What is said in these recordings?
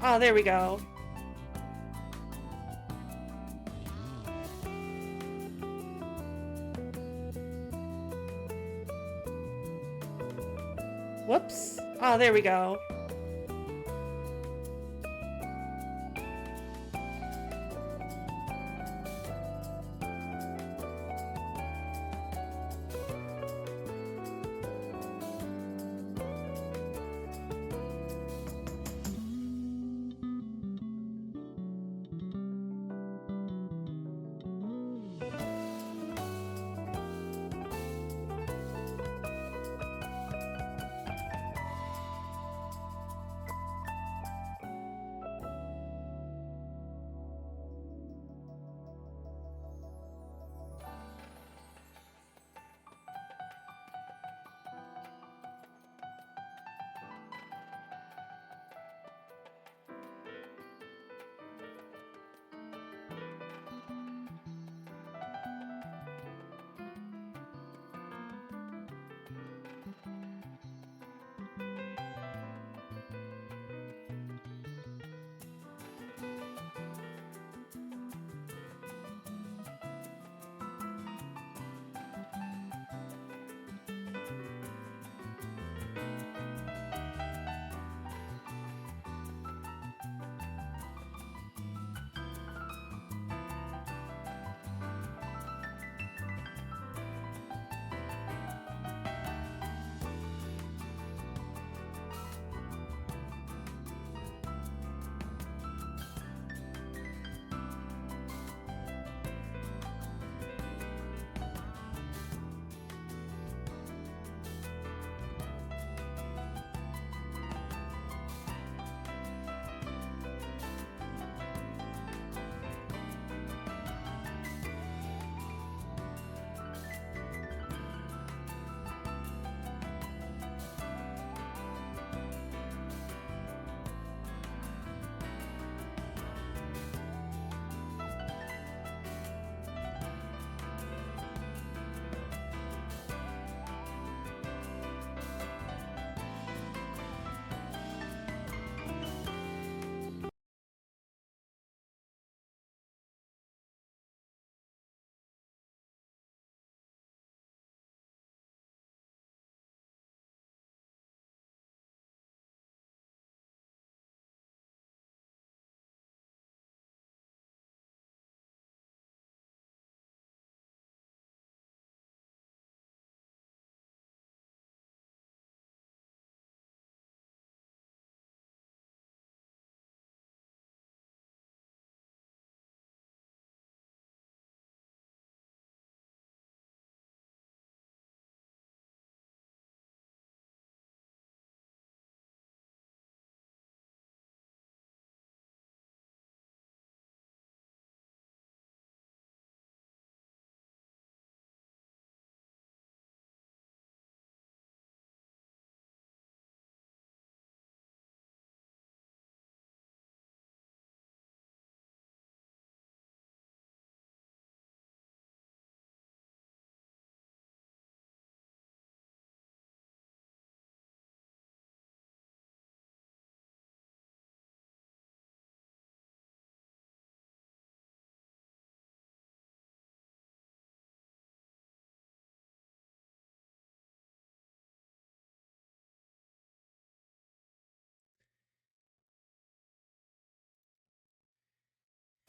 Oh, there we go. Whoops. Oh, there we go.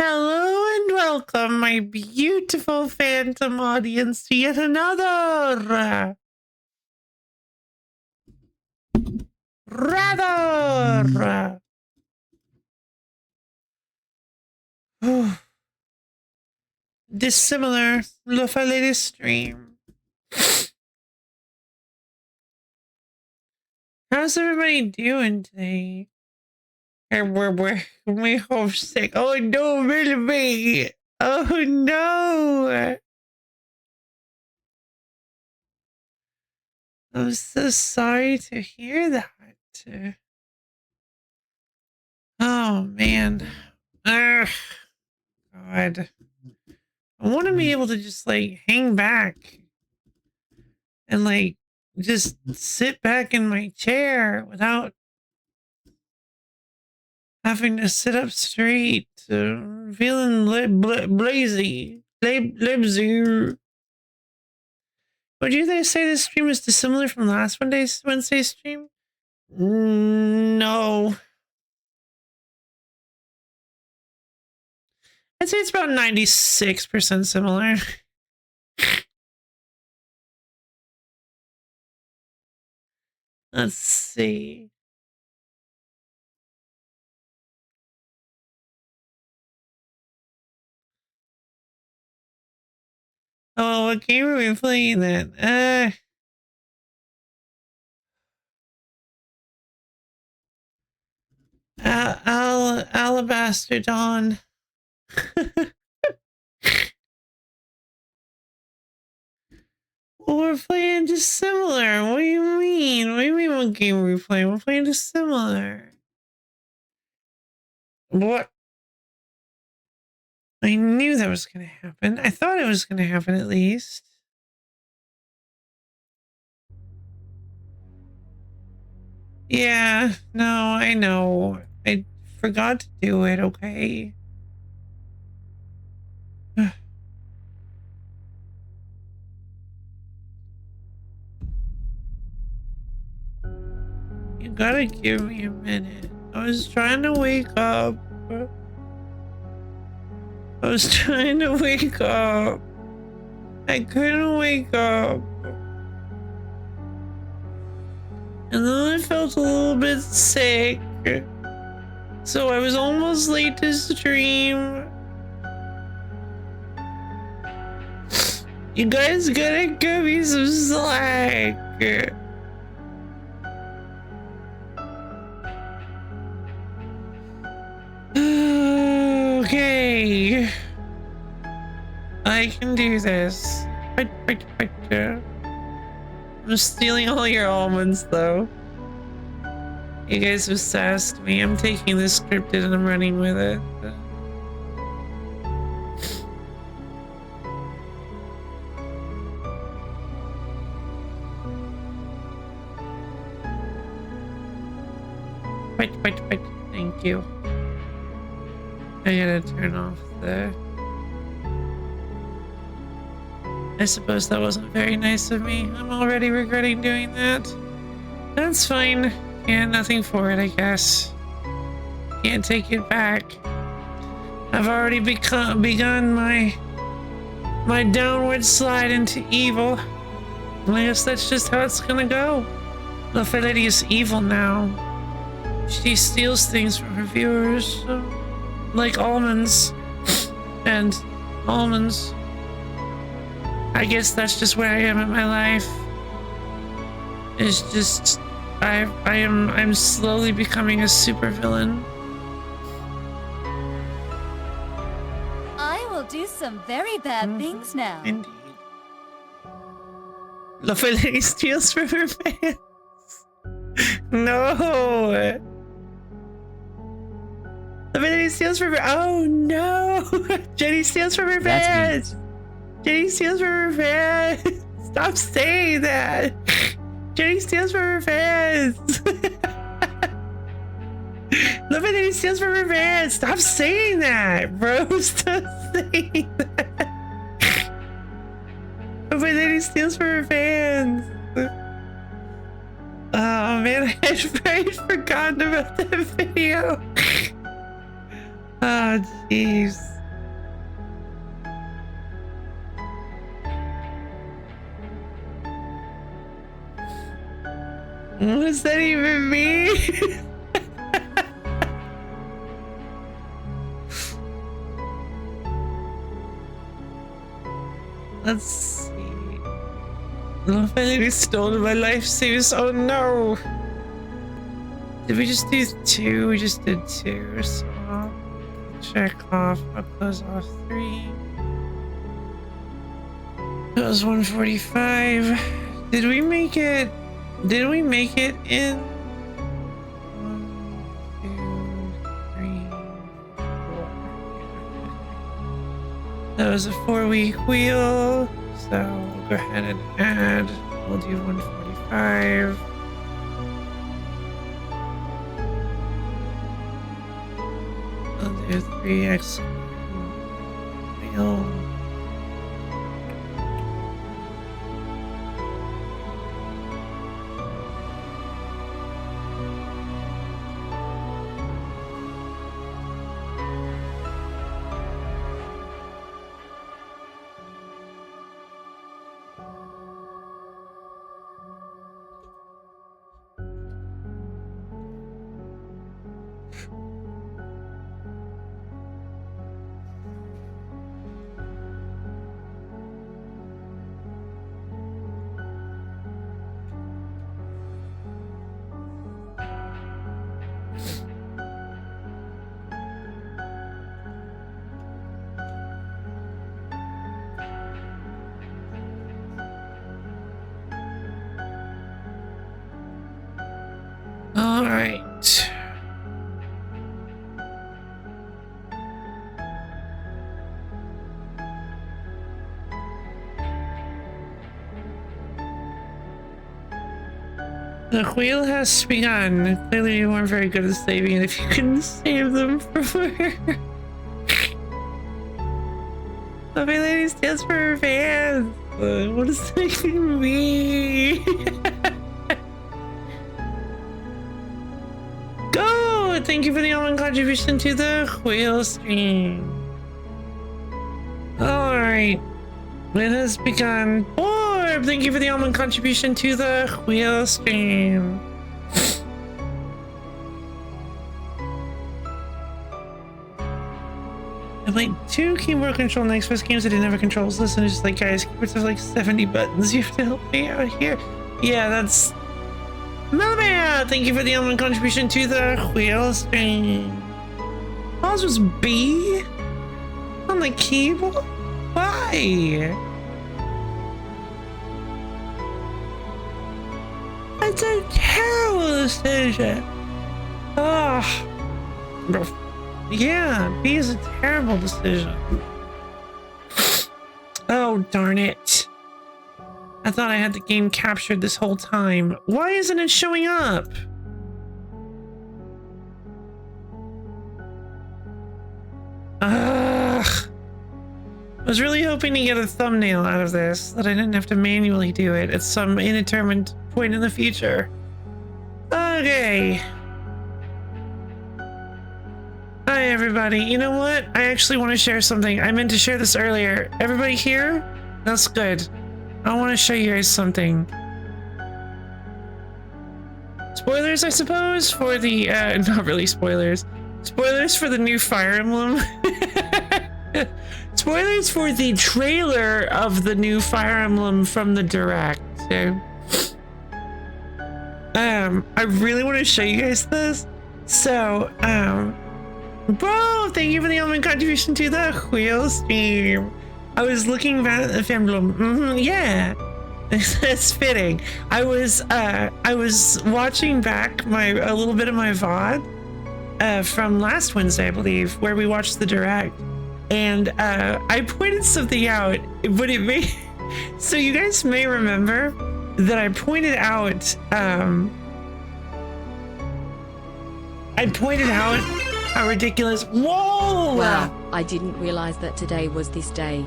Hello and welcome, my beautiful phantom audience, to yet another rather dissimilar lo-fi latest stream. How's everybody doing today? We're homesick. Oh no, really? Oh no! I'm so sorry to hear that. Oh man. Ugh, God. I want to be able to just like hang back and like just sit back in my chair without having to sit up straight, feeling blazy, libsy. Would you guys say this stream is dissimilar from last Wednesday's stream? No. I'd say it's about 96% similar. Let's see. Oh, what game are we playing then? Alabaster Dawn. We're playing Dissimilar. What do you mean? What do you mean what game are we playing? We're playing Dissimilar. What? I knew that was going to happen. I thought it was going to happen at least. Yeah, no, I know. I forgot to do it, okay? You gotta give me a minute. I was trying to wake up. I was trying to wake up. I couldn't wake up. And then I felt a little bit sick. So I was almost late to stream. You guys gotta give me some slack. Okay. I can do this. I'm stealing all your almonds, though. You guys have sassed me. I'm taking this scripted and I'm running with it. Wait. Thank you. I gotta turn off the... I suppose that wasn't very nice of me. I'm already regretting doing that. That's fine. Yeah, nothing for it, I guess. Can't take it back. I've already begun my downward slide into evil. I guess that's just how it's gonna go. The lady is evil now. She steals things from her viewers, like almonds. And almonds. I guess that's just where I am in my life. It's just I'm slowly becoming a supervillain. I will do some very bad things now. Indeed. Lovely lady steals from her fans. No. Lovely lady steals from her. Oh no. Jenny steals from her fans. Jenny steals from her fans. Stop saying that. Jenny steals from her fans. Lovely lady steals from her fans. Stop saying that, bro. Stop saying that. Lovely lady steals from her fans. Oh man, I had forgotten about that video. Oh jeez. What does that even mean? Let's see. The lady stole my life savings. Oh no! Did we just do 2? We just did 2, so I'll check off. I'll close off 3. That was 145. Did we make it? Did we make it in? 1, 2, 3, 4. That was a 4-week wheel. So we'll go ahead and add. We'll do 145. I'll do 3x. Wheel. All right. The wheel has begun. Clearly you weren't very good at saving, and if you couldn't save them before. Lovely lady stands for her fans. What does that even mean? Go! Thank you for the almond contribution to the wheel stream. Alright. It has begun. Orb! Thank you for the almond contribution to the wheel stream. And like 2 keyboard control next first games I didn't have a controls list, and it's just like, guys, keyboards have like 70 buttons. You have to help me out here. Yeah, that's Melba! Thank you for the almond contribution to the wheel stream. Pause was B on the keyboard? Why? That's a terrible decision. Oh. Yeah, B is a terrible decision. Oh, darn it. I thought I had the game captured this whole time. Why isn't it showing up? Ugh. I was really hoping to get a thumbnail out of this, that I didn't have to manually do it at some indeterminate point in the future. Okay. Hi, everybody. You know what? I actually want to share something. I meant to share this earlier. Everybody here? That's good. I want to show you guys something. Spoilers, I suppose, for the, not really spoilers. Spoilers for the new Fire Emblem. Spoilers for the trailer of the new Fire Emblem from the Direct. So, I really want to show you guys this. So, bro, thank you for the almond contribution to the wheel stream. I was looking back at the emblem. Yeah, that's fitting. I was watching back a little bit of my VOD from last Wednesday, I believe, where we watched the Direct, and I pointed something out, but it may. So you guys may remember that I pointed out. How ridiculous. Whoa! Wow, I didn't realize that today was this day.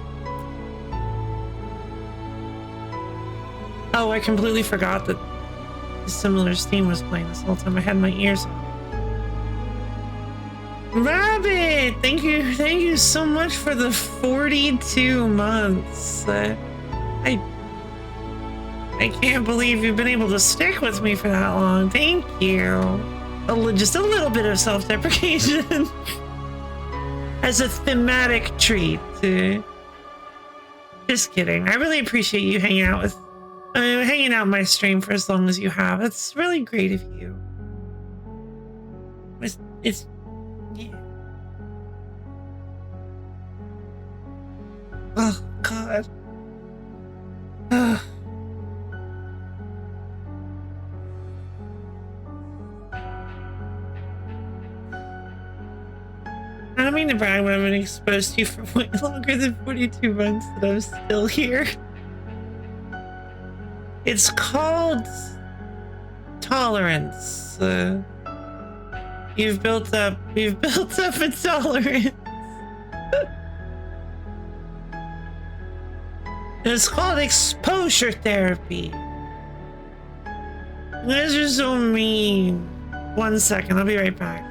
Oh, I completely forgot that Dissimilar Steam was playing this whole time. I had my ears on. Rabbit! Thank you so much for the 42 months. I can't believe you've been able to stick with me for that long. Thank you. Just a little bit of self-deprecation as a thematic treat. Just kidding. I really appreciate you hanging out my stream for as long as you have. It's really great of you. It's yeah. Oh God. I don't mean to brag, but I've been exposed to you for way longer than 42 months that I'm still here. It's called tolerance. You've built up a tolerance. It's called exposure therapy. You guys are so mean. 1 second, I'll be right back.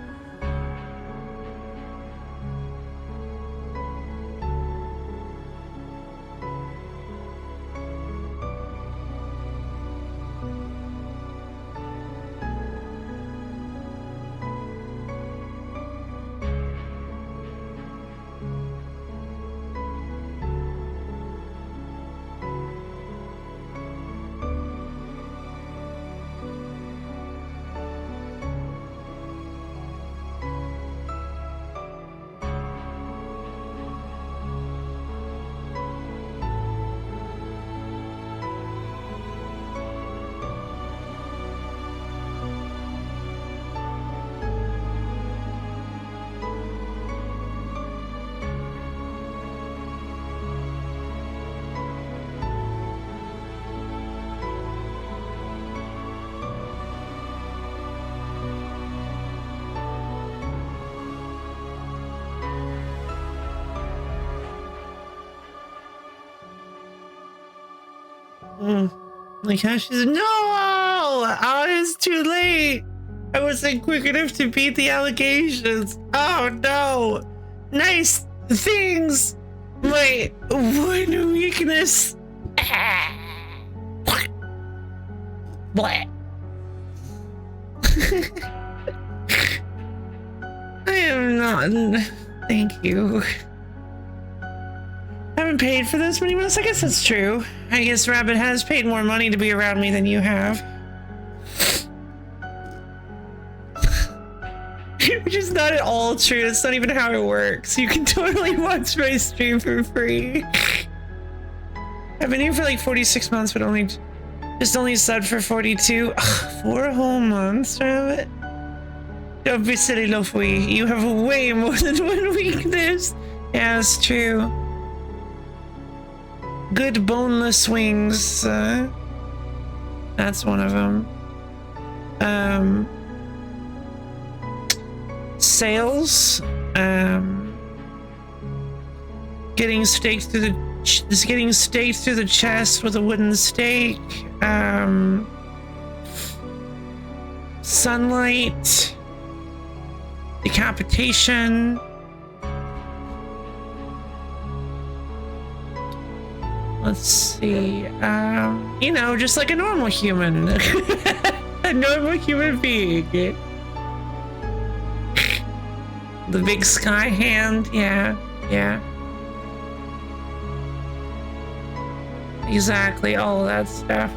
Like how she's no! Oh, it's too late. I wasn't quick enough to beat the allegations. Oh no! Nice things. My one weakness. Blah. I am not. Thank you. I haven't paid for this many months. I guess that's true. I guess Rabbit has paid more money to be around me than you have. Which is not at all true. That's not even how it works. You can totally watch my stream for free. I've been here for like 46 months, but only subbed for 42. 4 whole months, Rabbit. Don't be silly, Lofui. You have way more than one weakness. Yeah, it's true. Good boneless wings. That's one of them. Sales. Getting staked through the chest with a wooden stake. Sunlight. Decapitation. Let's see. You know, just like a normal human. A normal human being. The big sky hand. Yeah. Exactly. All of that stuff.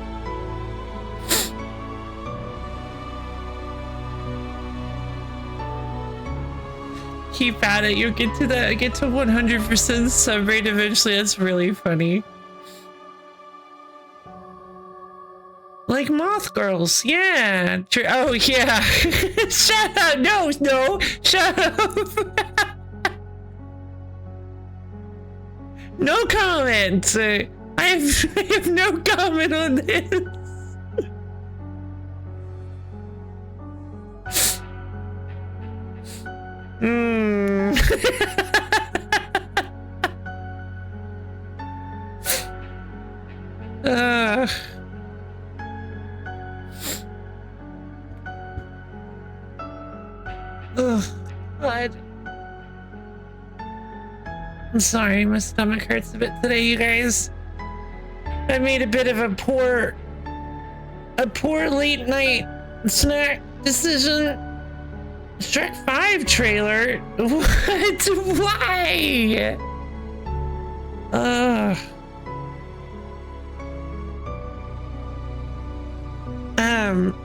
Keep at it. You'll get to 100% sub rate eventually. That's really funny. Like moth girls, yeah. True. Oh yeah. Shut up! No, shut up. No comment. I have no comment on this. Oh, God. I'm sorry, my stomach hurts a bit today, you guys. I made a bit of a poor late night snack decision. Shrek 5 trailer? What? Why?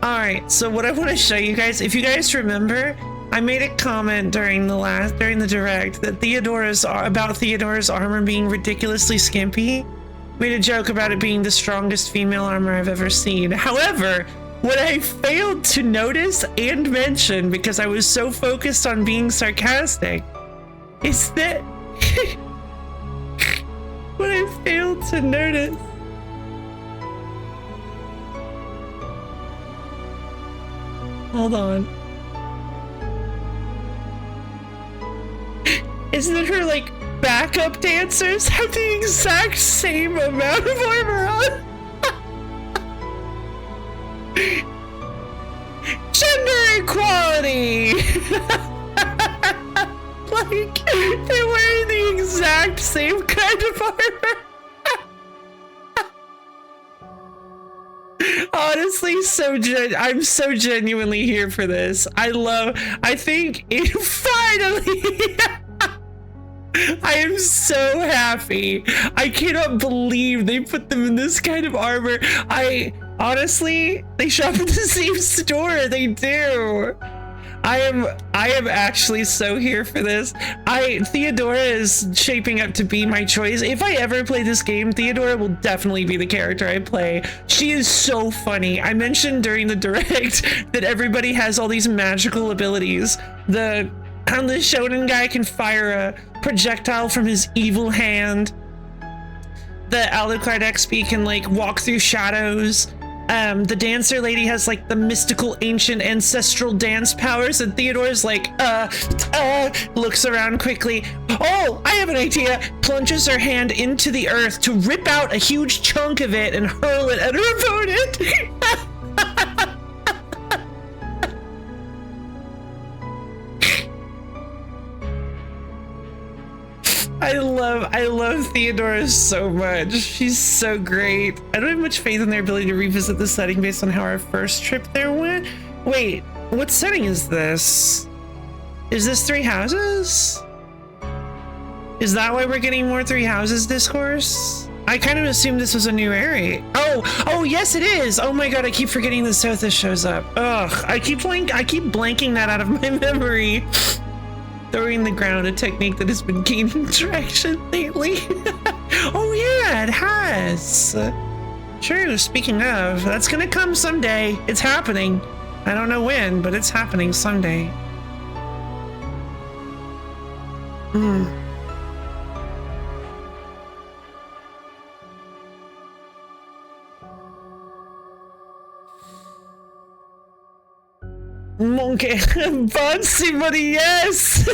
Alright, so what I want to show you guys, if you guys remember, I made a comment during the direct that Theodora's armor being ridiculously skimpy. Made a joke about it being the strongest female armor I've ever seen. However, what I failed to notice and mention because I was so focused on being sarcastic is that what I failed to notice hold on. is that her like backup dancers have the exact same amount of armor on. Gender equality. Like they're wearing the exact same kind of armor. Honestly, I'm so genuinely here for this. I think it finally. I am so happy. I cannot believe they put them in this kind of armor. Honestly, they shop at the same store. They do. I am actually so here for this. Theodora is shaping up to be my choice. If I ever play this game, Theodora will definitely be the character I play. She is so funny. I mentioned during the direct that everybody has all these magical abilities. The Shonen guy can fire a projectile from his evil hand. The Alucard XP can like walk through shadows. The dancer lady has like the mystical ancient ancestral dance powers, and Theodore's like, looks around quickly. Oh, I have an idea. Plunges her hand into the earth to rip out a huge chunk of it and hurl it at her opponent. I love Theodora so much. She's so great. I don't have much faith in their ability to revisit the setting based on how our first trip there went. Wait, what setting is this? Is this Three Houses? Is that why we're getting more Three Houses discourse? I kind of assumed this was a new area. Oh yes it is. Oh my god, I keep forgetting that Sothis shows up. Ugh, I keep blanking that out of my memory. Throwing the ground, a technique that has been gaining traction lately. Oh yeah, it has. True, speaking of, that's gonna come someday. It's happening. I don't know when, but it's happening someday. Monkey, bouncy buddy, yes.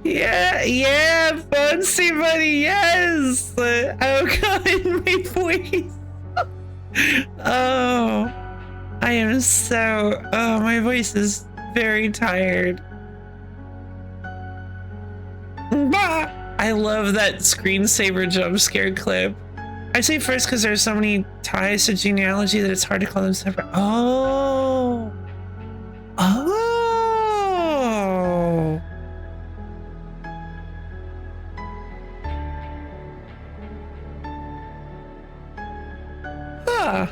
yeah, bouncy buddy, yes. Oh god, my voice. Oh, I am so. Oh, my voice is very tired. Bah! I love that screensaver jump scare clip. I say first because there's so many ties to genealogy that it's hard to call them separate. Oh. Huh.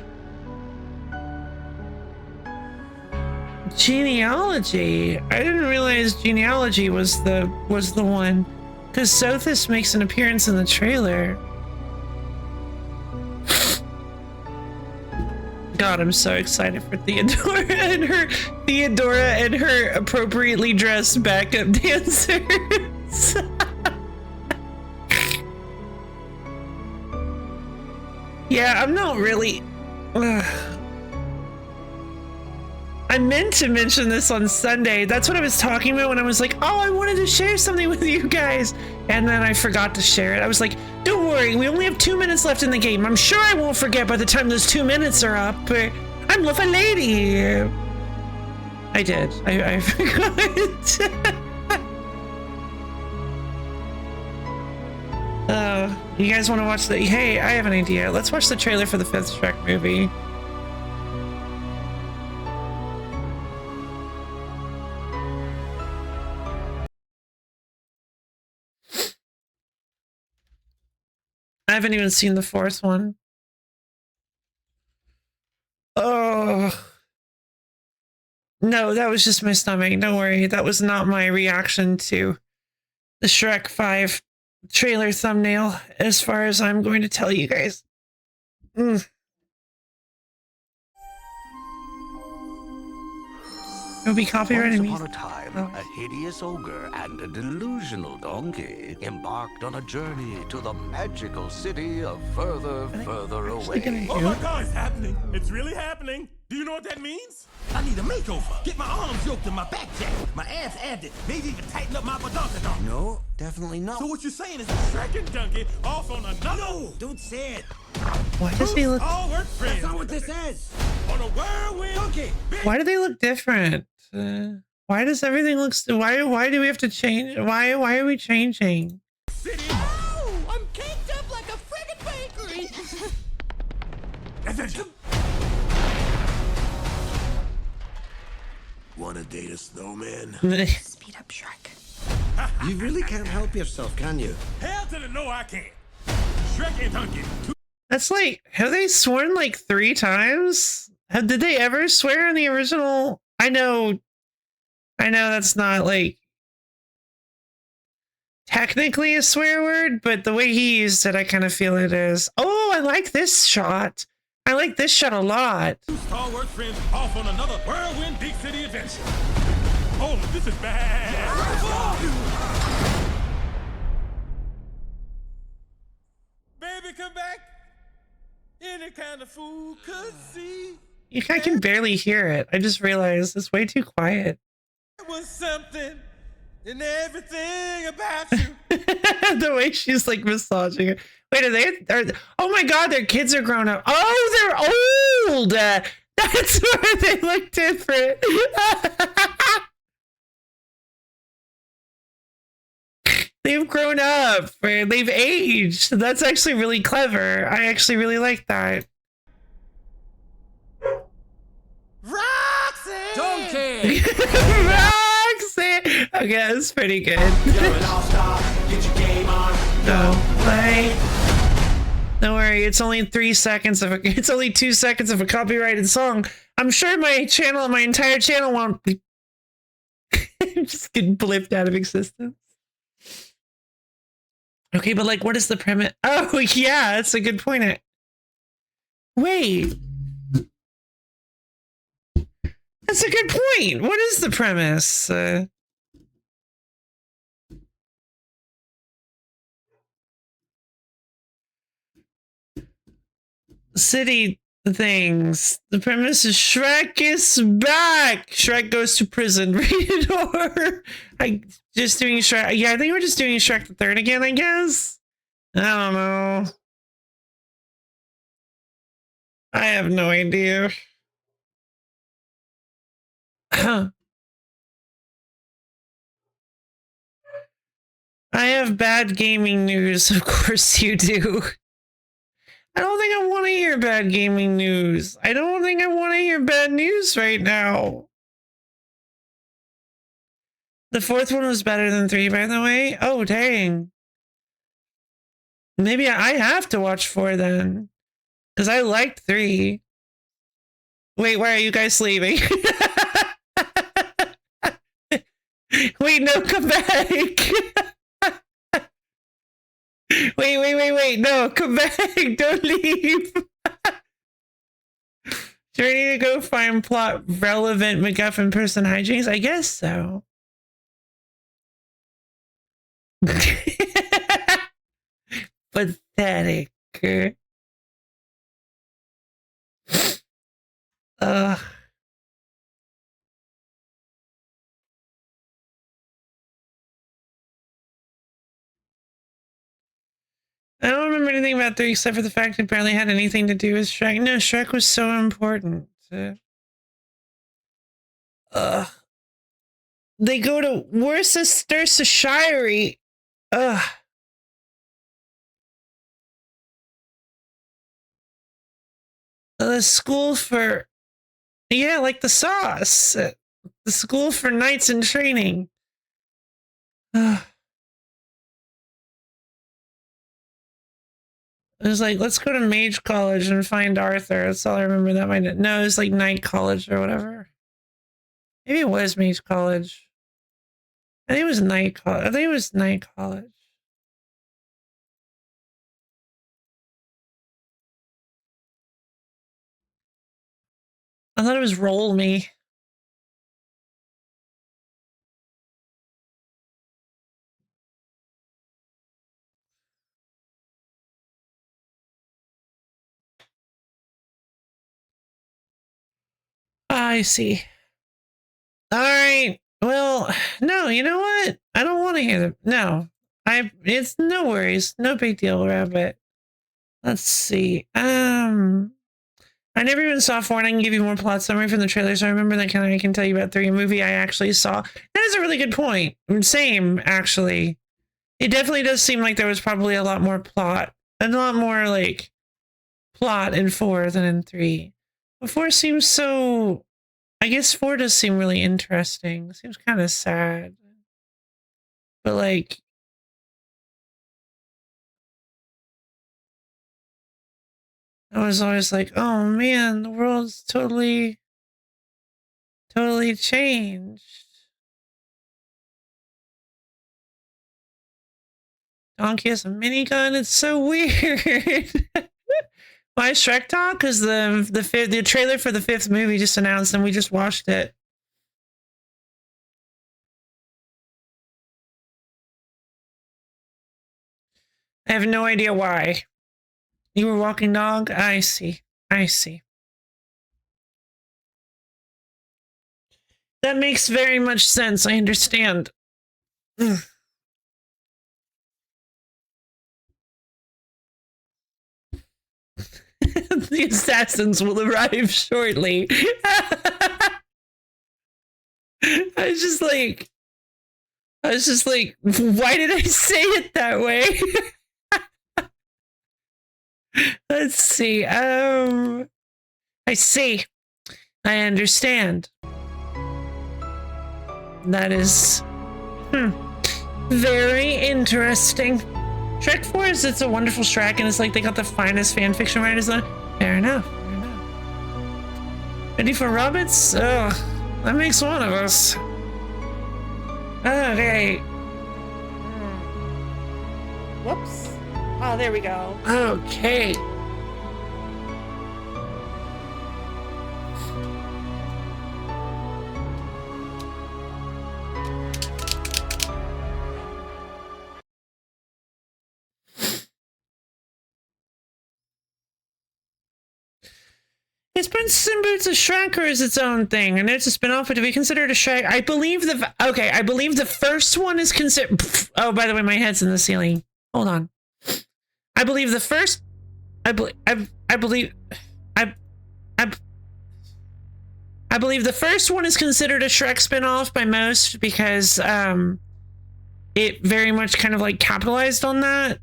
Genealogy. I didn't realize genealogy was the one, because Sothis makes an appearance in the trailer. God, I'm so excited for Theodora and her appropriately dressed backup dancers. Yeah, I'm not really. I meant to mention this on Sunday. That's what I was talking about when I was like, oh, I wanted to share something with you guys. And then I forgot to share it. I was like, don't worry, we only have 2 minutes left in the game. I'm sure I won't forget by the time those 2 minutes are up. I'm love a lady. I did. I forgot. You guys want to watch the... Hey, I have an idea. Let's watch the trailer for the 5th Shrek movie. I haven't even seen the 4th one. Oh. No, that was just my stomach. Don't worry. That was not my reaction to the Shrek 5 trailer thumbnail, as far as I'm going to tell you guys. It'll be copyrighted Once music. upon a time, Oh. a hideous ogre and a delusional donkey embarked on a journey to the magical city of further Actually gonna away. do Oh my it. God, it's happening. It's really happening. Do you know what that means? I need a makeover. Get my arms yoked and my back jacked, my abs added, maybe even tighten up my badonkadonk. No, definitely not. So what you're saying is Shrek and Donkey off on another? No, don't say it. Why does he look? all work friends. That's not what this is. On a whirlwind. Donkey. Why do they look different? Why does everything look? Why do we have to change? Why are we changing? City. Oh, I'm caked up like a friggin' bakery. Attention. Wanna date a snowman? Speed up, Shrek. You really can't help yourself, can you? Hell to the no, I can't. Shrek and Donkey. That's like, have they sworn like 3 times? Did they ever swear in the original? I know that's not like technically a swear word, but the way he used it, I kind of feel it is. Oh, I like this shot. I like this shot a lot. Two stalwart friends off on another whirlwind big city adventure. Oh, this is bad. Baby, come back. Any kind of fool could see. I can barely hear it. I just realized it's way too quiet. It was something in everything about you. The way she's like massaging her. Wait, oh my God, their kids are grown up. Oh, they're old. That's why they look different. They've grown up. They've aged. That's actually really clever. I actually really like that. Roxy! Donkey! Roxy! Okay, that's pretty good. You're an all-star. Get your game on. Don't play. Don't worry, it's only 2 seconds of a copyrighted song. I'm sure my entire channel won't be just get blipped out of existence. Okay, but like, what is the premise? Oh, yeah, that's a good point. Wait. That's a good point. What is the premise? City things. The premise is Shrek is back. Shrek goes to prison. Rated R. Just doing Shrek. Yeah, I think we're just doing Shrek the Third again, I guess. I don't know. I have no idea. I have bad gaming news. Of course you do. I don't think I want to hear bad gaming news. I don't think I want to hear bad news right now. The 4th one was better than 3, by the way. Oh, dang. Maybe I have to watch 4 then. Because I liked 3. Wait, why are you guys leaving? Wait, no, come back. Wait. No, come back. Don't leave. Do I need to go find plot relevant MacGuffin person hijinks? I guess so. Pathetic. Ugh. I don't remember anything about 3 except for the fact it barely had anything to do with Shrek. No, Shrek was so important. They go to Worcestershire. Ugh. The school for... Yeah, like the sauce. The school for knights in training. Ugh. It was like, let's go to Mage College and find Arthur. That's all I remember. That might no, it was like Knight College or whatever. Maybe it was Mage College. I think it was Knight College. I think it was Knight College. I thought it was Roll Me. I see. All right. Well, no, you know what? I don't want to hear them. No, it's no worries. No big deal, Rabbit. Let's see. I never even saw 4, and I can give you more plot summary from the trailer, so I remember that I can tell you about 3, a movie I actually saw. That is a really good point. Same, actually. It definitely does seem like there was probably a lot more plot, a lot more, like, plot in 4 than in 3. But 4 seems so... I guess 4 does seem really interesting. It seems kind of sad. But, like... I was always like, oh man, the world's totally changed. Donkey has a minigun. It's so weird. Why Shrek talk? Because the trailer for the 5th movie just announced, and we just watched it. I have no idea why. You were walking dog? I see. I see. That makes very much sense. I understand. The assassins will arrive shortly. I was just like, why did I say it that way? Let's see. I see. I understand. That is very interesting. Shrek 4 is It's a Wonderful Shrek, and it's like they got the finest fan fiction writers on. Fair enough. Fair enough. Ready for Roberts? Oh, that makes one of us. Okay. Whoops. Oh, there we go. Okay. Is Puss in Boots a Shrek or is its own thing? I know it's a spinoff, but do we consider it a Shrek? I believe the first one is considered. Oh, by the way, my head's in the ceiling. Hold on. I believe the first. I believe the first one is considered a Shrek spinoff by most because it very much kind of like capitalized on that.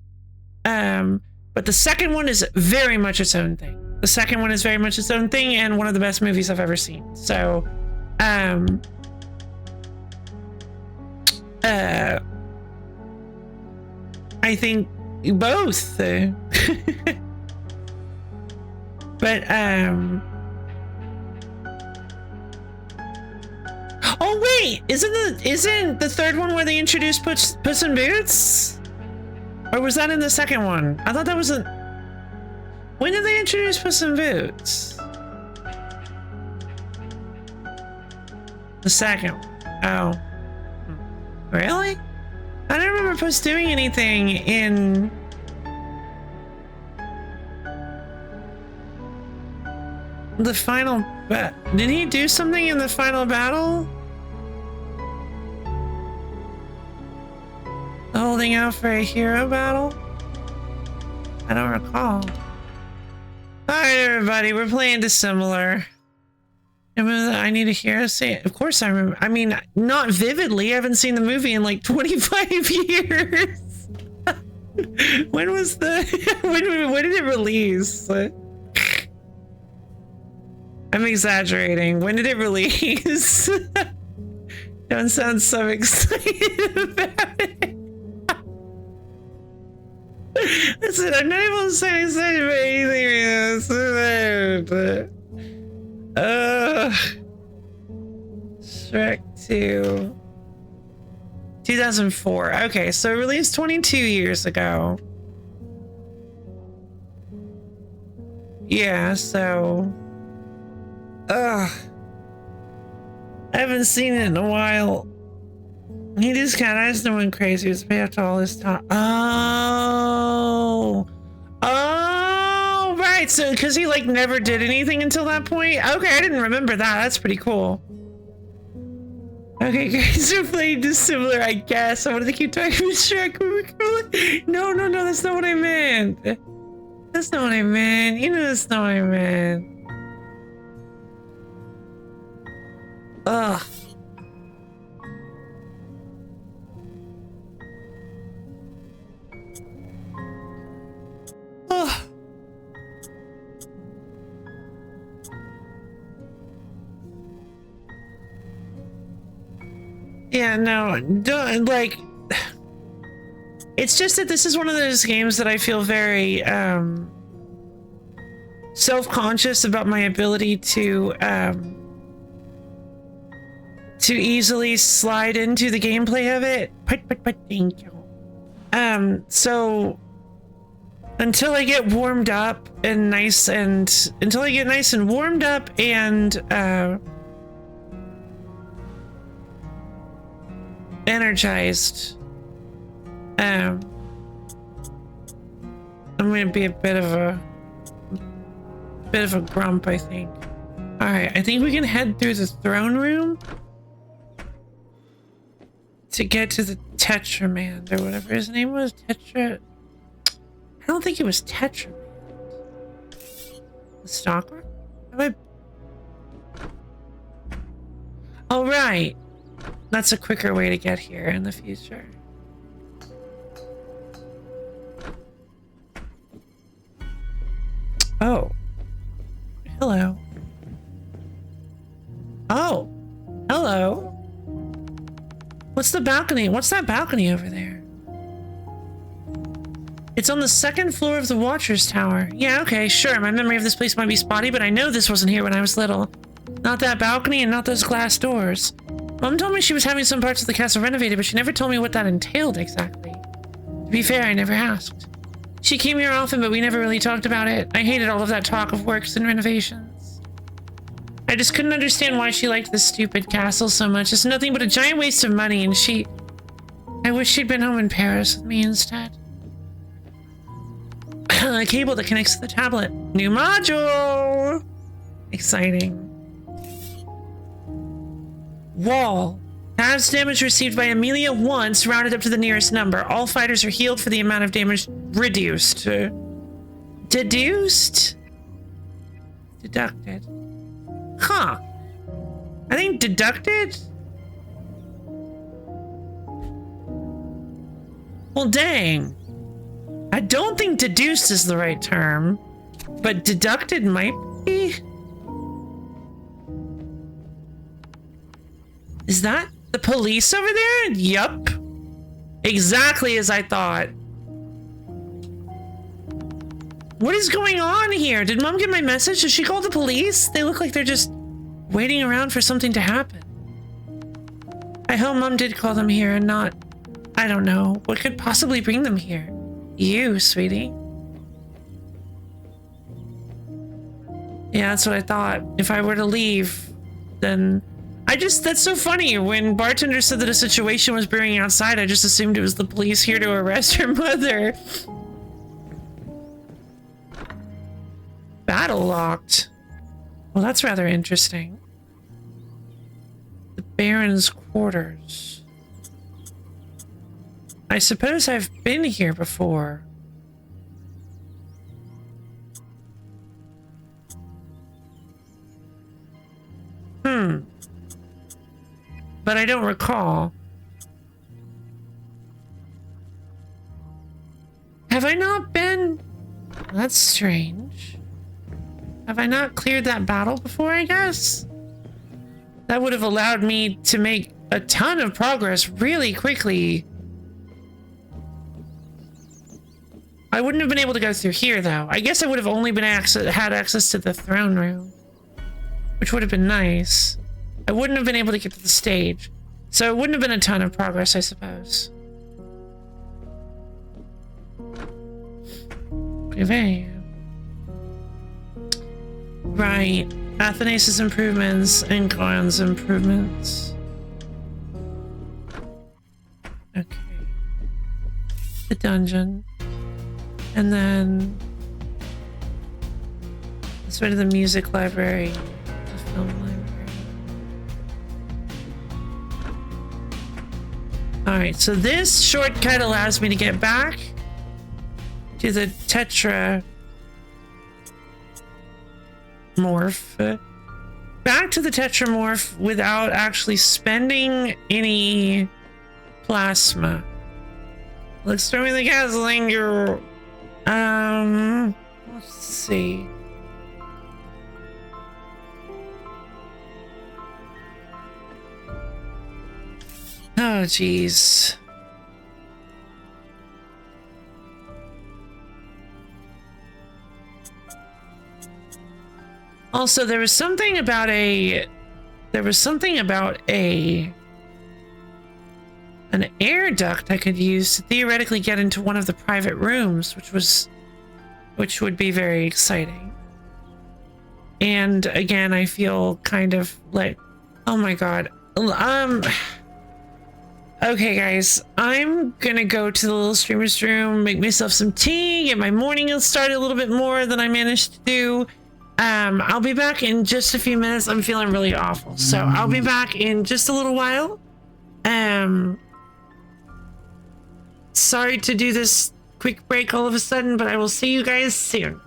But the second one is very much its own thing. The second one is very much its own thing and one of the best movies I've ever seen. So, I think both. But, oh wait, isn't the third one where they introduced Puss in Boots? Or was that in the second one? I thought that was when did they introduce Puss in Boots? The second one. Oh. Really? I don't remember Puss doing anything in... the final... Did he do something in the final battle? Holding out for a hero battle? I don't recall. Alright, everybody, we're playing Dissimilar. I need a hero say it. Of course I remember. I mean, not vividly. I haven't seen the movie in like 25 years. When was when did it release? I'm exaggerating. When did it release? Don't sound so excited about it. Listen, I'm not able to sound excited about anything right now. Shrek 2. 2004. Okay, so released 22 years ago. Yeah, so... I haven't seen it in a while. He just kind of just went crazy. He was paid after all this time. Oh, right. right. So, because he like never did anything until that point. Okay, I didn't remember that. That's pretty cool. Okay, guys are playing Dissimilar, I guess. I wanted to keep talking with Shrek. No, that's not what I meant. That's not what I meant. You know, that's not what I meant. Ugh. Ugh. Yeah, no, don't, like, it's just that this is one of those games that I feel very, self-conscious about my ability to easily slide into the gameplay of it. But thank you. So, until I get warmed up and until I get nice and warmed up and, energized, I'm gonna be a bit of a grump, I think. All right, I think we can head through the throne room to get to the Tetramand or whatever his name was. I don't think it was Tetramand. The stalker? Oh, right. That's a quicker way to get here in the future. Oh. Hello. Oh. Hello. What's the balcony? What's that balcony over there? It's on the second floor of the Watcher's Tower. Yeah, okay, sure. My memory of this place might be spotty, but I know this wasn't here when I was little. Not that balcony and not those glass doors. Mom told me she was having some parts of the castle renovated, but she never told me what that entailed exactly. To be fair, I never asked. She came here often, but we never really talked about it. I hated all of that talk of works and renovations. I just couldn't understand why she liked this stupid castle so much. It's nothing but a giant waste of money, and I wish she'd been home in Paris with me instead. A cable that connects to the tablet. New module! Exciting. Wall. Has damage received by Amelia once, rounded up to the nearest number. All fighters are healed for the amount of damage reduced. Deduced? Deducted. Huh. I think deducted? Well, dang. I don't think deduced is the right term, but deducted might be. Is that the police over there? Yup. Exactly as I thought. What is going on here? Did Mom get my message? Did she call the police? They look like they're just waiting around for something to happen. I hope Mom did call them here and not, I don't know, what could possibly bring them here? You, sweetie. Yeah, that's what I thought. If I were to leave, then... that's so funny. When bartender said that a situation was brewing outside, I just assumed it was the police here to arrest her mother. Battle locked. Well, that's rather interesting. The Baron's quarters. I suppose I've been here before. But I don't recall. Have I not been? That's strange. Have I not cleared that battle before, I guess? That would have allowed me to make a ton of progress really quickly. I wouldn't have been able to go through here, though. I guess I would have only been had access to the throne room, which would have been nice. I wouldn't have been able to get to the stage, so it wouldn't have been a ton of progress, I suppose. Right. Athanasius' improvements and Glion's improvements. Okay. The dungeon. And then... Let's go to the music library, the film library. Alright, so this shortcut allows me to get back to the Tetra morph. Back to the Tetramorph without actually spending any plasma. Let's throw in the gasoline. Let's see. Oh, geez. Also, there was something about an air duct I could use to theoretically get into one of the private rooms, which would be very exciting. And again, I feel kind of like, oh my god. Okay, guys, I'm gonna go to the little streamer's room, make myself some tea, get my morning started a little bit more than I managed to do. I'll be back in just a few minutes. I'm feeling really awful, so I'll be back in just a little while. Sorry to do this quick break all of a sudden, but I will see you guys soon.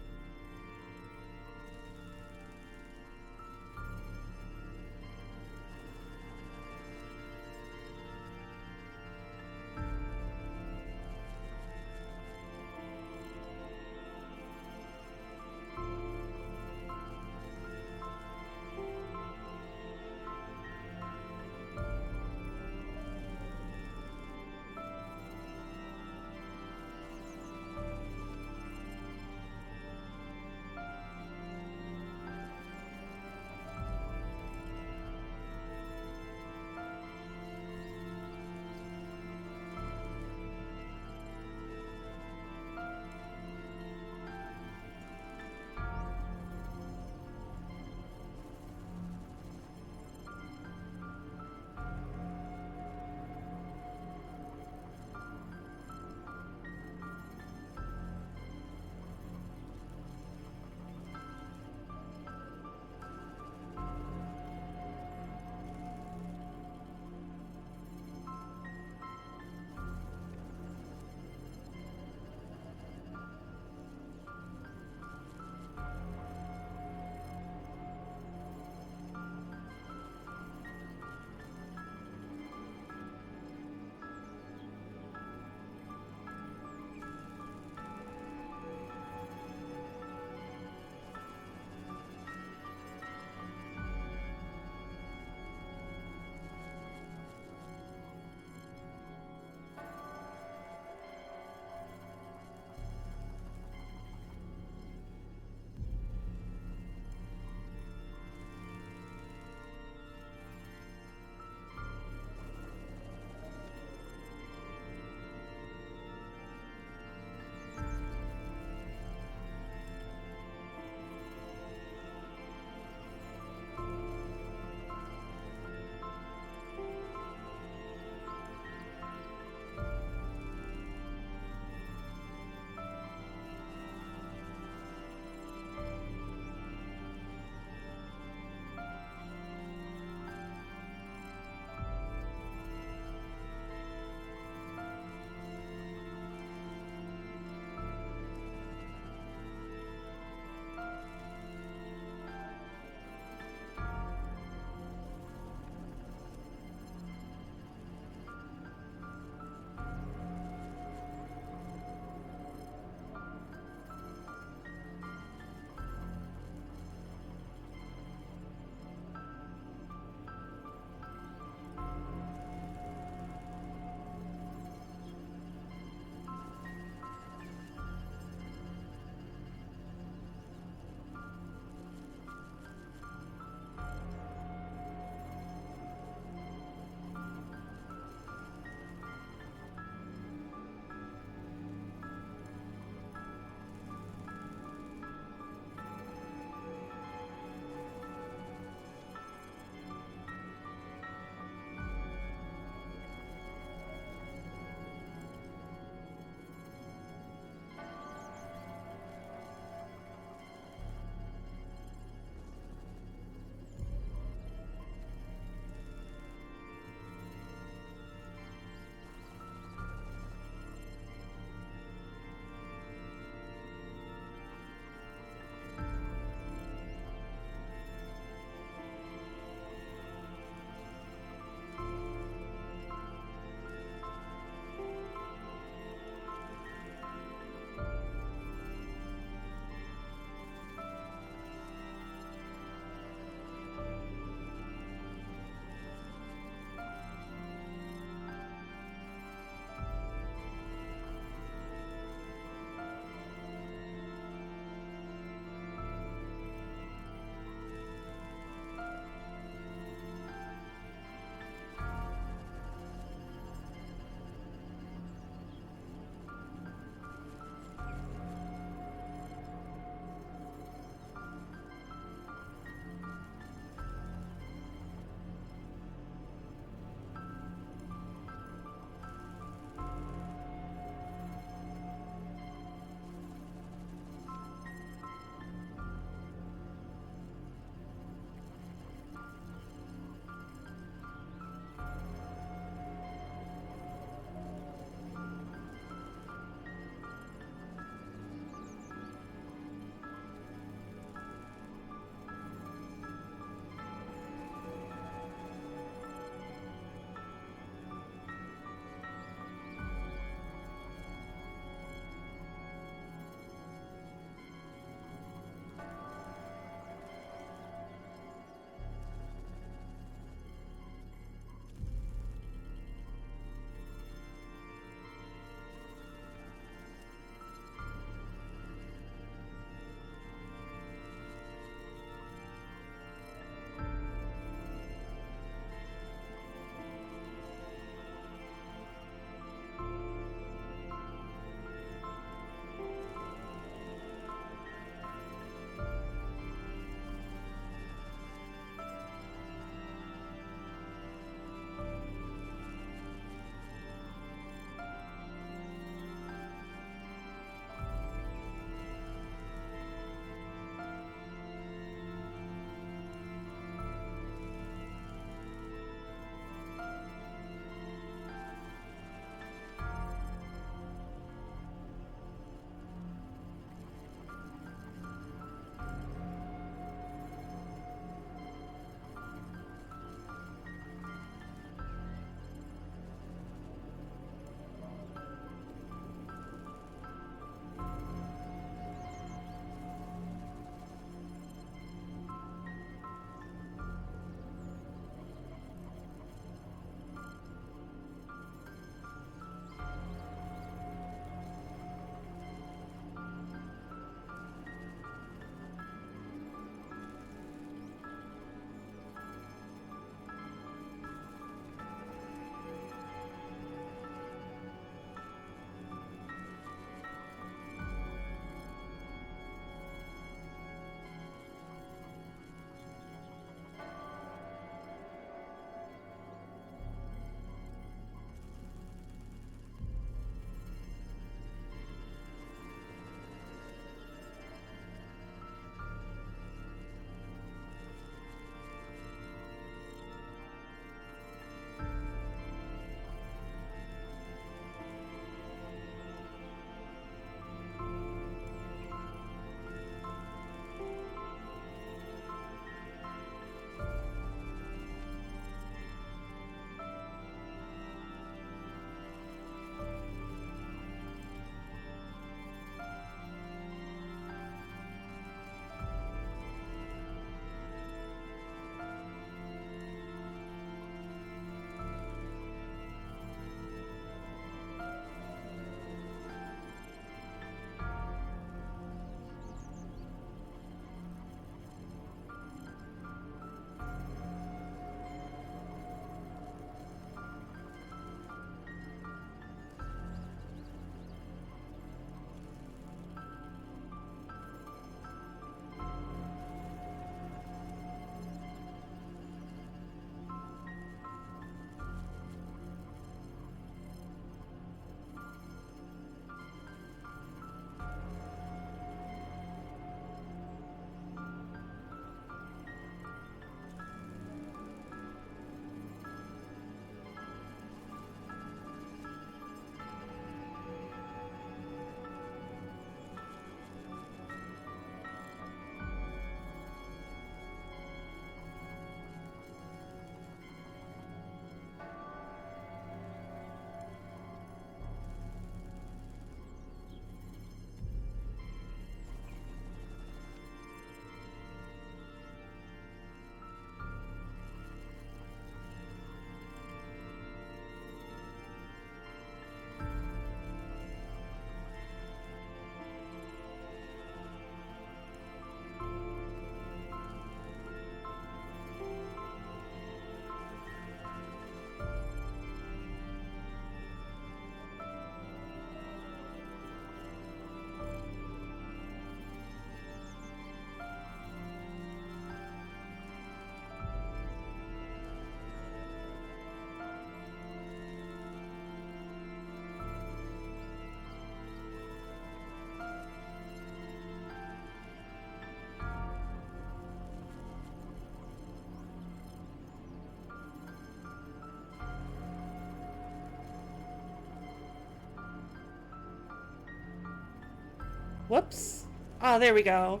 Whoops. Oh, there we go.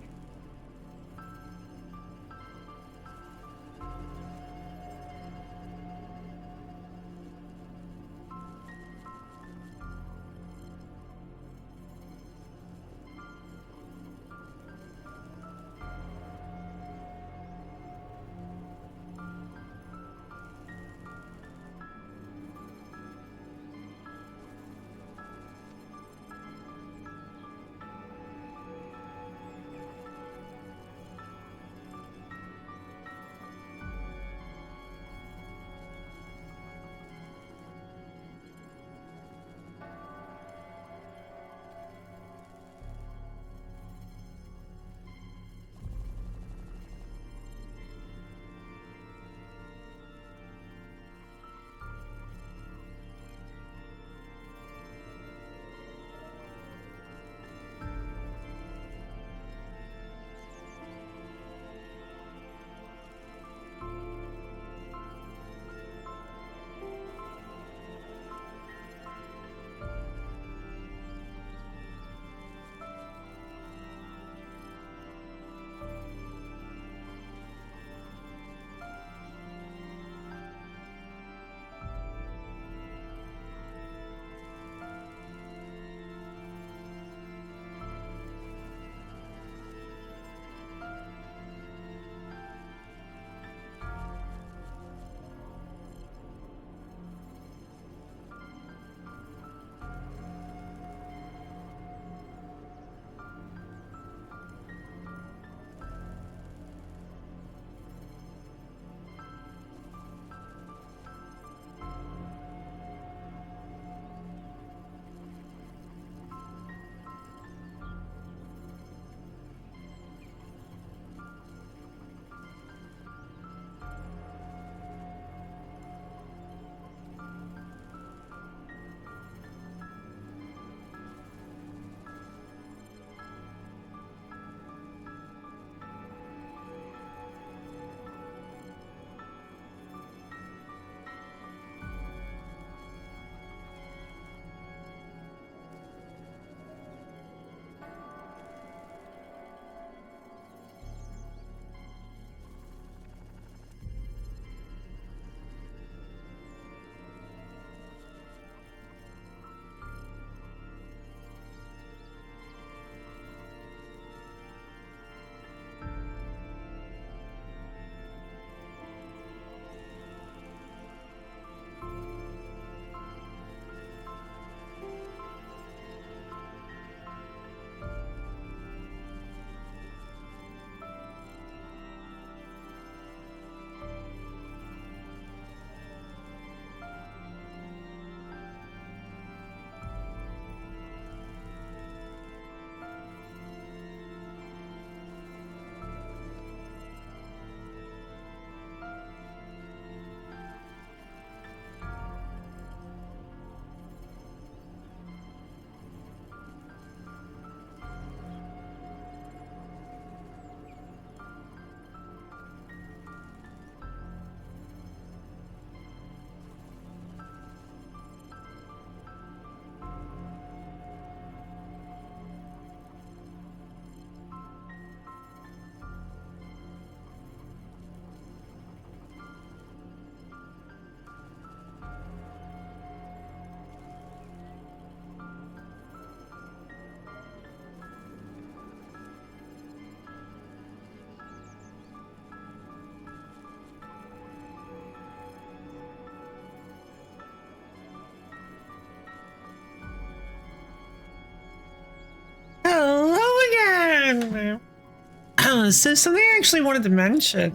So something I actually wanted to mention,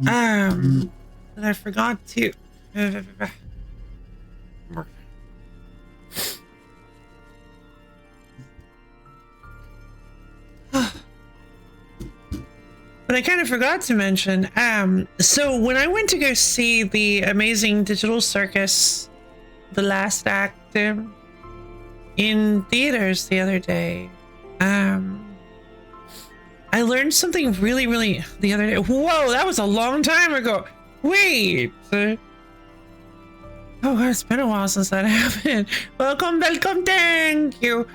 that I forgot to. But I kind of forgot to mention, so when I went to go see the amazing digital circus, the last act, in theaters the other day, I learned something really the other day. Whoa, that was a long time ago. Wait. Oh, it's been a while since that happened. Welcome, thank you.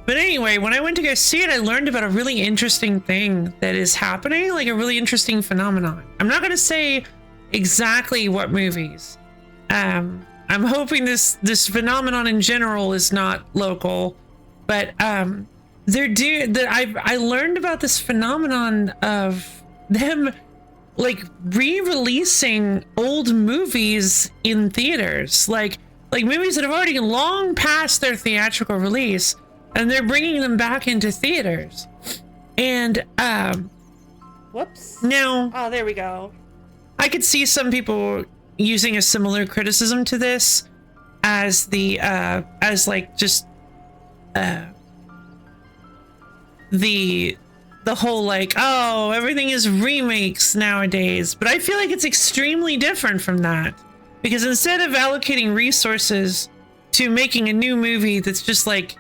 But anyway, when I went to go see it, I learned about a really interesting thing that is happening, like a really interesting phenomenon. I'm not going to say exactly what movies. I'm hoping this phenomenon in general is not local, but I learned about this phenomenon of them like re-releasing old movies in theaters, like movies that have already long passed their theatrical release, and they're bringing them back into theaters. And Whoops. now, Oh, there we go. I could see some people using a similar criticism to this as the whole like, oh, everything is remakes nowadays. But I feel like it's extremely different from that, because instead of allocating resources to making a new movie that's just like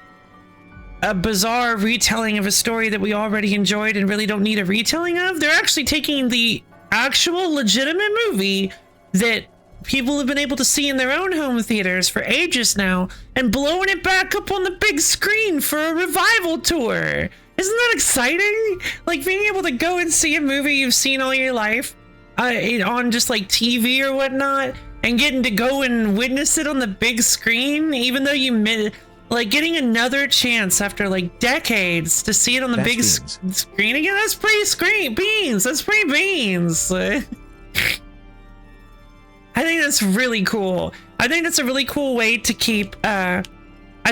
a bizarre retelling of a story that we already enjoyed and really don't need a retelling of, they're actually taking the actual legitimate movie that people have been able to see in their own home theaters for ages now and blowing it back up on the big screen for a revival tour. Isn't that exciting? Like being able to go and see a movie you've seen all your life on just like TV or whatnot, and getting to go and witness it on the big screen, even though like getting another chance after like decades to see it on the big screen again. That's pretty beans. That's pretty beans. I think that's really cool. I think that's a really cool way to keep I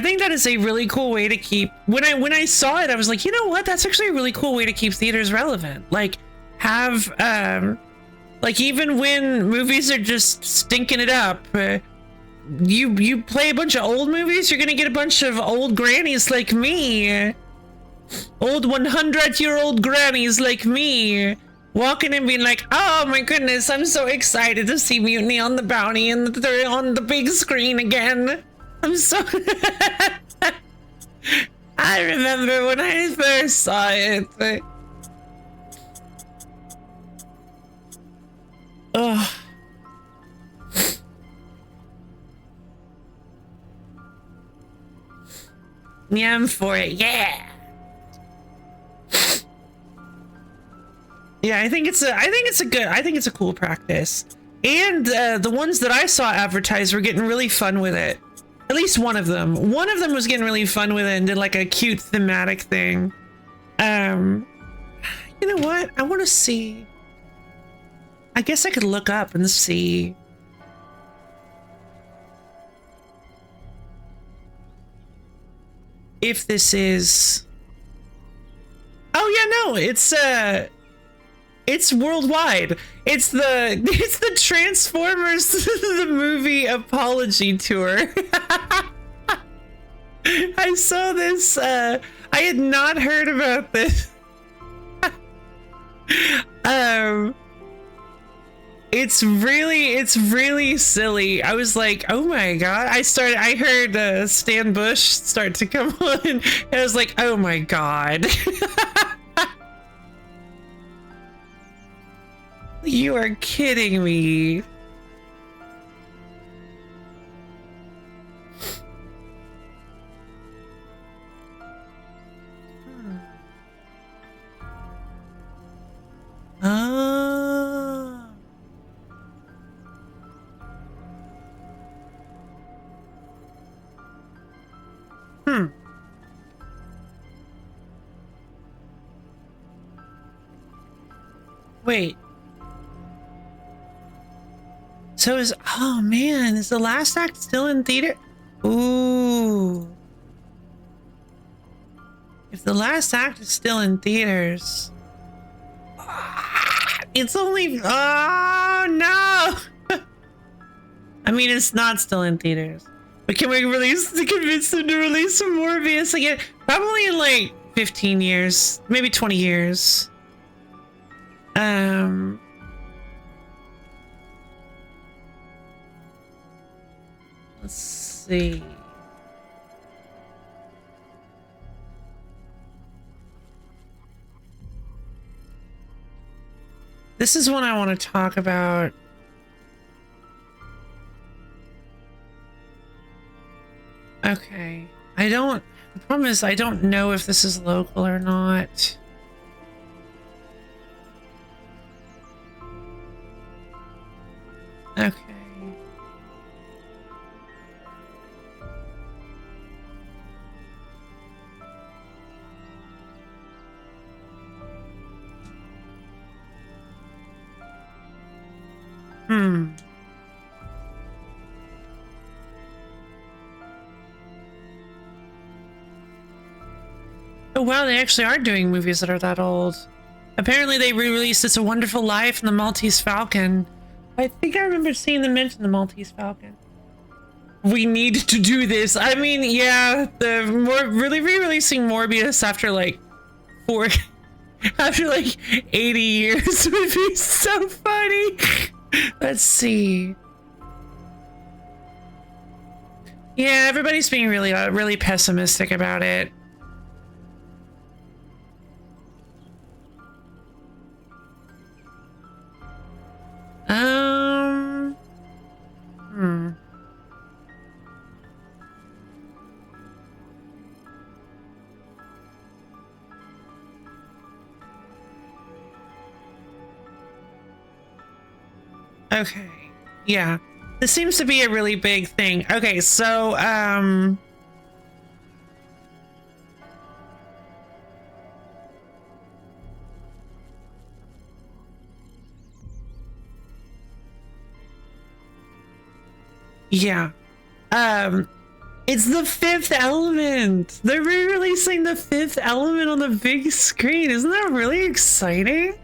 think that is a really cool way to keep, when I saw it, I was like, you know what, that's actually a really cool way to keep theaters relevant. Like have like even when movies are just stinking it up, you play a bunch of old movies, you're gonna get a bunch of old grannies like me, old 100-year-old grannies like me, walking and being like, oh my goodness, I'm so excited to see Mutiny on the Bounty and they're on the big screen again. I'm so I remember when I first saw it. Ugh. Yeah, I'm for it. Yeah. Yeah, I think it's a cool practice. And the ones that I saw advertised were getting really fun with it. At least one of them. One of them was getting really fun with it and did like a cute thematic thing. You know what? I want to see. I guess I could look up and see. If this is. Oh yeah, no, it's worldwide. It's the Transformers the movie apology tour. I saw this. I had not heard about this. It's really silly. I was like, oh my god. I heard Stan Bush start to come on, and I was like, oh my god. You are kidding me. Ah. Wait. So oh man, is the last act still in theater? Ooh. If the last act is still in theaters, it's only, oh no. I mean, it's not still in theaters, but can we convince them to release some Morbius again? Probably in like 15 years, maybe 20 years. Let's see. This is one I want to talk about. Okay. The problem is I don't know if this is local or not. Okay. Oh wow, they actually are doing movies that are that old. Apparently they re-released It's a Wonderful Life and The Maltese Falcon. I think I remember seeing them mention The Maltese Falcon. We need to do this. I mean, yeah, really re-releasing Morbius after like after like 80 years would be so funny. Let's see. Yeah, everybody's being really pessimistic about it. Okay. Yeah. This seems to be a really big thing. Okay, so yeah. It's The Fifth Element. They're re-releasing The Fifth Element on the big screen. Isn't that really exciting?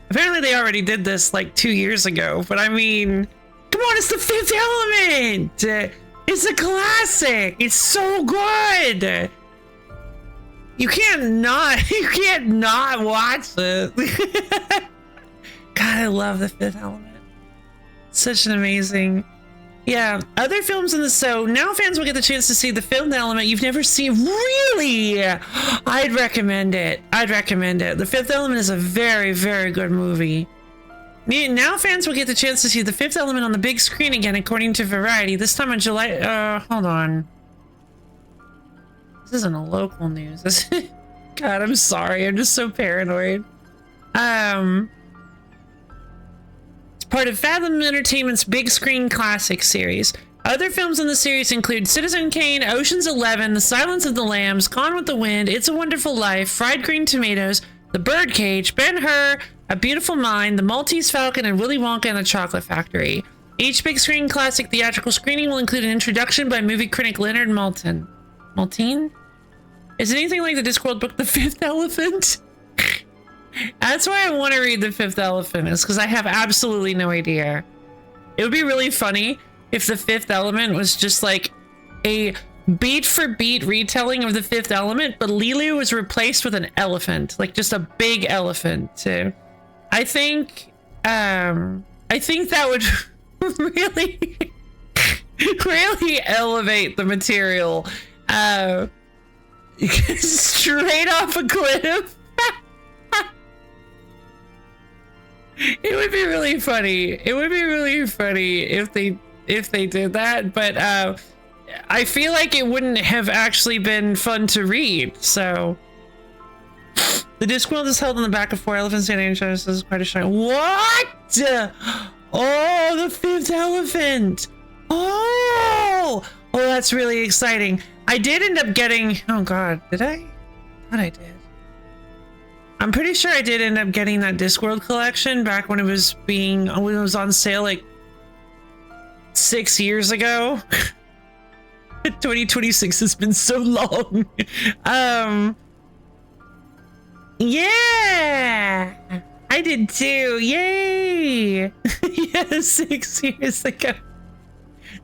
Apparently they already did this like 2 years ago, but I mean, come on, it's The Fifth Element. It's a classic. It's so good. You can't not watch it. God, I love The Fifth Element. Such an amazing. Yeah, other films in the so now fans will get the chance to see The Fifth Element you've never seen. Really? I'd recommend it. The Fifth Element is a very, very good movie. Now fans will get the chance to see The Fifth Element on the big screen again, according to Variety. This time on July. Hold on. This isn't a local news. God, I'm sorry. I'm just so paranoid. Part of Fathom Entertainment's Big Screen Classic series. Other films in the series include Citizen Kane, Ocean's 11, The Silence of the Lambs, Gone with the Wind, It's a Wonderful Life, Fried Green Tomatoes, The Birdcage, Ben-Hur, A Beautiful Mind, The Maltese Falcon, and Willy Wonka and the Chocolate Factory. Each Big Screen Classic theatrical screening will include an introduction by movie critic Leonard Maltin. Maltin? Is it anything like the Discworld book The Fifth Elephant? That's why I want to read The Fifth Elephant, is because I have absolutely no idea. It would be really funny if The Fifth Element was just like a beat for beat retelling of The Fifth Element, but Lulu was replaced with an elephant, like just a big elephant. I think that would really, really elevate the material. Straight off a cliff. It would be really funny. It would be really funny if they did that, but I feel like it wouldn't have actually been fun to read. So the Discworld is held on the back of 4 elephants and angels. This is quite a shine. What? Oh, The Fifth Elephant. Oh, that's really exciting. I did end up getting. Oh God, did I? I thought I did. I'm pretty sure I did end up getting that Discworld collection back when it was on sale like 6 years ago. 2026 has been so long. Yeah, I did too. Yay. Yeah, 6 years ago.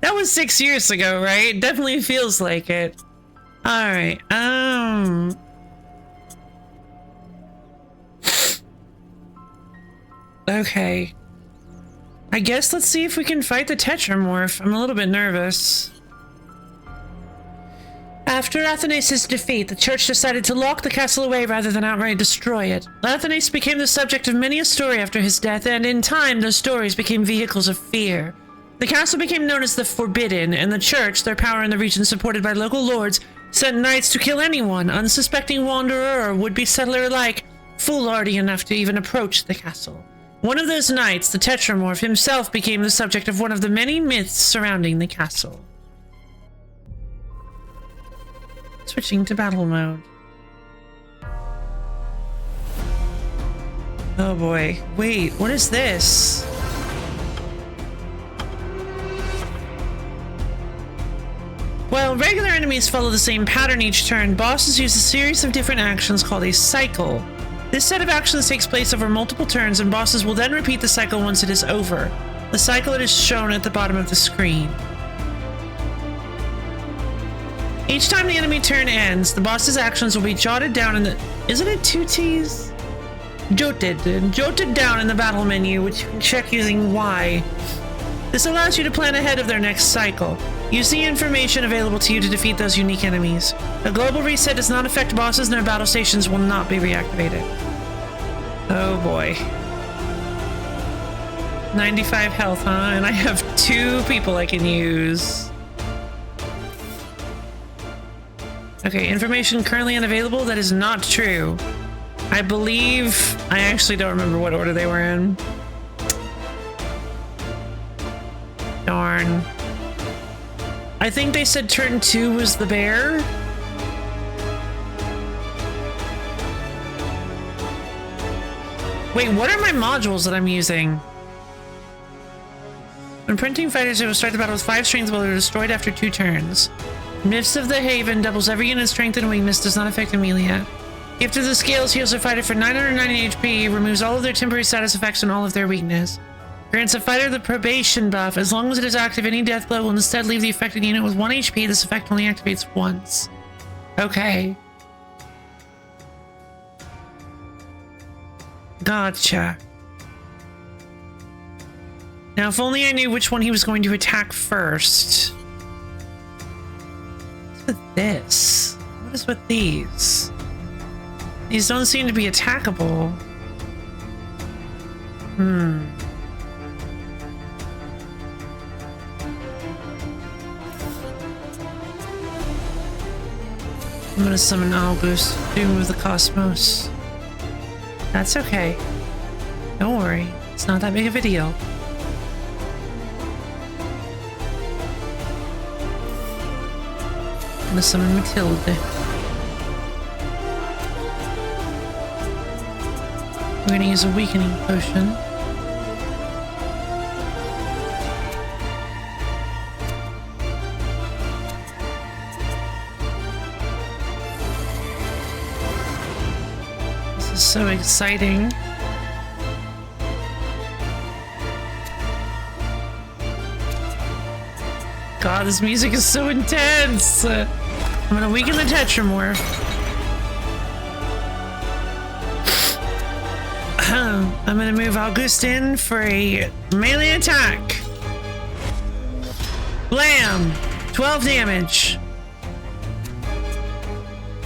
That was 6 years ago, right? It definitely feels like it. All right. Okay. I guess let's see if we can fight the Tetramorph. I'm a little bit nervous. After Athanasius' defeat, the church decided to lock the castle away rather than outright destroy it. Athanasius became the subject of many a story after his death, and in time, those stories became vehicles of fear. The castle became known as the Forbidden, and the church, their power in the region supported by local lords, sent knights to kill anyone, unsuspecting wanderer or would-be settler alike, foolhardy enough to even approach the castle. One of those knights, the Tetramorph himself, became the subject of one of the many myths surrounding the castle. Switching to battle mode. Oh boy. Wait, what is this? While regular enemies follow the same pattern each turn, bosses use a series of different actions called a cycle. This set of actions takes place over multiple turns, and bosses will then repeat the cycle once it is over. The cycle is shown at the bottom of the screen. Each time the enemy turn ends, the boss's actions will be jotted down in the... Isn't it 2 T's? Jotted down in the battle menu, which you can check using Y. This allows you to plan ahead of their next cycle. Use the information available to you to defeat those unique enemies. A global reset does not affect bosses, and their battle stations will not be reactivated. Oh boy. 95 health, huh? And I have 2 people I can use. Okay, information currently unavailable. That is not true. I believe... I actually don't remember what order they were in. Darn. I think they said turn 2 was the bear. Wait, what are my modules that I'm using? When printing fighters, it will start the battle with 5 strength while they're destroyed after 2 turns. Mists of the Haven doubles every unit's strength and weakness, does not affect Amelia. Gift of the Scales heals a fighter for 990 HP, removes all of their temporary status effects and all of their weakness. Grants a fighter the probation buff. As long as it is active, any death blow will instead leave the affected unit with 1 HP. This effect only activates once. Okay. Gotcha. Now, if only I knew which one he was going to attack first. What's with this? What is with these? These don't seem to be attackable. I'm gonna summon August, Doom of the Cosmos. That's okay. Don't worry, it's not that big of a deal. I'm gonna summon Matilda. We're gonna use a weakening potion. So exciting. God, this music is so intense. I'm gonna weaken the Tetramorph. I'm gonna move August in for a melee attack. Blam! 12 damage.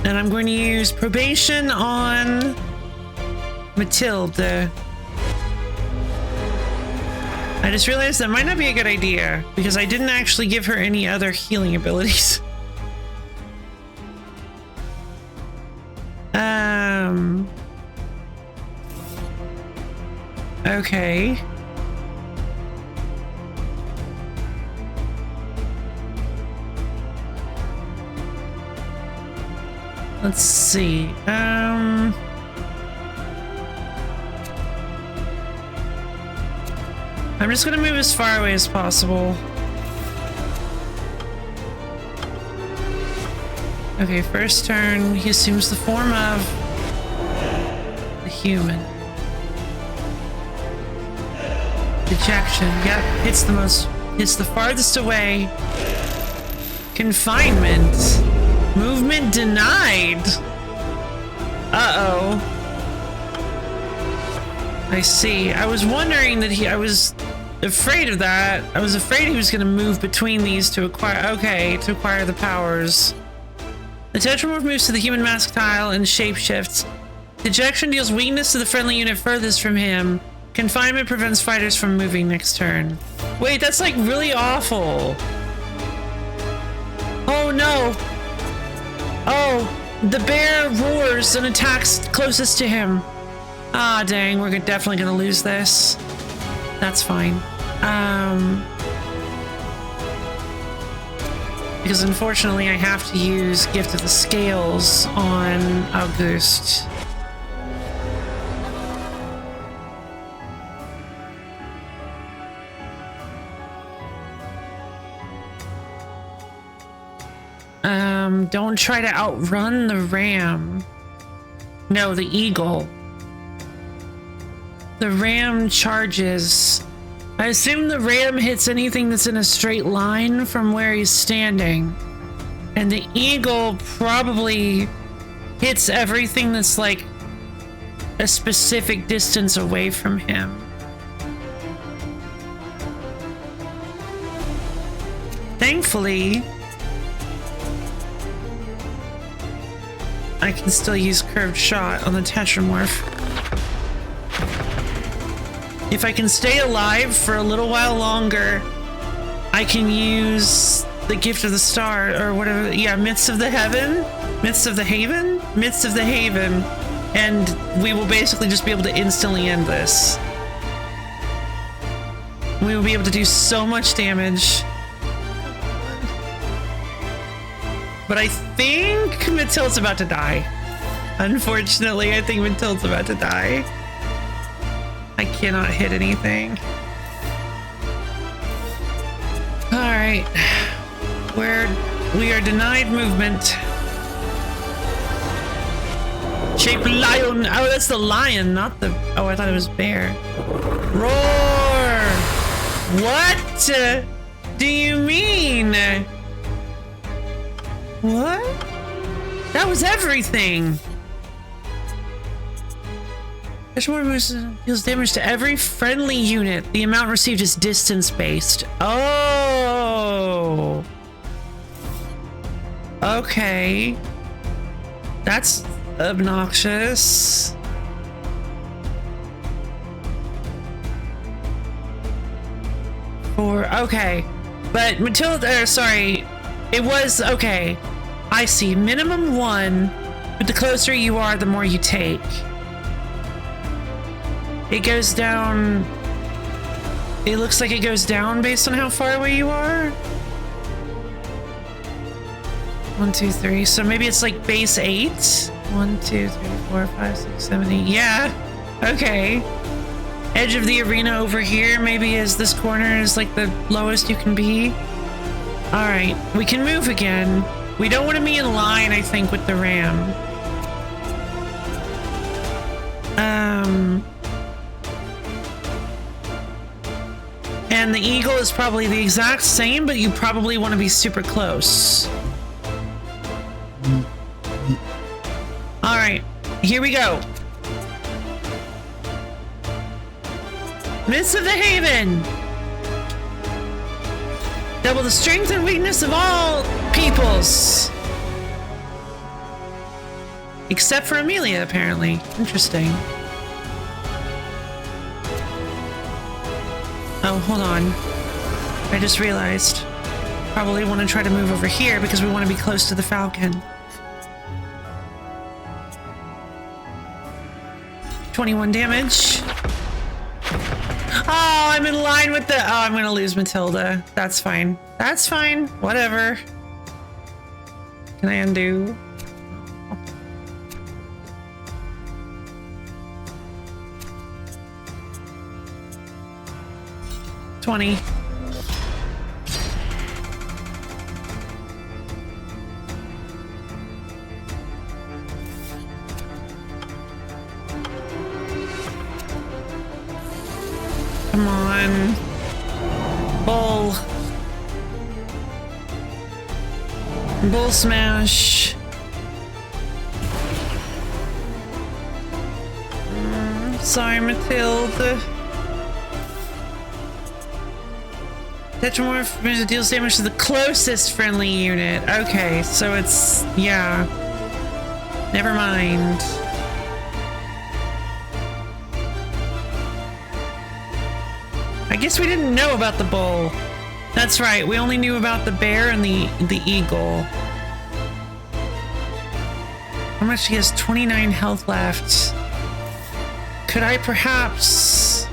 And I'm going to use probation on Matilda. I just realized that might not be a good idea because I didn't actually give her any other healing abilities. Okay. Let's see. I'm just gonna move as far away as possible. Okay, first turn, he assumes the form of the human. Dejection. Yep, hits the farthest away. Confinement. Movement denied. Uh-oh. I see. I was wondering that I was afraid of that. I was afraid he was going to move between these to acquire the powers. The Tetramorph moves to the human mask tile and shapeshifts. Dejection deals weakness to the friendly unit furthest from him. Confinement prevents fighters from moving next turn. Wait, that's like really awful. Oh no. Oh, the bear roars and attacks closest to him. Ah, dang, we're definitely gonna lose this. That's fine. Because unfortunately I have to use Gift of the Scales on August. Don't try to outrun the ram. No, the eagle. The ram charges. I assume the ram hits anything that's in a straight line from where he's standing. And the eagle probably hits everything that's like a specific distance away from him. Thankfully, I can still use curved shot on the Tetramorph. If I can stay alive for a little while longer, I can use the Gift of the Star or whatever. Yeah, Midst of the Heaven? Midst of the Haven? Midst of the Haven. And we will basically just be able to instantly end this. We will be able to do so much damage. But I think Matilda's about to die. Unfortunately, I think Matilda's about to die. I cannot hit anything. Alright. We are denied movement. Shape lion. Oh, that's the lion, not the... Oh, I thought it was bear. Roar! What do you mean? What? That was everything. More boost deals damage to every friendly unit. The amount received is distance based. Oh. Okay. That's obnoxious. Okay. But Matilda, sorry. It was okay. I see. Minimum 1, but the closer you are, the more you take. It goes down. It looks like it goes down based on how far away you are. 1, 2, 3. So maybe it's like base 8. 1, 2, 3, 4, 5, 6, 7, 8. Yeah. Okay. Edge of the arena over here. Maybe is this corner is like the lowest you can be. All right. We can move again. We don't want to be in line, I think, with the ram. And the eagle is probably the exact same, but you probably want to be super close. All right, here we go. Midst of the Haven. Double the strength and weakness of all peoples. Except for Amelia, apparently. Interesting. Oh, hold on. I just realized. Probably want to try to move over here because we want to be close to the Falcon. 21 damage. Oh, I'm in line with the... Oh, I'm going to lose Matilda. That's fine. That's fine. Whatever. Can I undo? 20. Come on. Bull. Bull smash. Sorry, Matilda. Tetramorph deals damage to the closest friendly unit. Okay, so it's... yeah. Never mind. I guess we didn't know about the bull. That's right. We only knew about the bear and the eagle. How much? He has 29 health left. Could I perhaps...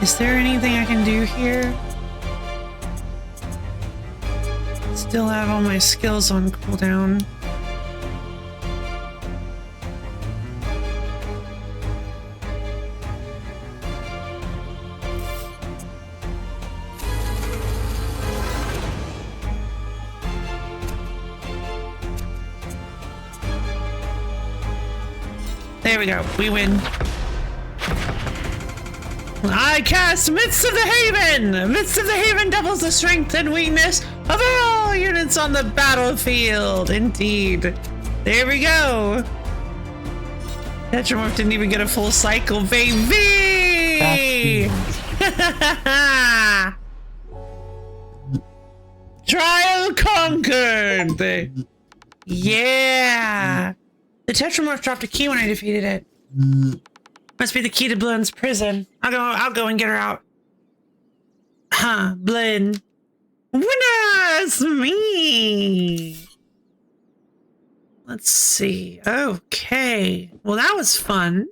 Is there anything I can do here? Still have all my skills on cooldown. There we go. We win. I cast Midst of the Haven! Midst of the Haven doubles the strength and weakness of all units on the battlefield. Indeed. There we go. Tetramorph didn't even get a full cycle, baby! Trial conquered! Yeah! The Tetramorph dropped a key when I defeated it. Must be the key to Blenn's prison. I'll go and get her out. Huh, Blenn. Winners me. Let's see. Okay. Well, that was fun.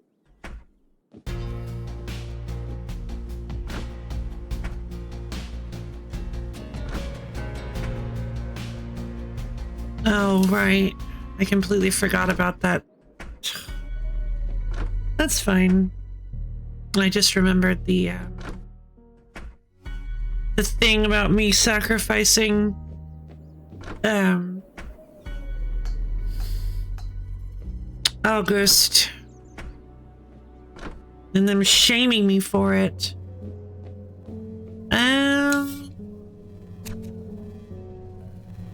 Oh, right. I completely forgot about that. That's fine. I just remembered the thing about me sacrificing August and them shaming me for it.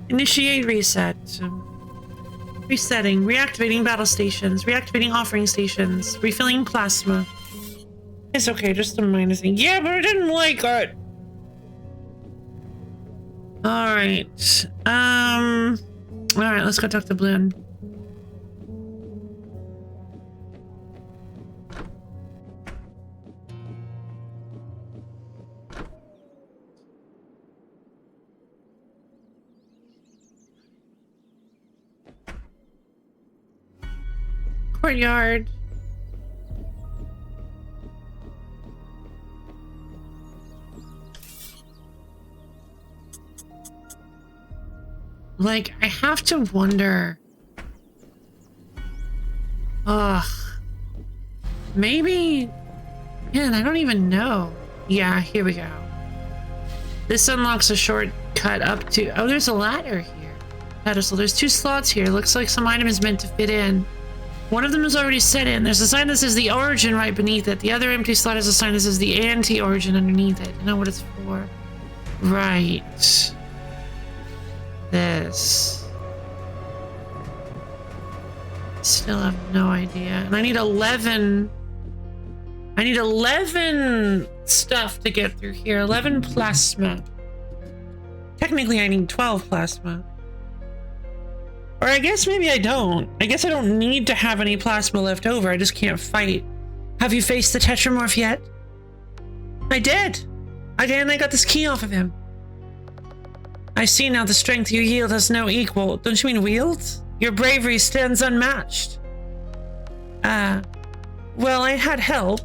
Initiate reset. Resetting, reactivating battle stations, reactivating offering stations, refilling plasma. It's okay, just a minor thing. Yeah, but I didn't like it. Alright. Alright, let's go talk to Blenn. Courtyard. Like, I have to wonder. Ugh. Maybe. Man, I don't even know. Yeah, here we go. This unlocks a shortcut up to. Oh, there's a ladder here. Pedestal. There's 2 slots here. Looks like some item is meant to fit in. One of them is already set in. There's a sign that says the origin right beneath it. The other empty slot has a sign that says the anti-origin underneath it. I know what it's for. Right. This. Still have no idea. And I need 11. I need 11 stuff to get through here. 11 plasma. Technically, I need 12 plasma. Or I guess maybe I don't. I guess I don't need to have any plasma left over. I just can't fight. Have you faced the Tetramorph yet? I did. Again, I got this key off of him. I see now the strength you yield has no equal. Don't you mean wield? Your bravery stands unmatched. Well, I had help.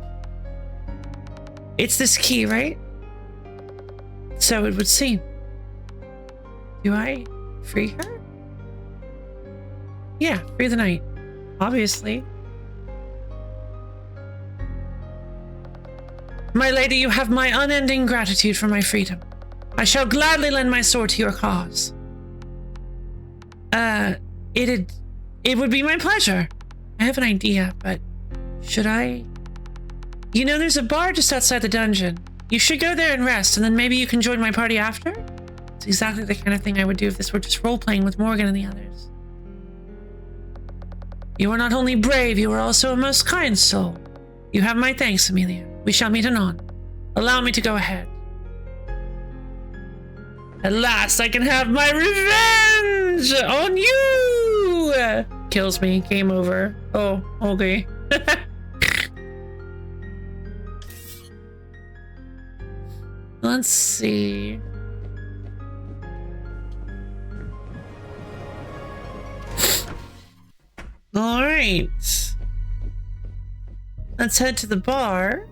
It's this key, right? So it would seem. Do I free her? Yeah, free the knight. Obviously. My lady, you have my unending gratitude for my freedom. I shall gladly lend my sword to your cause. It would be my pleasure. I have an idea, but should I? You know, there's a bar just outside the dungeon. You should go there and rest, and then maybe you can join my party after? It's exactly the kind of thing I would do if this were just role-playing with Morgan and the others. You are not only brave, you are also a most kind soul. You have my thanks, Amelia. We shall meet anon. Allow me to go ahead. At last, I can have my revenge on you! Kills me. Game over. Oh, okay. Let's see. All right. Let's head to the bar.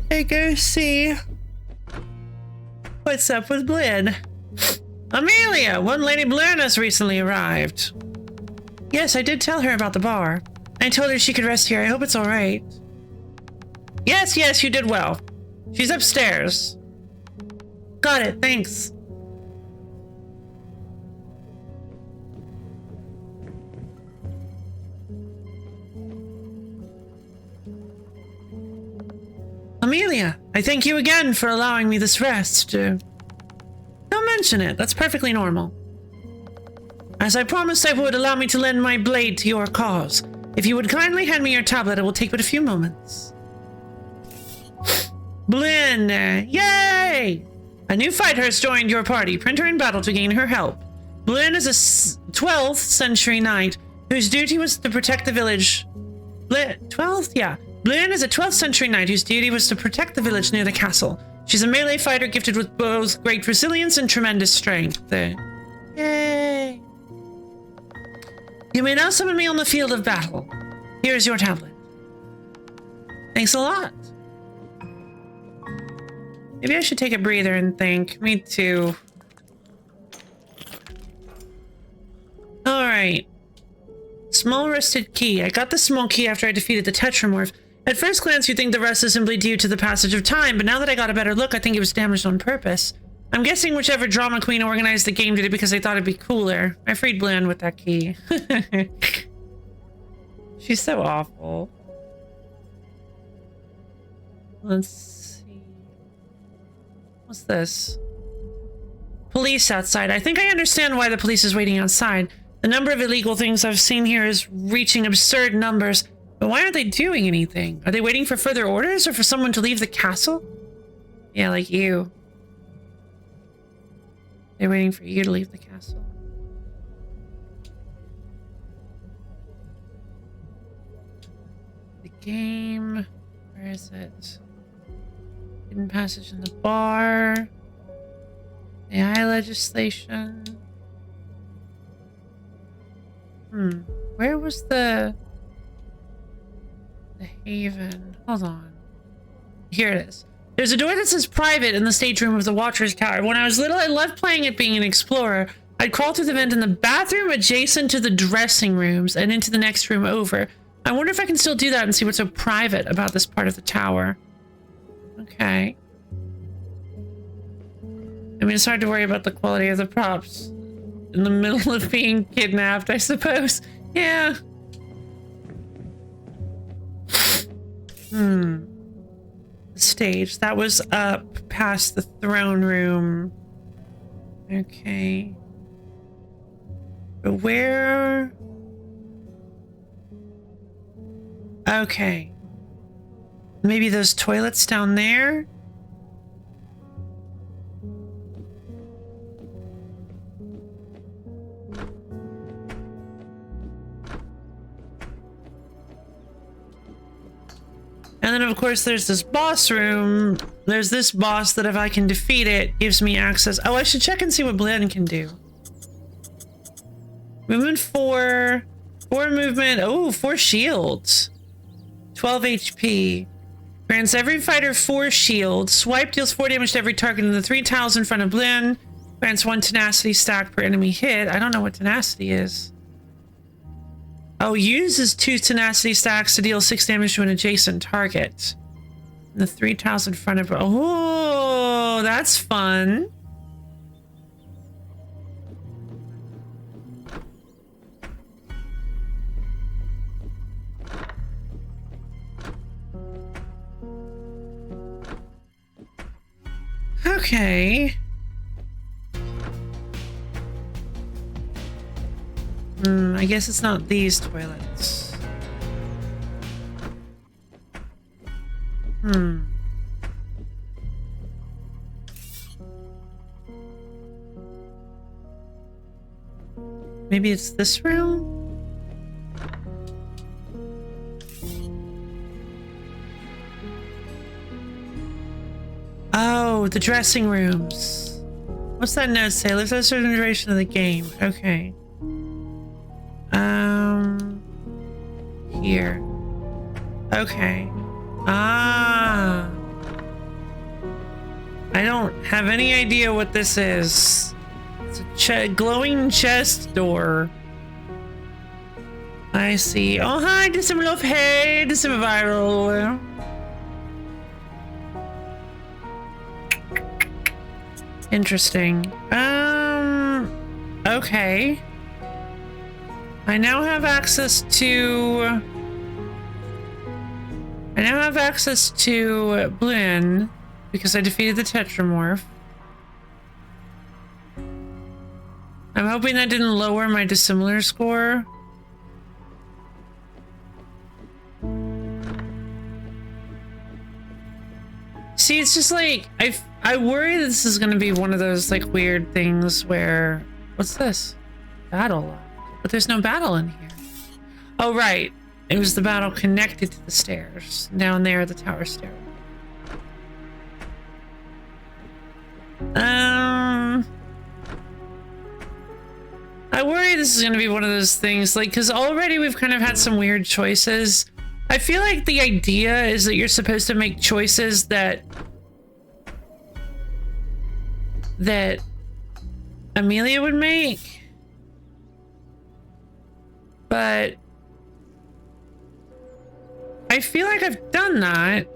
Hey, go see what's up with Blinn. Amelia, one Lady Blinn has recently arrived. Yes, I did tell her about the bar. I told her she could rest here. I hope it's all right. Yes, yes, you did well. She's upstairs. Got it, thanks. Amelia, I thank you again for allowing me this rest. Don't mention it. That's perfectly normal. As I promised I would, allow me to lend my blade to your cause. If you would kindly hand me your tablet, it will take but a few moments. Blinn! Yay! A new fighter has joined your party. Print her in battle to gain her help. Blinn is a 12th century knight whose duty was to protect the village. 12th? Yeah. Blinn is a 12th century knight whose duty was to protect the village near the castle. She's a melee fighter gifted with both great resilience and tremendous strength. Yay! You may now summon me on the field of battle. Here is your tablet. Thanks a lot. Maybe I should take a breather and think. Me too. Alright. Small rusted key. I got the small key after I defeated the Tetramorph. At first glance, you'd think the rust is simply due to the passage of time, but now that I got a better look, I think it was damaged on purpose. I'm guessing whichever drama queen organized the game did it because they thought it'd be cooler. I freed Blinn with that key. She's so awful. Let's see. What's this? Police outside. I think I understand why the police is waiting outside. The number of illegal things I've seen here is reaching absurd numbers. But why aren't they doing anything? Are they waiting for further orders or for someone to leave the castle? Yeah, like you. They're waiting for you to leave the castle. The game. Where is it? Hidden passage in the bar. AI legislation. Where was the haven? Hold on. Here it is. There's a door that says private in the stage room of the Watcher's Tower. When I was little, I loved playing it being an explorer. I'd crawl through the vent in the bathroom adjacent to the dressing rooms and into the next room over. I wonder if I can still do that and see what's so private about this part of the tower. Okay. I mean, it's hard to worry about the quality of the props in the middle of being kidnapped, I suppose. Yeah. The stage. That was up past the throne room. Okay. But where? Okay. Maybe those toilets down there? And then, of course, there's this boss room. There's this boss that if I can defeat it, gives me access. Oh, I should check and see what Blinn can do. Movement 4. 4 movement. Oh, 4 shields. 12 HP. Grants every fighter 4 shields. Swipe deals 4 damage to every target in the 3 tiles in front of Blinn. Grants 1 tenacity stack per enemy hit. I don't know what tenacity is. Oh, uses 2 tenacity stacks to deal 6 damage to an adjacent target. And the 3 tiles in front of... Oh, that's fun. Okay. I guess it's not these toilets. Maybe it's this room? Oh, the dressing rooms. What's that note say? Lives a certain duration of the game. Okay. Here. Okay. Ah. I don't have any idea what this is. It's a glowing chest door. I see. Oh, hi, Dissimilar. Hey, Dissimilar. Interesting. Okay. I now have access to Blinn because I defeated the Tetramorph. I'm hoping that didn't lower my Dissimilar score. See, it's just like I worry this is going to be one of those like weird things where what's this? Battle. But there's no battle in here. Oh right. It was the battle connected to the stairs down there at the tower stairway. I worry this is going to be one of those things like because already we've kind of had some weird choices. I feel like the idea is that you're supposed to make choices that Amelia would make, but I feel like I've done that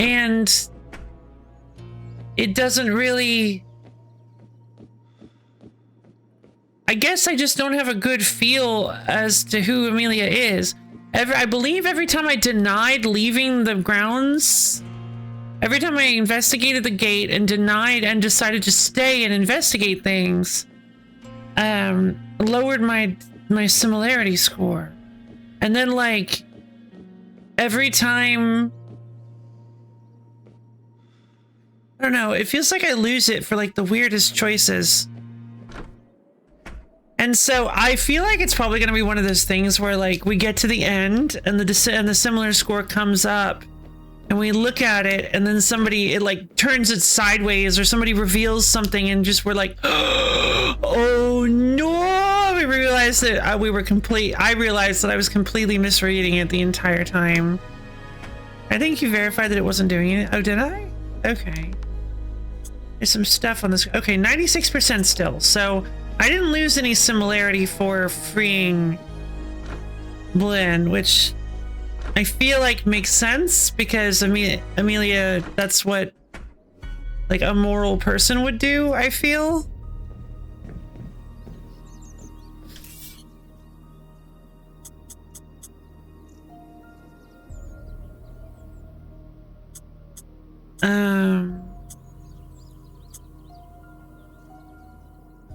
and it doesn't really, I guess I just don't have a good feel as to who Amelia is. I believe every time I denied leaving the grounds, every time I investigated the gate and denied and decided to stay and investigate things, lowered my similarity score. And then like every time, I don't know, it feels like I lose it for like the weirdest choices. And so I feel like it's probably going to be one of those things where like we get to the end and the similar score comes up and we look at it and then it like turns it sideways or somebody reveals something and just we're like, oh no, we realized that I realized that I was completely misreading it the entire time. I think you verified that it wasn't doing it. Oh, did I? Okay. There's some stuff on this. Okay, 96% still. So I didn't lose any similarity for freeing Blinn, which I feel like makes sense because Amelia, that's what like a moral person would do, I feel.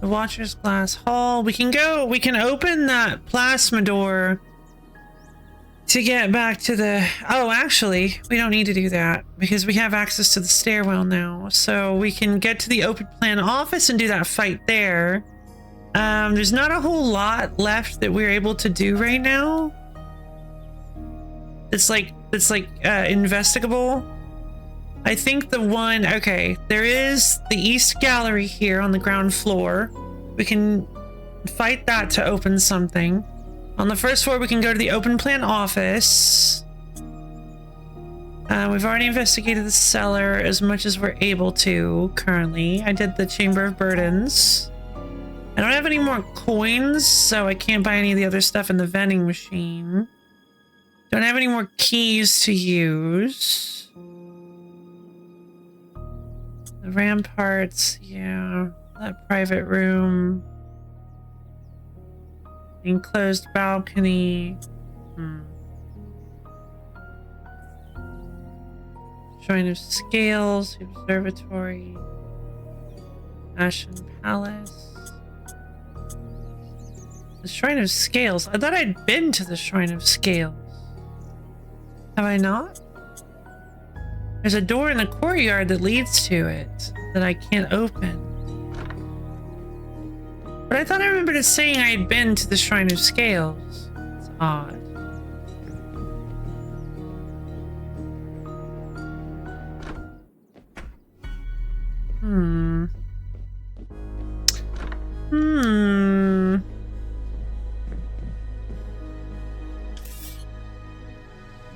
The Watcher's Glass Hall. We can open that plasma door to get back to the... Oh, actually, we don't need to do that because we have access to the stairwell now. So we can get to the open plan office and do that fight there. There's not a whole lot left that we're able to do right now. It's like investigable. I think the one, okay, there is the East Gallery here on the ground floor. We can fight that to open something. On the first floor, we can go to the open plan office. We've already investigated the cellar as much as we're able to currently. I did the Chamber of Burdens. I don't have any more coins, so I can't buy any of the other stuff in the vending machine. Don't have any more keys to use. The ramparts, yeah. That private room. Enclosed balcony. Shrine of Scales, Observatory. Ashen Palace. The Shrine of Scales. I thought I'd been to the Shrine of Scales. Have I not? There's a door in the courtyard that leads to it that I can't open. But I thought I remembered it saying I had been to the Shrine of Scales. It's odd.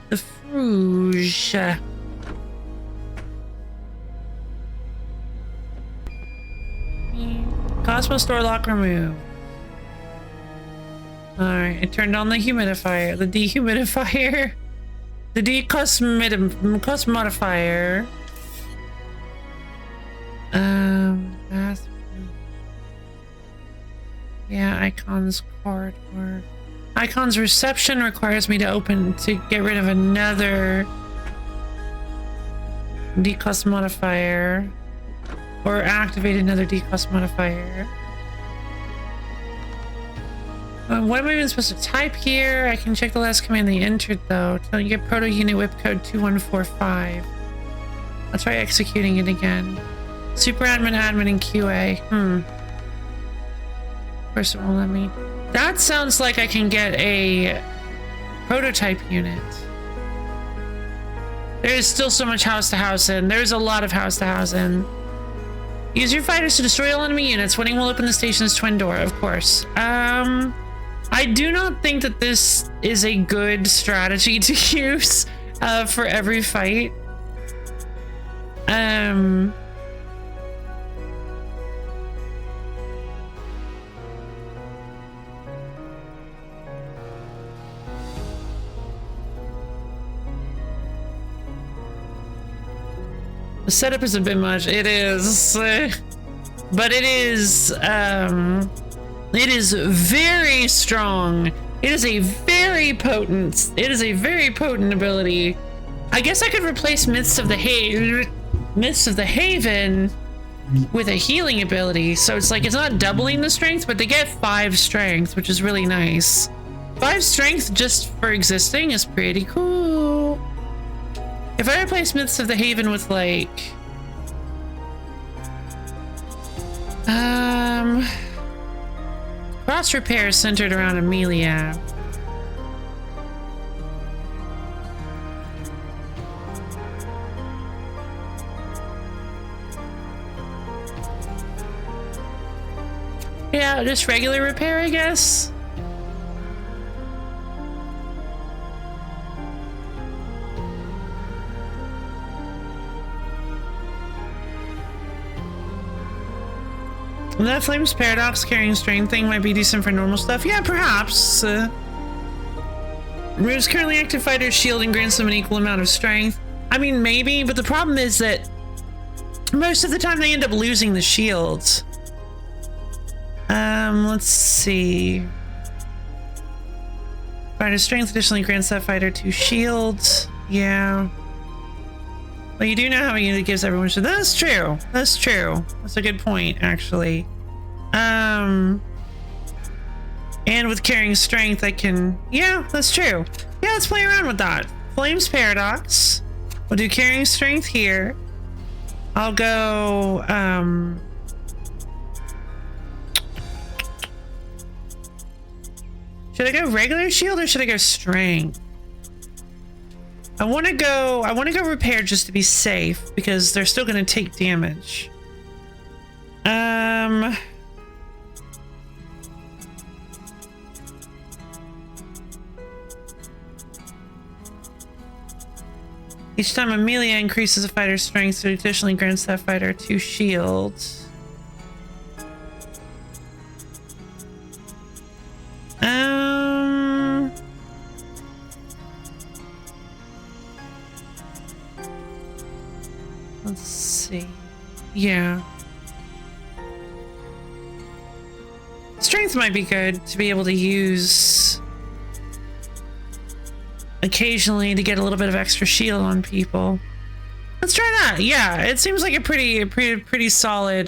The Fruge. Cosmos door lock removed. Alright, I turned on the humidifier, the dehumidifier, the decosmodifier. Bathroom. Yeah, icons corridor. Icons reception requires me to get rid of another decosmodifier. Or activate another decosmodifier. What am I even supposed to type here? I can check the last command they entered though. Tell you get proto unit whip code 2145. I'll try executing it again. Super admin, admin, and QA. Of course it won't let me. That sounds like I can get a prototype unit. There's still so much house to house in. There's a lot of house to house in. Use your fighters to destroy all enemy units. Winning will open the station's twin door, of course. I do not think that this is a good strategy to use for every fight. The setup is a bit much. It is, but it is very strong. It is a very potent. It is a very potent ability. I guess I could replace Myths of the Haven with a healing ability. So it's like it's not doubling the strength, but they get 5 strength, which is really nice. 5 strength just for existing is pretty cool. If I replace Myths of the Haven with like cross repair centered around Amelia. Yeah, just regular repair, I guess. That Flames Paradox carrying strength thing might be decent for normal stuff. Yeah, perhaps. Removes currently active fighter's shield and grants them an equal amount of strength. I mean, maybe, but the problem is that most of the time they end up losing the shields. Let's see. Fighter's strength additionally grants that fighter 2 shields. Yeah. Well, you do know how a unit gives everyone shield. That's true. That's true. That's a good point, actually. And with carrying strength, I can... Yeah, that's true. Yeah, let's play around with that. Flames Paradox. We'll do carrying strength here. I'll go... Should I go regular shield or should I go strength? I want to go repair just to be safe because they're still going to take damage. Each time Amelia increases a fighter's strength, it additionally grants that fighter 2 shields. Let's see. Yeah. Strength might be good to be able to use occasionally to get a little bit of extra shield on people. Let's try that. Yeah, it seems like a pretty solid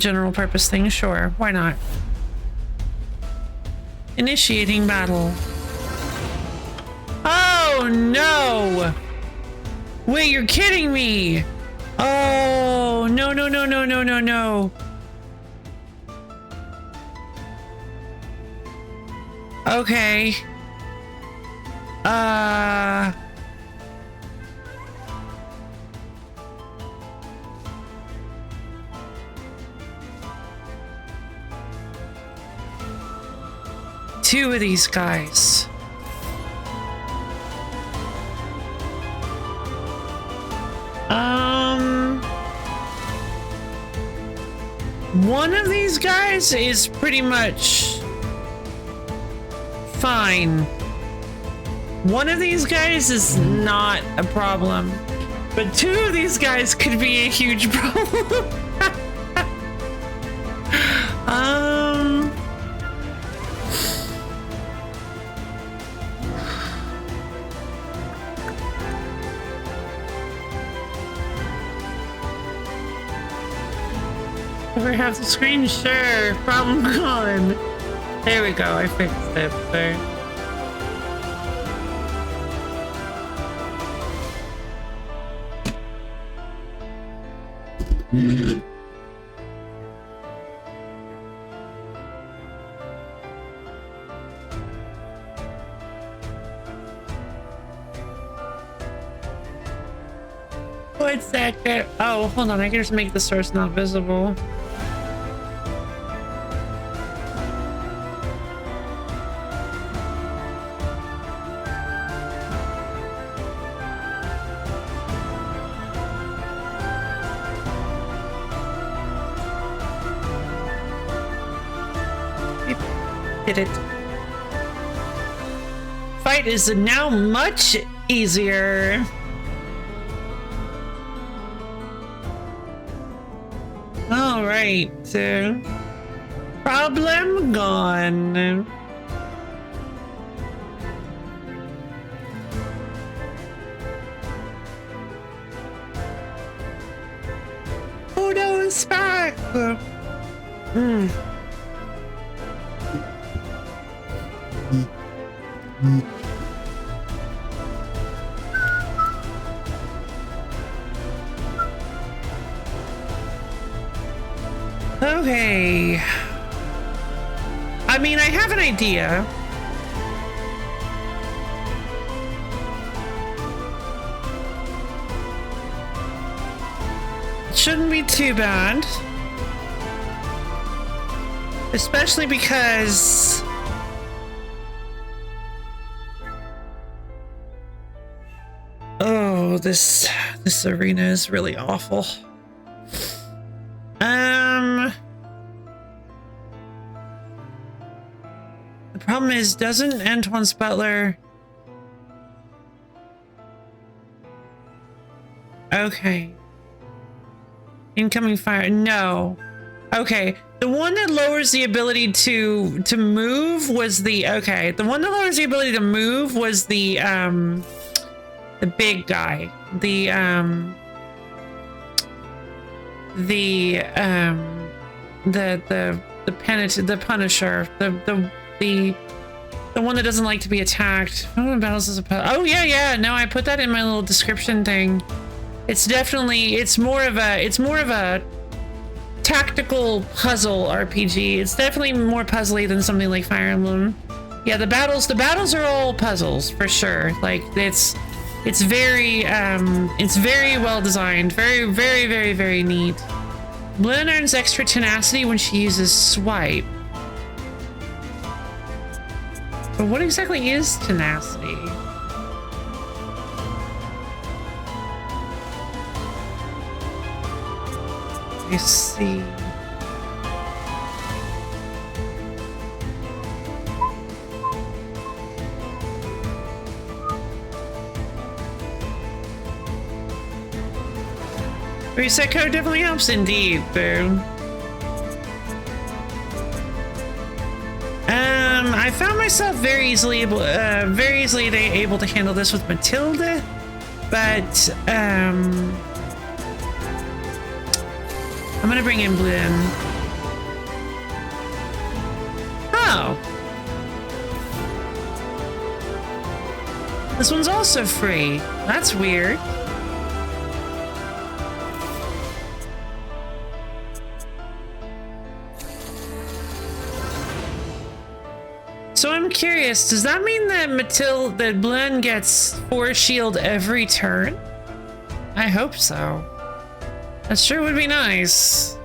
general purpose thing. Sure, why not? Initiating battle. Oh no! Wait, you're kidding me! Oh no no no no no no no! Okay. Two of these guys. One of these guys is pretty much fine. One of these guys is not a problem, but two of these guys could be a huge problem. Over half the screen? Sure. Problem gone. There we go. I fixed it. There. What's that? Oh, hold on. I can just make the source not visible. Did it. Fight is now much easier. All right. Problem gone. Oh no, it's back. Okay. I mean, I have an idea. It shouldn't be too bad. Especially because oh, this arena is really awful. The problem is, doesn't Antoine's butler... Okay. Incoming fire. No. Okay. The one that lowers the ability to move was the... Okay. The one that lowers the ability to move was the big guy. The penitent, the Punisher, the one that doesn't like to be attacked. Oh, battles as a puzzle. Oh yeah. No, I put that in my little description thing. It's definitely, it's more of a tactical puzzle RPG. It's definitely more puzzly than something like Fire Emblem. Yeah, the battles are all puzzles for sure. Like it's very well designed. Very neat. Bloon earns extra tenacity when she uses swipe. But what exactly is tenacity? I see. Reset code definitely helps indeed, boo. I found myself very easily able to handle this with Matilda, but I'm gonna bring in Bloom. Oh, this one's also free. That's weird. So I'm curious. Does that mean that that Blinn gets force shield every turn? I hope so. That sure would be nice.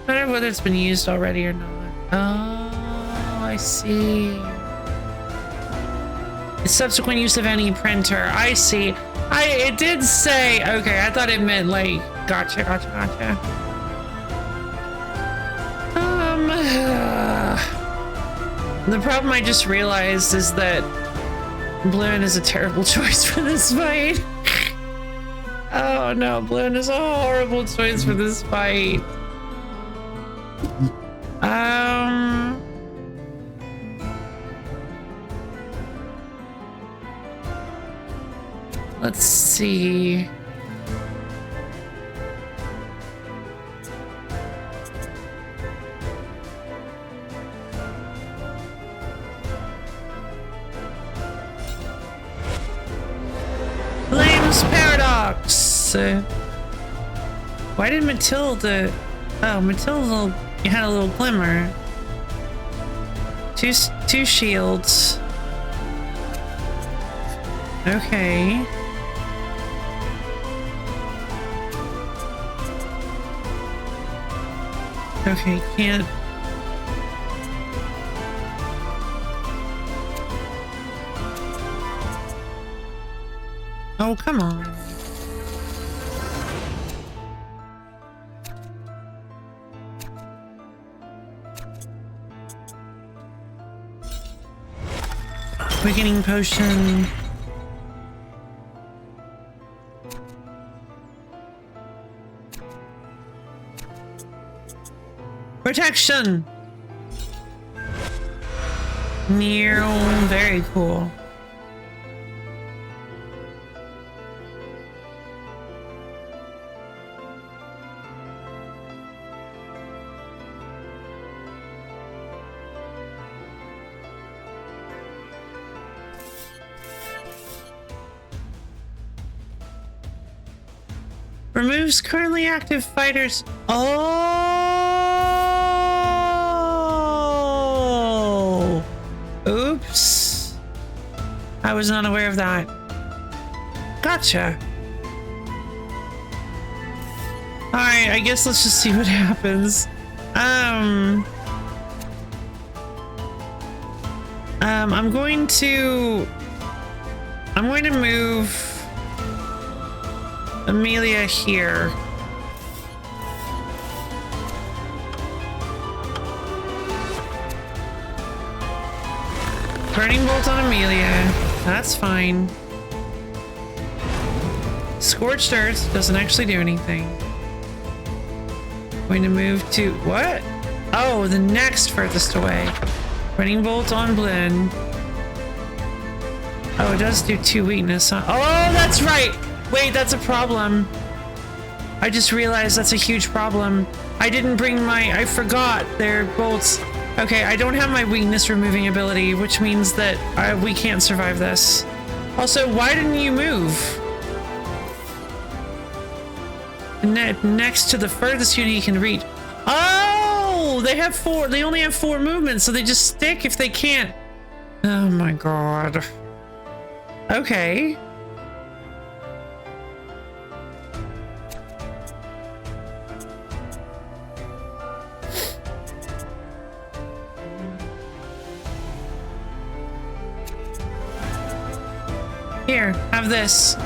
I don't know whether it's been used already or not. Oh, I see. The subsequent use of any printer. I see. It did say, okay, I thought it meant like, gotcha. The problem I just realized is that Blinn is a terrible choice for this fight. Oh no, Blinn is a horrible choice for this fight. Let's see. Flames Paradox. Why did Matilda? Oh, Matilda had a little glimmer. Two shields. Okay. Okay, can't. Oh, come on. Quickening potion. Protection! Near, very cool. Removes currently active fighters. Oh! Oops. I was not aware of that. Gotcha. Alright, I guess let's just see what happens. I'm going to move Amelia here. Burning bolt on Amelia. That's fine. Scorched Earth doesn't actually do anything. Going to move to what? Oh, the next furthest away. Burning bolt on Blinn. Oh, it does do 2 weakness. Oh, that's right. Wait, that's a problem. I just realized that's a huge problem. I didn't bring I forgot their bolts. Okay, I don't have my weakness removing ability, which means that we can't survive this. Also, why didn't you move? Next to the furthest unit you can reach. Oh, they have 4. They only have 4 movements, so they just stick if they can't. Oh my god. Okay. Here, have this.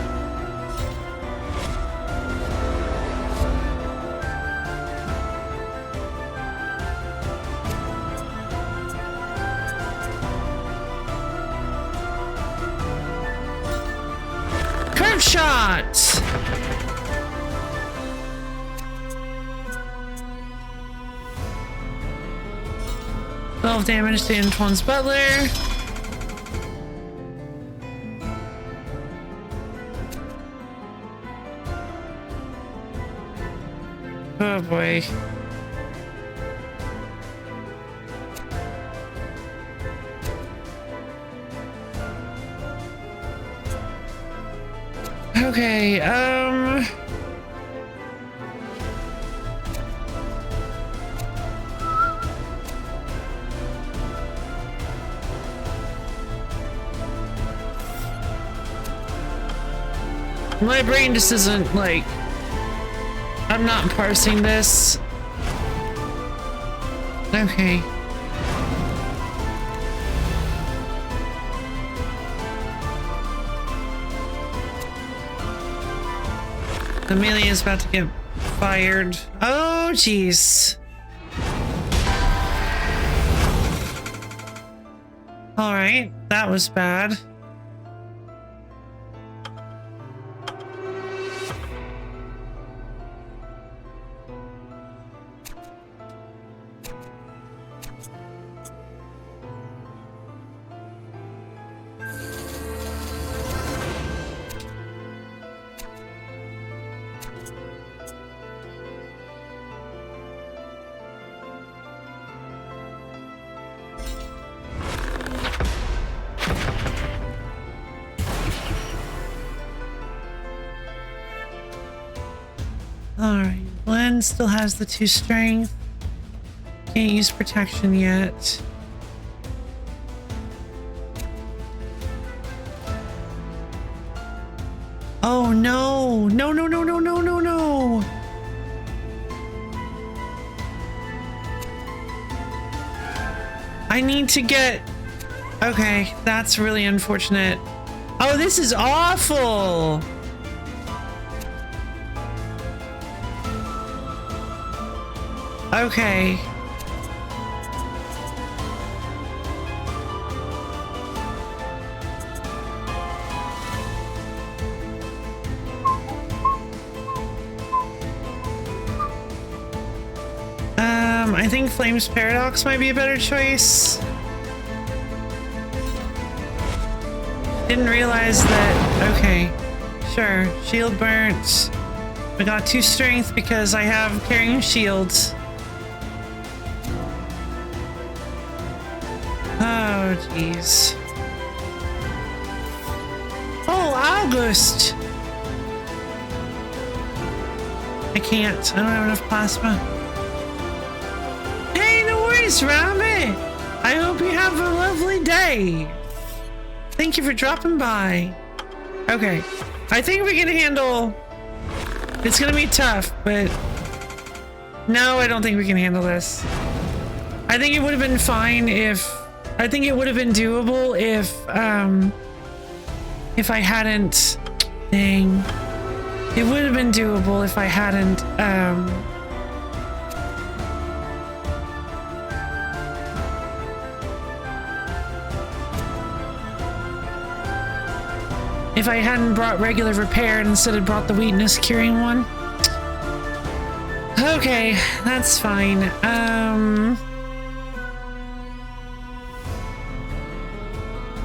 Curve shot! $12 damage to Antoine's butler. Oh boy. Okay, My brain just isn't like... I'm not parsing this. Okay. Amelia's about to get fired. Oh, jeez. All right, that was bad. Alright, Glenn still has the 2 strength. Can't use protection yet. Oh no! No, no, no, no, no, no, no! I need to get... Okay, that's really unfortunate. Oh, this is awful! Okay. I think Flame's Paradox might be a better choice. Didn't realize that... Okay. Sure. Shield burnt. We got 2 strength because I have carrying shields. Oh, jeez. Oh, August! I can't. I don't have enough plasma. Hey, no worries, Robbie! I hope you have a lovely day. Thank you for dropping by. Okay. I think we can handle... It's gonna be tough, but... No, I don't think we can handle this. I think it would have been fine if... I think it would have been doable if I hadn't... Dang. It would have been doable if I hadn't, if I hadn't brought regular repair and instead had brought the weakness curing one. Okay, that's fine.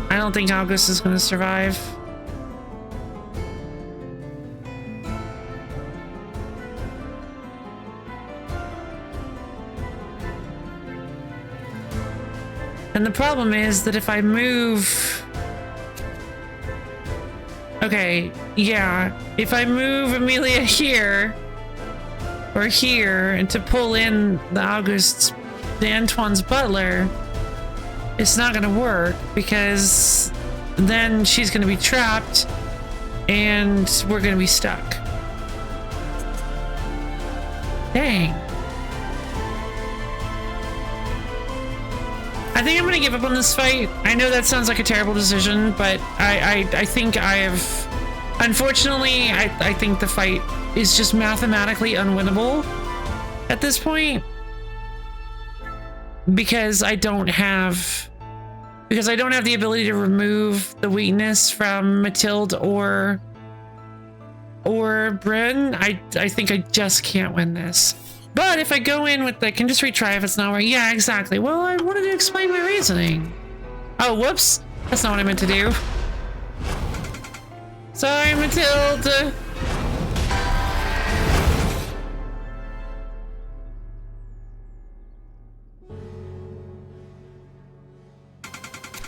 I don't think August is gonna survive. And the problem is that if I move... Okay, yeah. If I move Amelia here, or here, and to pull in the Antoine's butler, it's not gonna work, because then she's gonna be trapped, and we're gonna be stuck. Dang. I think I'm gonna give up on this fight. I know that sounds like a terrible decision, but I think I have... Unfortunately, I think the fight is just mathematically unwinnable at this point. Because I don't have the ability to remove the weakness from Mathilde or Bryn. I think I just can't win this. But if I go in with the, can just retry if it's not working. Yeah, exactly. Well, I wanted to explain my reasoning. Oh, whoops. That's not what I meant to do. Sorry, Mathilde.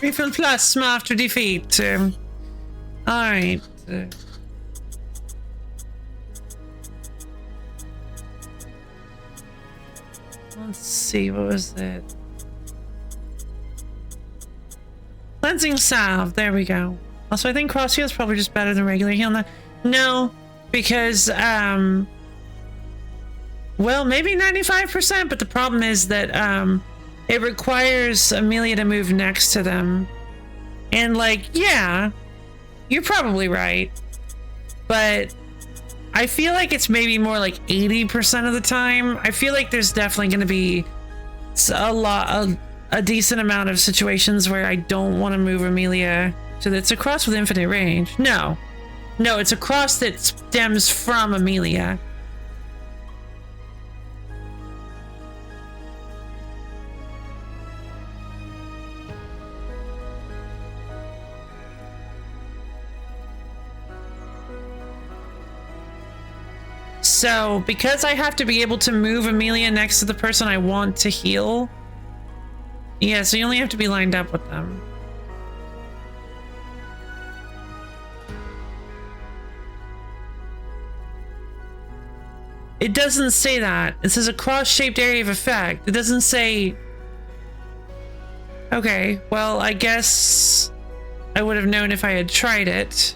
Refill plasma after defeat. Alright. Let's see, what was that? Cleansing salve, there we go. Also, I think Crosshair is probably just better than regular heal. No, because, well, maybe 95%, but the problem is that, it requires Amelia to move next to them. And, like, yeah, you're probably right. But I feel like it's maybe more like 80% of the time. I feel like there's definitely going to be a decent amount of situations where I don't want to move Amelia. So it's a cross with infinite range. No, it's a cross that stems from Amelia. So, because I have to be able to move Amelia next to the person I want to heal, yeah, so you only have to be lined up with them. It doesn't say that. It says a cross-shaped area of effect. It doesn't say... Okay, well, I guess I would have known if I had tried it.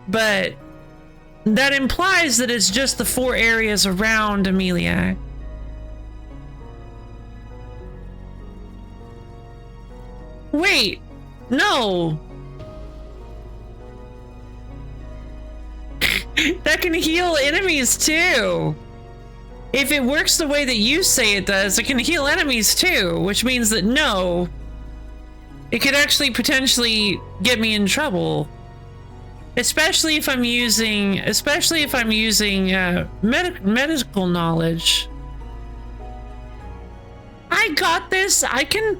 But that implies that it's just the 4 areas around Amelia. Wait, no. That can heal enemies too. If it works the way that you say it does, it can heal enemies too, which means that no, it could actually potentially get me in trouble. Especially if I'm using medical knowledge. I got this. I can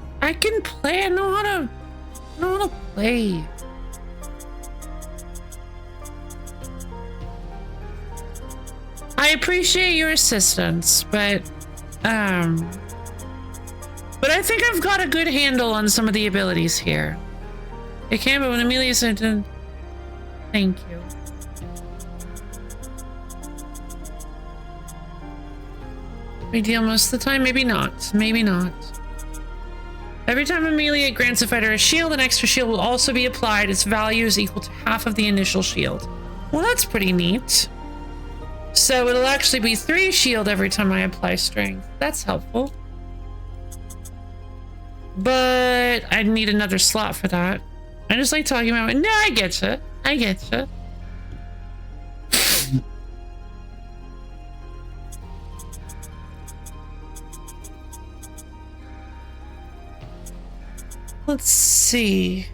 play. I know how to play. I appreciate your assistance, but I think I've got a good handle on some of the abilities here. It can, but when Amelia said, thank you. Big deal most of the time? Maybe not. Maybe not. Every time Amelia grants a fighter a shield, an extra shield will also be applied. Its value is equal to half of the initial shield. Well, that's pretty neat. So it'll actually be 3 shield every time I apply strength. That's helpful. But I need another slot for that. I just like talking about it. No, I get you. I get you. Let's see.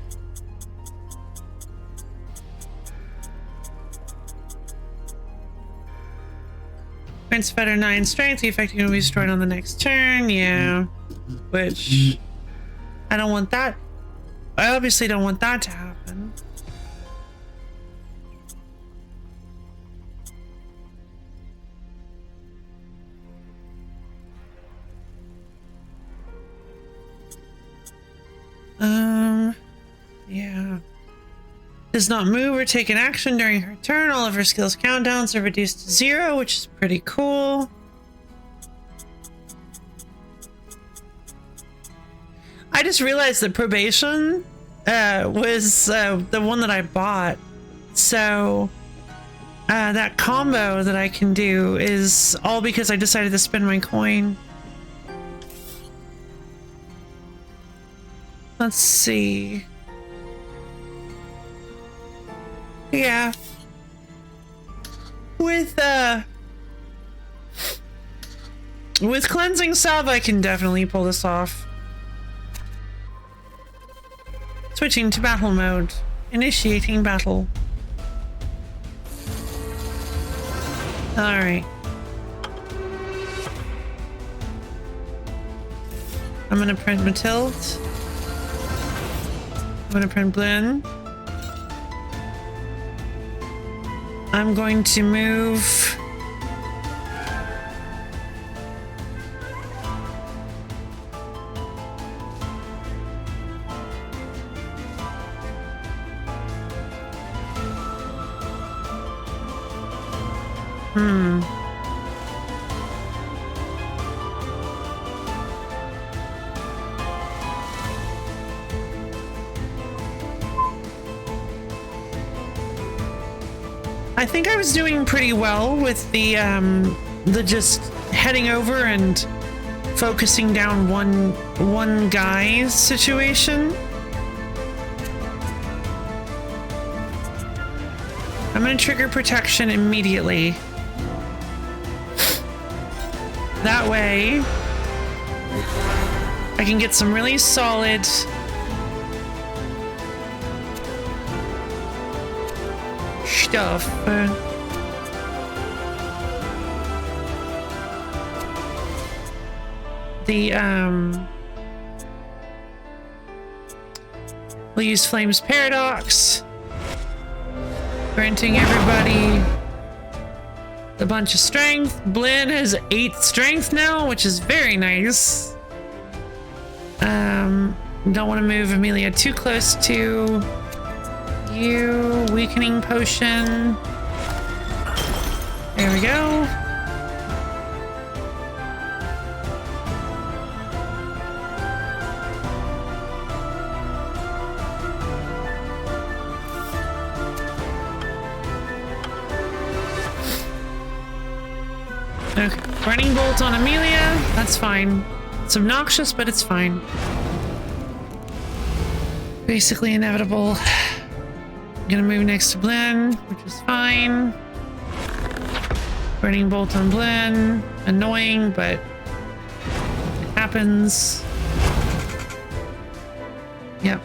Grants fighter 9 strength. The effect can be destroyed on the next turn. Yeah. Which I don't want that. I obviously don't want that to happen. Yeah. Does not move or take an action during her turn. All of her skills countdowns are reduced to 0, which is pretty cool. I just realized that probation was the one that I bought. So that combo that I can do is all because I decided to spend my coin. Let's see. Yeah. With cleansing salve, I can definitely pull this off. Switching to battle mode. Initiating battle. Alright. I'm gonna print Mathilde. I'm gonna print Blinn. I'm going to move I think I was doing pretty well with the just heading over and focusing down one guy's situation. I'm gonna trigger protection immediately. That way I can get some really solid stuff. We'll use Flame's Paradox, granting everybody a bunch of strength. Blinn has 8 strength now, which is very nice. Don't want to move Amelia too close to you. Weakening potion. There we go. Okay, running bolt on Amelia. That's fine. It's obnoxious, but it's fine. Basically inevitable. I'm gonna move next to Blinn, which is fine. Running bolt on Blinn. Annoying, but it happens. Yep.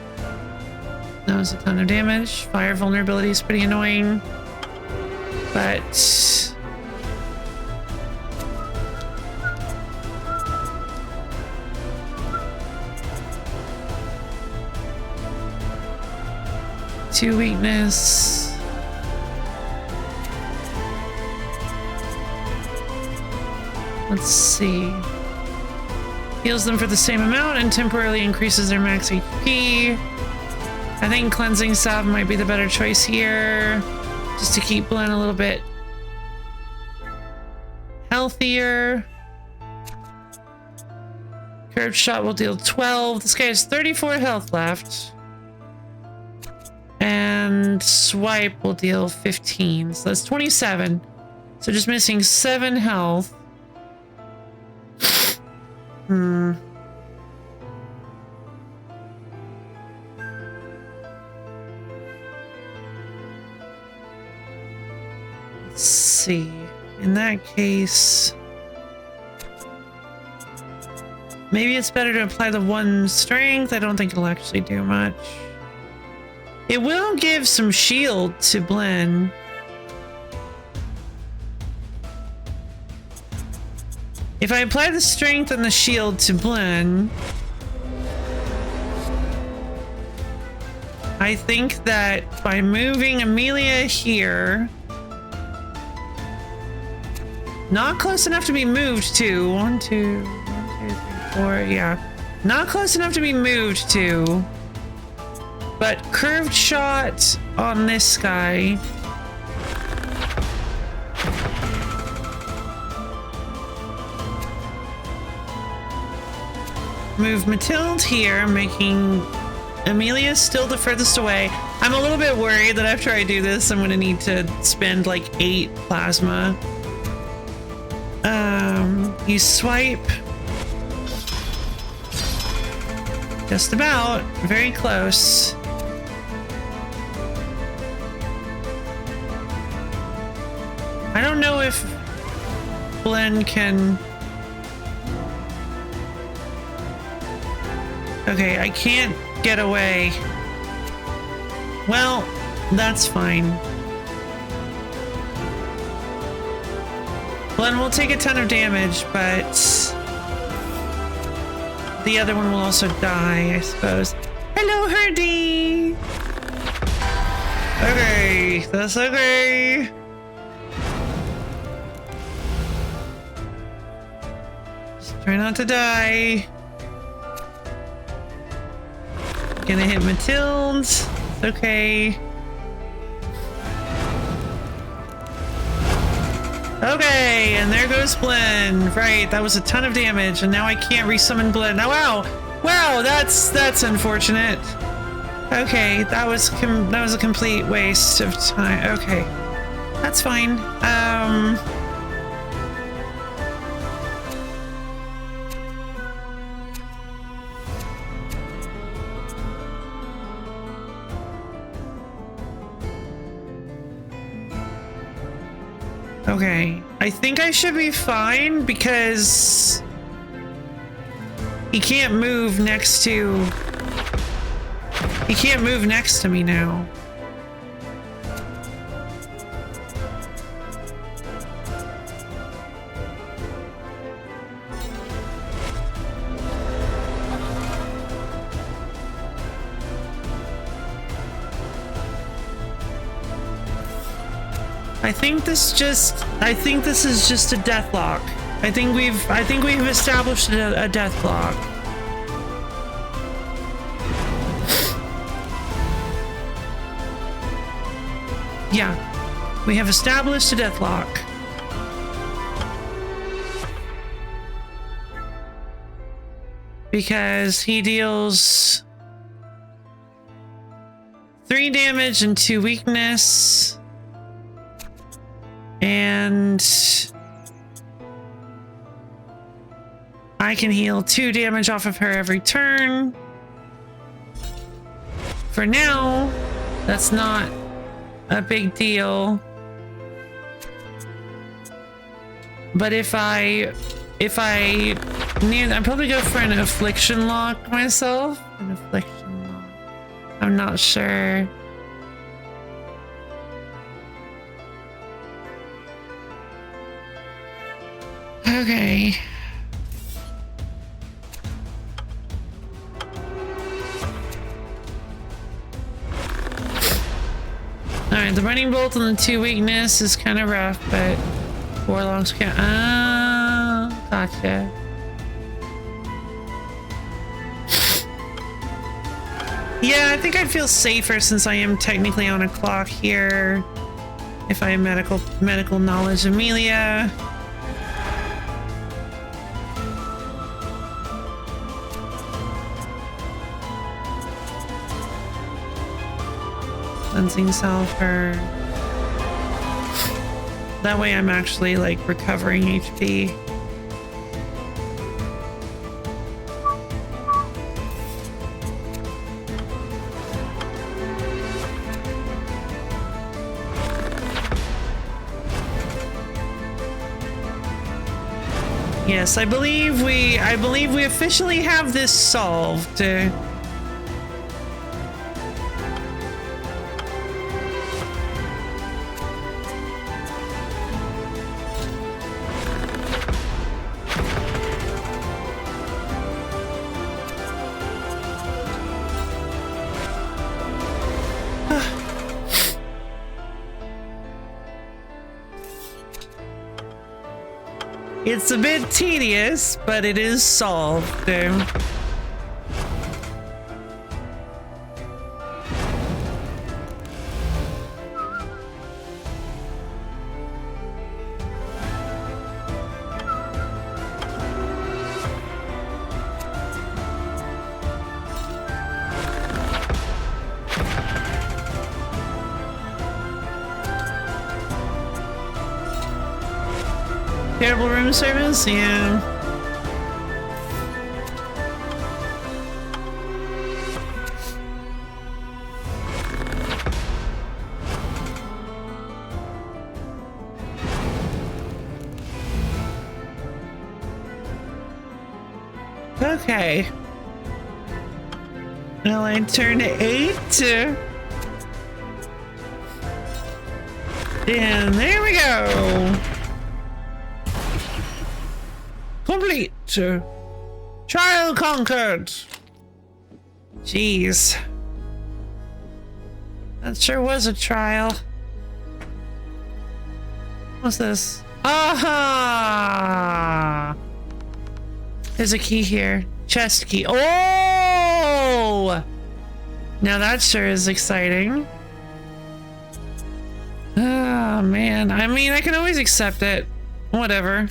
That was a ton of damage. Fire vulnerability is pretty annoying. But 2 weakness. Let's see. Heals them for the same amount and temporarily increases their max HP. I think Cleansing Salve might be the better choice here, just to keep Blinn a little bit healthier. Curved Shot will deal 12. This guy has 34 health left. And Swipe will deal 15. So that's 27. So just missing 7 health. Let's see. In that case, maybe it's better to apply the 1 strength. I don't think it'll actually do much. It will give some shield to Blinn. If I apply the strength and the shield to Blinn, I think that by moving Amelia here, not close enough to be moved to. 1, 2, 3, 4, yeah. Not close enough to be moved to. But Curved Shot on this guy. Move Mathilde here, making Amelia still the furthest away. I'm a little bit worried that after I do this, I'm gonna need to spend like 8 plasma. You swipe. Just about. Very close. I don't know if Blinn can... Okay, I can't get away. Well, that's fine. Blinn will take a ton of damage, but the other one will also die, I suppose. Hello, Herdy! Okay, that's okay. Just try not to die. Gonna hit Mathilde. It's okay. Okay, and there goes Blinn. Right, that was a ton of damage, and now I can't resummon Blinn. Oh, wow! Wow, that's unfortunate. Okay, that was a complete waste of time. Okay. That's fine. Okay, I think I should be fine because he can't move next to me now. I think this is just a deathlock. I think we've established a deathlock. Yeah, we have established a deathlock. Because he deals 3 damage and 2 weakness. And I can heal 2 damage off of her every turn. For now, that's not a big deal. But if I need, I'm probably go for an affliction lock myself. An affliction lock. I'm not sure. Okay. Alright, the running bolt and the 2 weakness is kind of rough, but warlocks can. Ah, gotcha. Yeah, I think I'd feel safer since I am technically on a clock here. If I have medical knowledge, Amelia. Cleansing sulfur. That way I'm actually like recovering HP. Yes, I believe we officially have this solved. It's a bit tedious, but it is solved. Terrible room service? Yeah. Okay. Well, I turned 8. And there we go. Complete. Trial conquered. Jeez. That sure was a trial. What's this? Aha! There's a key here. Chest key. Oh! Now that sure is exciting. Oh, man. I mean, I can always accept it. Whatever.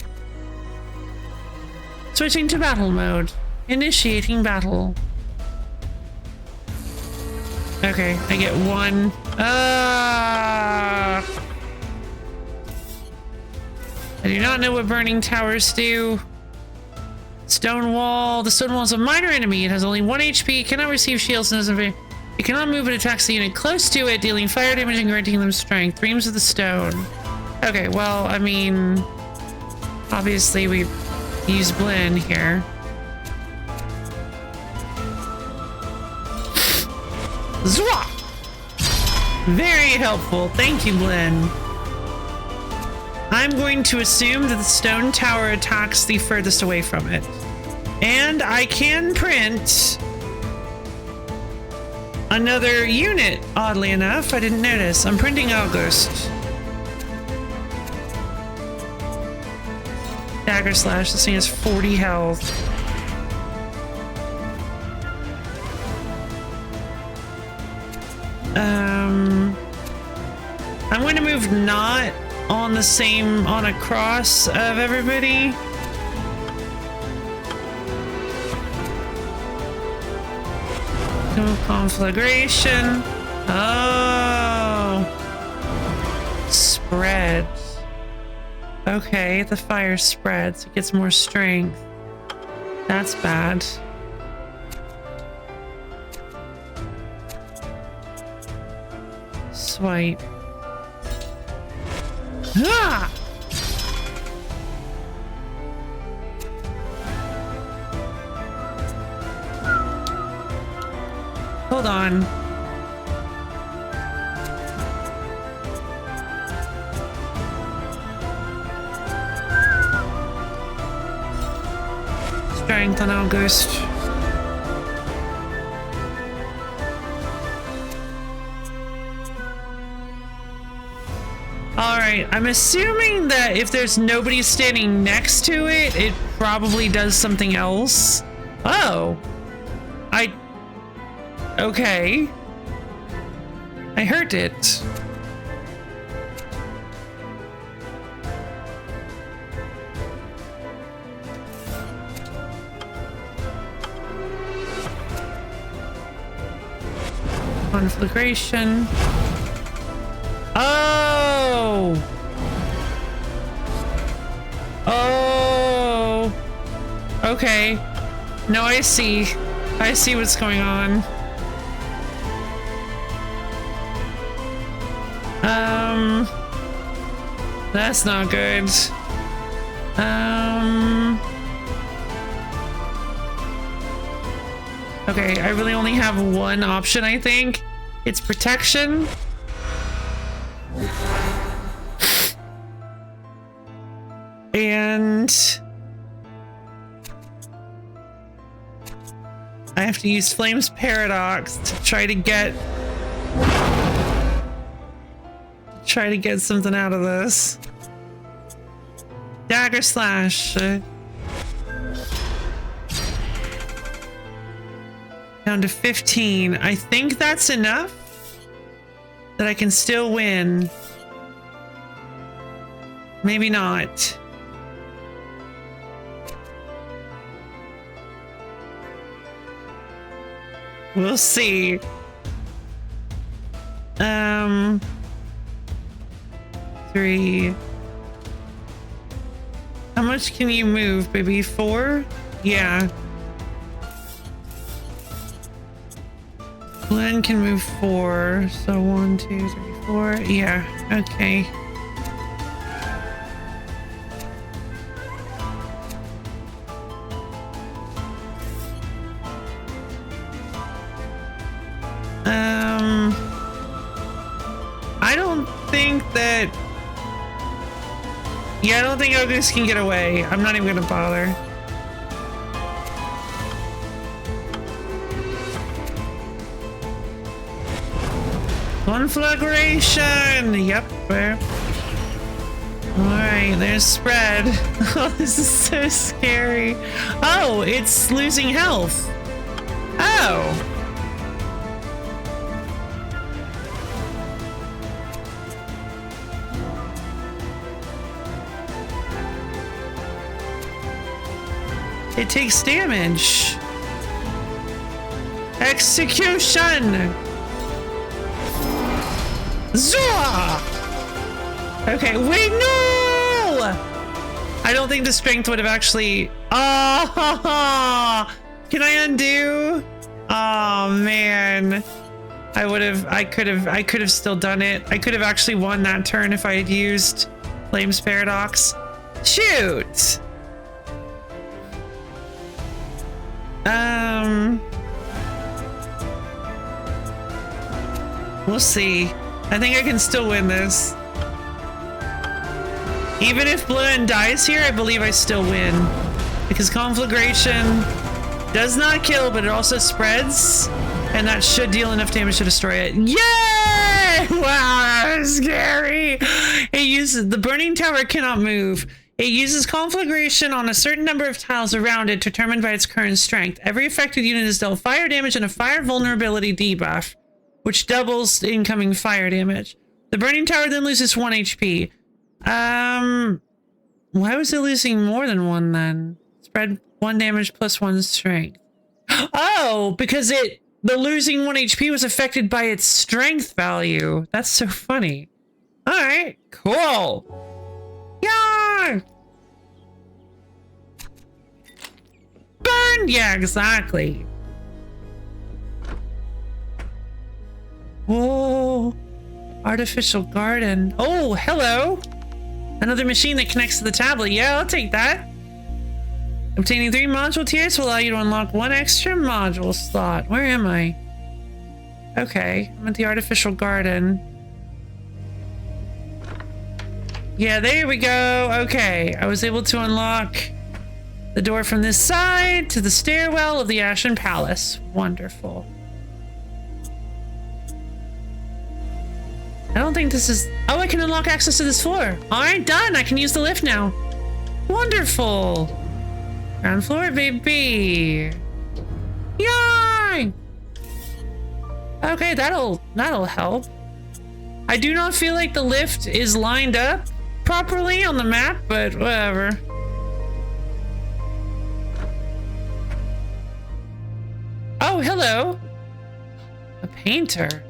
Switching to battle mode. Initiating battle. Okay, I get 1. I do not know what burning towers do. Stone wall. The stone wall is a minor enemy. It has only 1 HP. It cannot receive shields and doesn't. It cannot move but attacks the unit close to it, dealing fire damage and granting them strength. Reams of the stone. Okay, well, I mean, obviously we use Blinn here. Zwah! Very helpful. Thank you, Blinn. I'm going to assume that the stone tower attacks the furthest away from it. And I can print another unit, oddly enough. I didn't notice. I'm printing August. Dagger slash. This thing has 40 health. I'm going to move not on the same, on a cross of everybody. No conflagration. Oh. Spreads. Okay, the fire spreads. It gets more strength. That's bad. Swipe. Ah! Hold on. Strength on August. Alright, I'm assuming that if there's nobody standing next to it, it probably does something else. Oh. Okay. I heard it. Conflagration. Oh! Oh! Okay. No, I see. I see what's going on. That's not good. Okay, I really only have one option, I think. It's protection. And I have to use Flame's Paradox to try to get something out of this. Dagger slash. Down to 15. I think that's enough that I can still win. Maybe not. We'll see. 3. How much can you move, baby? 4? Yeah. Glenn can move 4. So 1, 2, 3, 4. Yeah. Okay. I don't think that... Yeah, I don't think August can get away. I'm not even gonna bother. Conflagration! Yep. Alright, there's spread. Oh, this is so scary. Oh, it's losing health. Oh. It takes damage. Execution! Zua! Okay, wait, no! I don't think the strength would have actually... Oh! Can I undo? Oh, man. I could have still done it. I could have actually won that turn if I had used Flames Paradox. Shoot! We'll see. I think I can still win this. Even if Bluen dies here, I believe I still win. Because Conflagration does not kill, but it also spreads. And that should deal enough damage to destroy it. Yay! Wow, that was scary. It uses the Burning Tower cannot move. It uses Conflagration on a certain number of tiles around it, determined by its current strength. Every affected unit is dealt fire damage and a fire vulnerability debuff, which doubles incoming fire damage. The Burning Tower then loses 1 HP. Why was it losing more than 1 then? Spread 1 damage plus 1 strength. Oh, because the losing 1 HP was affected by its strength value. That's so funny. All right, cool. Yeah. Burn. Yeah, exactly. Whoa. Artificial garden. Oh, hello. Another machine that connects to the tablet. Yeah, I'll take that. Obtaining 3 module tiers will allow you to unlock 1 extra module slot. Where am I? Okay, I'm at the artificial garden. Yeah, there we go. Okay, I was able to unlock the door from this side to the stairwell of the Ashen Palace. Wonderful. I don't think this is... Oh, I can unlock access to this floor. All right, done. I can use the lift now. Wonderful. Ground floor, baby. Yay! Okay, that'll help. I do not feel like the lift is lined up properly on the map, but whatever. Oh, hello. A painter.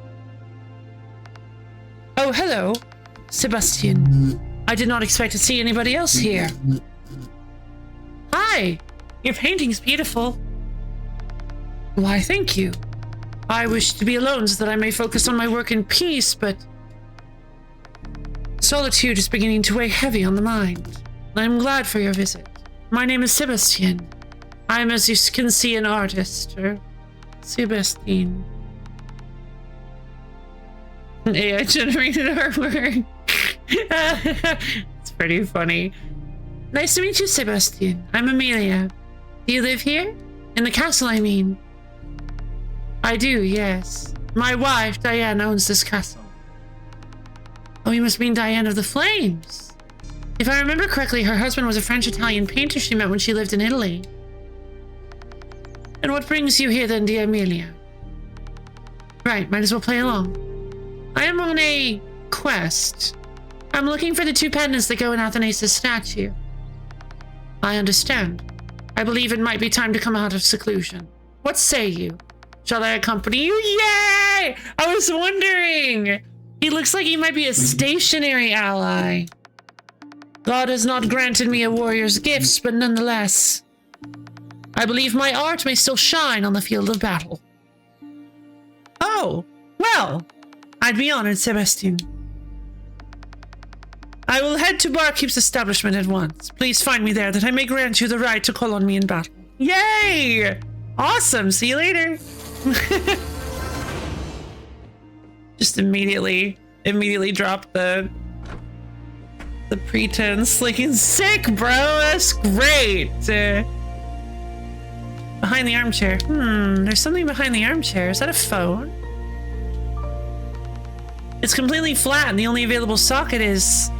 Oh, hello, Sebastian. I did not expect to see anybody else here. Hi, your painting's beautiful. Why, thank you. I wish to be alone so that I may focus on my work in peace, but solitude is beginning to weigh heavy on the mind. I'm glad for your visit. My name is Sebastian. I'm, as you can see, an artist, or Sebastian. An AI-generated artwork. It's pretty funny. Nice to meet you, Sebastian. I'm Amelia. Do you live here? In the castle, I mean. I do, yes. My wife, Diane, owns this castle. Oh, you must mean Diane of the Flames. If I remember correctly, her husband was a French-Italian painter she met when she lived in Italy. And what brings you here then, dear Amelia? Right, might as well play along. I am on a quest. I'm looking for the 2 pendants that go in Athanasius' statue. I understand. I believe it might be time to come out of seclusion. What say you? Shall I accompany you? Yay! I was wondering! He looks like he might be a stationary ally. God has not granted me a warrior's gifts, but nonetheless, I believe my art may still shine on the field of battle. Oh, well, I'd be honored, Sebastian. I will head to Barkeep's establishment at once. Please find me there that I may grant you the right to call on me in battle. Yay! Awesome, see you later. Just immediately drop the pretense. Like, it's sick, bro. That's great. Behind the armchair. There's something behind the armchair. Is that a phone? It's completely flat and the only available socket is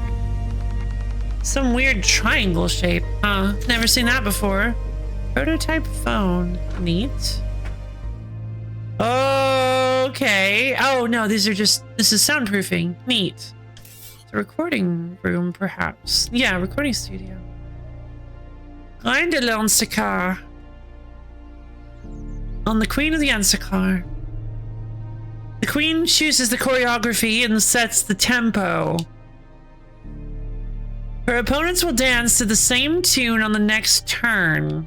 some weird triangle shape. Never seen that before. Prototype phone. Neat. Okay. Oh no, this is soundproofing. Neat. It's a recording room, perhaps. Yeah, recording studio. Grindelansekar. On the Queen of the Ansakar. The Queen chooses the choreography and sets the tempo. Her Her opponents will dance to the same tune on the next turn.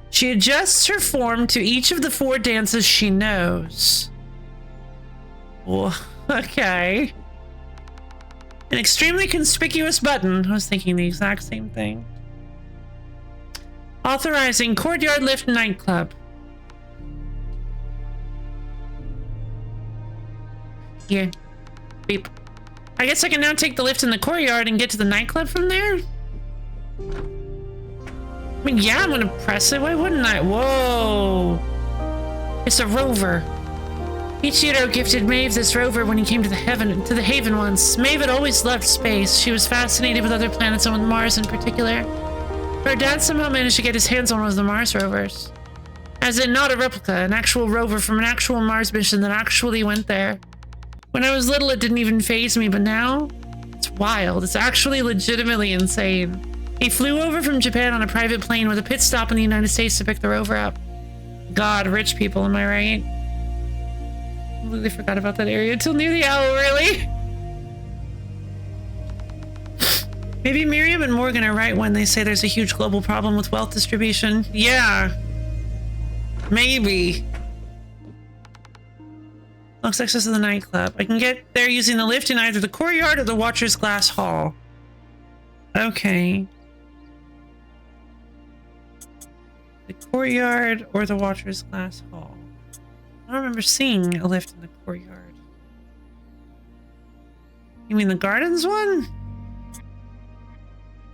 She adjusts her form to each of the 4 dances she knows. Well, okay. An extremely conspicuous button. I was thinking the exact same thing. Authorizing Courtyard Lift Nightclub. Here. Beep. I guess I can now take the lift in the courtyard and get to the nightclub from there? I mean, yeah, I'm gonna press it. Why wouldn't I? Whoa. It's a rover. Ichiro gifted Maeve this rover when he came to the Haven once. Maeve had always loved space. She was fascinated with other planets and with Mars in particular. Her dad somehow managed to get his hands on one of the Mars rovers. As in, not a replica, an actual rover from an actual Mars mission that actually went there. When I was little, it didn't even faze me, but now, it's wild. It's actually legitimately insane. He flew over from Japan on a private plane with a pit stop in the United States to pick the rover up. God, rich people, am I right? I completely forgot about that area until near the hour, really? Maybe Miriam and Morgan are right when they say there's a huge global problem with wealth distribution. Yeah. Maybe. Looks access to the nightclub. I can get there using the lift in either the courtyard or the Watcher's Glass Hall. Okay. The courtyard or the Watcher's Glass Hall. I don't remember seeing a lift in the courtyard. You mean the gardens one?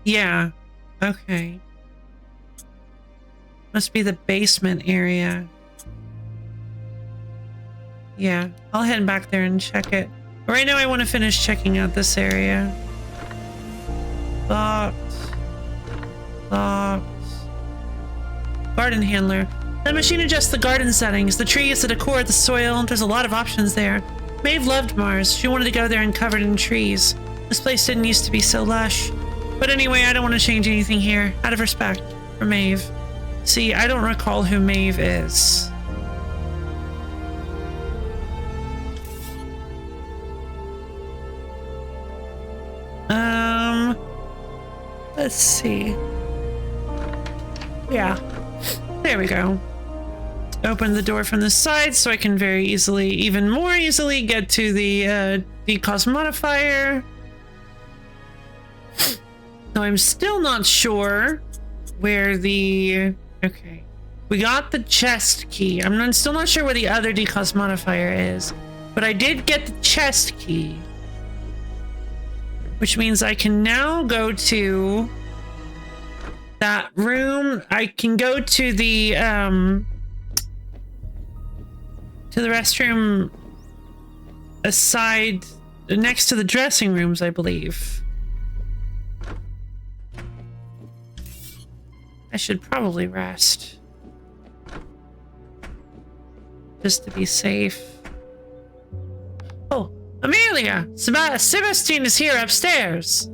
Yeah. Okay. Must be the basement area. Yeah, I'll head back there and check it. But right now I want to finish checking out this area. Locked. Locked. Garden handler. The machine adjusts the garden settings, the trees, the decor, the soil. There's a lot of options there. Maeve loved Mars. She wanted to go there and covered in trees. This place didn't used to be so lush. But anyway, I don't want to change anything here, out of respect for Maeve. See, I don't recall who Maeve is. Let's see. Yeah. There we go. Open the door from the side so I can very easily, even more easily, get to the decos modifier. Now I'm still not sure where the... Okay. We got the chest key. Still not sure where the other decos modifier is. But I did get the chest key. Which means I can now go to that room. I can go to the restroom aside next to the dressing rooms, I believe. I should probably rest. Just to be safe. Oh, Amelia! Sebastian is here upstairs.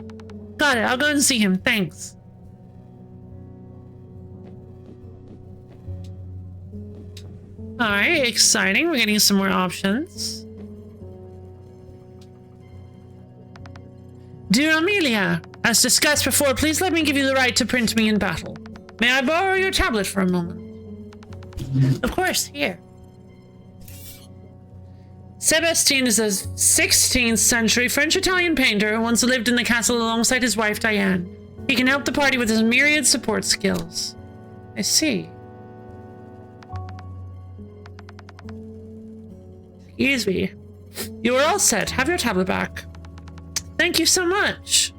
Got it, I'll go and see him, thanks. Alright, exciting. We're getting some more options. Dear Amelia, as discussed before, please let me give you the right to print me in battle. May I borrow your tablet for a moment? Of course, here. Sebastian is a 16th century French-Italian painter who once lived in the castle alongside his wife Diane. He can help the party with his myriad support skills. I see. Excuse me. You are all set. Have your tablet back. Thank you so much.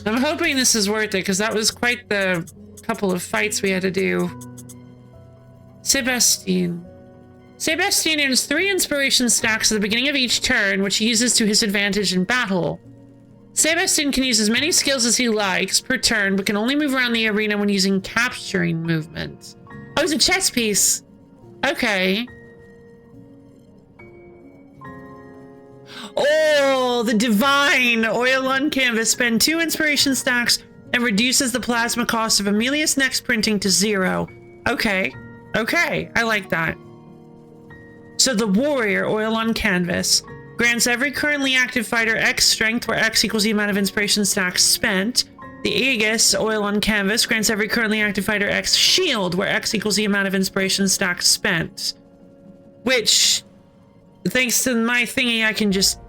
I'm hoping this is worth it, because that was quite the couple of fights we had to do. Sebastian. Sebastian earns 3 inspiration stacks at the beginning of each turn, which he uses to his advantage in battle. Sebastian can use as many skills as he likes per turn, but can only move around the arena when using capturing movement. Oh, it's a chess piece. Okay. Oh, the divine oil on canvas. Spend 2 inspiration stacks and reduces the plasma cost of Amelia's next printing to 0. Okay. Okay, I like that. So the warrior oil on canvas Grants every currently active fighter X strength, where X equals the amount of inspiration stacks spent. The Aegis, oil on canvas, grants every currently active fighter X shield, where X equals the amount of inspiration stacks spent. Which, thanks to my thingy, I can just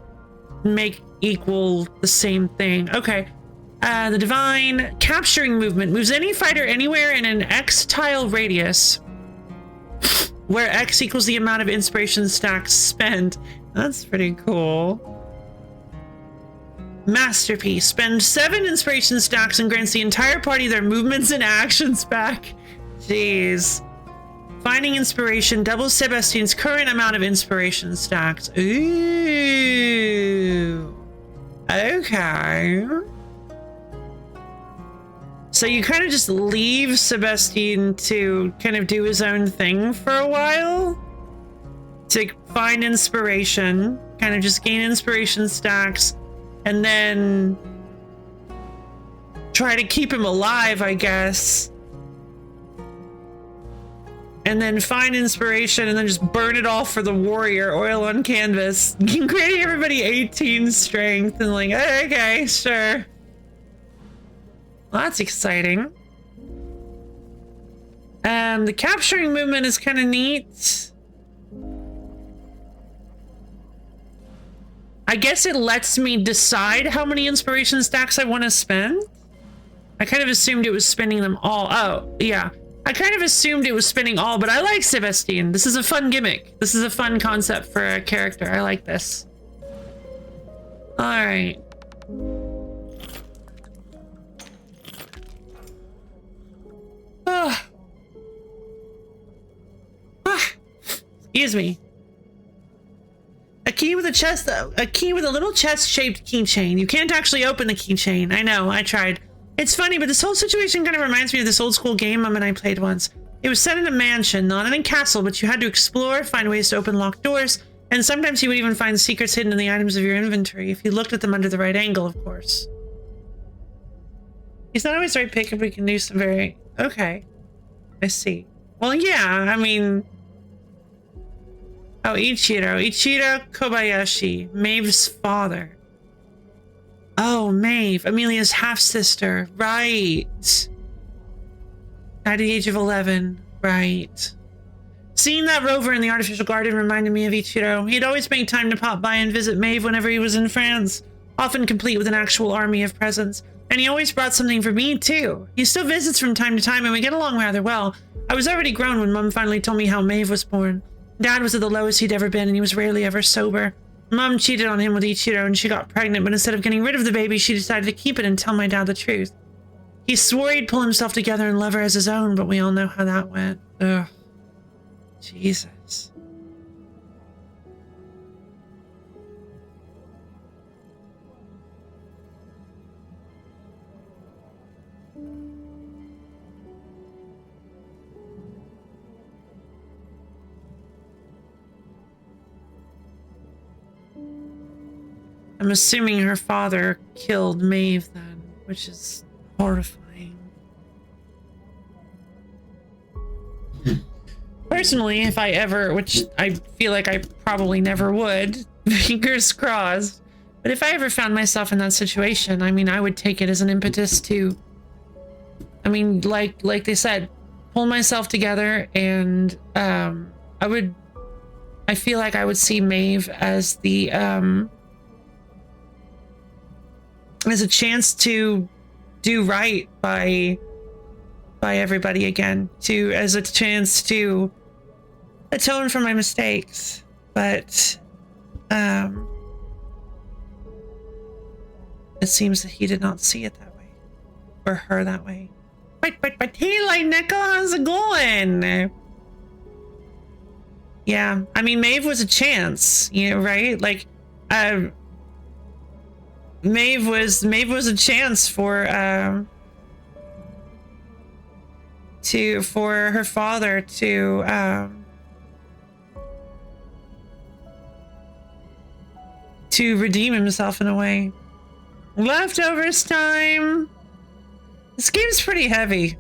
make equal the same thing. Okay. The Divine capturing movement moves any fighter anywhere in an X tile radius, where X equals the amount of inspiration stacks spent. That's pretty cool. Masterpiece. Spend 7 inspiration stacks and grants the entire party their movements and actions back. Jeez. Finding inspiration doubles Sebastian's current amount of inspiration stacks. Ooh. Okay. So you kind of just leave Sebastian to kind of do his own thing for a while? To find inspiration, kind of just gain inspiration stacks, and then try to keep him alive, I guess. And then find inspiration and then just burn it all for the warrior, oil on canvas. Granting everybody 18 strength and like, okay, sure. Well, that's exciting. The capturing movement is kind of neat. I guess it lets me decide how many inspiration stacks I want to spend. I kind of assumed it was spending them all. Oh, yeah. I kind of assumed it was spending all, but I like Sebastian. This is a fun gimmick. This is a fun concept for a character. I like this. All right. Excuse me. A key with a little chest-shaped keychain. You can't actually open the keychain. I know, I tried. It's funny, but this whole situation kind of reminds me of this old school game Mom and I played once. It was set in a mansion, not in a castle, but you had to explore, find ways to open locked doors, and sometimes you would even find secrets hidden in the items of your inventory, if you looked at them under the right angle, of course. He's not always the right pick if we can do some very... Okay. I see. Well, yeah, I mean... Oh, Ichiro. Ichiro Kobayashi. Maeve's father. Oh, Maeve. Amelia's half-sister. Right. At the age of 11. Right. Seeing that rover in the artificial garden reminded me of Ichiro. He'd always make time to pop by and visit Maeve whenever he was in France, often complete with an actual army of presents. And he always brought something for me, too. He still visits from time to time, and we get along rather well. I was already grown when Mum finally told me how Maeve was born. Dad was at the lowest he'd ever been, and he was rarely ever sober. Mum cheated on him with Ichiro, and she got pregnant, but instead of getting rid of the baby, she decided to keep it and tell my dad the truth. He swore he'd pull himself together and love her as his own, but we all know how that went. Ugh. Jesus. I'm assuming her father killed Maeve then, which is horrifying. Personally, if I ever, which I feel like I probably never would, fingers crossed, but if I ever found myself in that situation, I mean, I would take it as an impetus to, I mean, like they said, pull myself together, and I feel like I would see Maeve as the, as a chance to do right by everybody again, as a chance to atone for my mistakes. But it seems that he did not see it that way, or her that way. But hey, like, Neko, how's it going? Yeah, I mean, Maeve was a chance, you know, right? Like, Maeve was a chance for her father to redeem himself in a way. Leftovers time. This game's pretty heavy.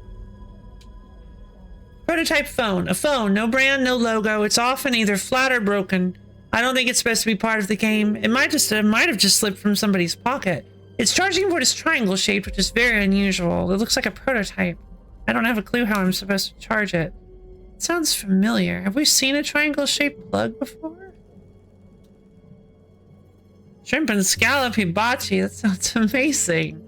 Prototype phone. A phone, no brand, no logo. It's often either flat or broken. I don't think it's supposed to be part of the game. It might have just slipped from somebody's pocket. Its charging port is triangle shaped, which is very unusual. It looks like a prototype. I don't have a clue how I'm supposed to charge it. It sounds familiar. Have we seen a triangle shaped plug before? Shrimp and scallop hibachi. That sounds amazing.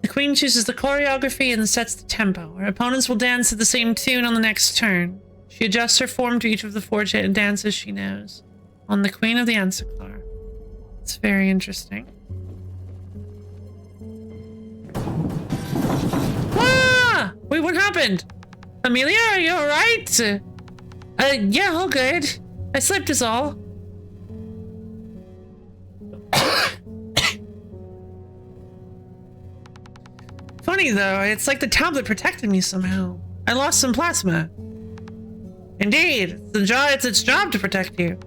The queen chooses the choreography and sets the tempo. Her opponents will dance to the same tune on the next turn. She adjusts her form to each of the four dances she knows. On the queen of the Anciclar. It's very interesting. Ah! Wait, what happened? Amelia, are you alright? Yeah, all good. I slipped is all. Funny though, it's like the tablet protected me somehow. I lost some plasma. Indeed, it's its job to protect you.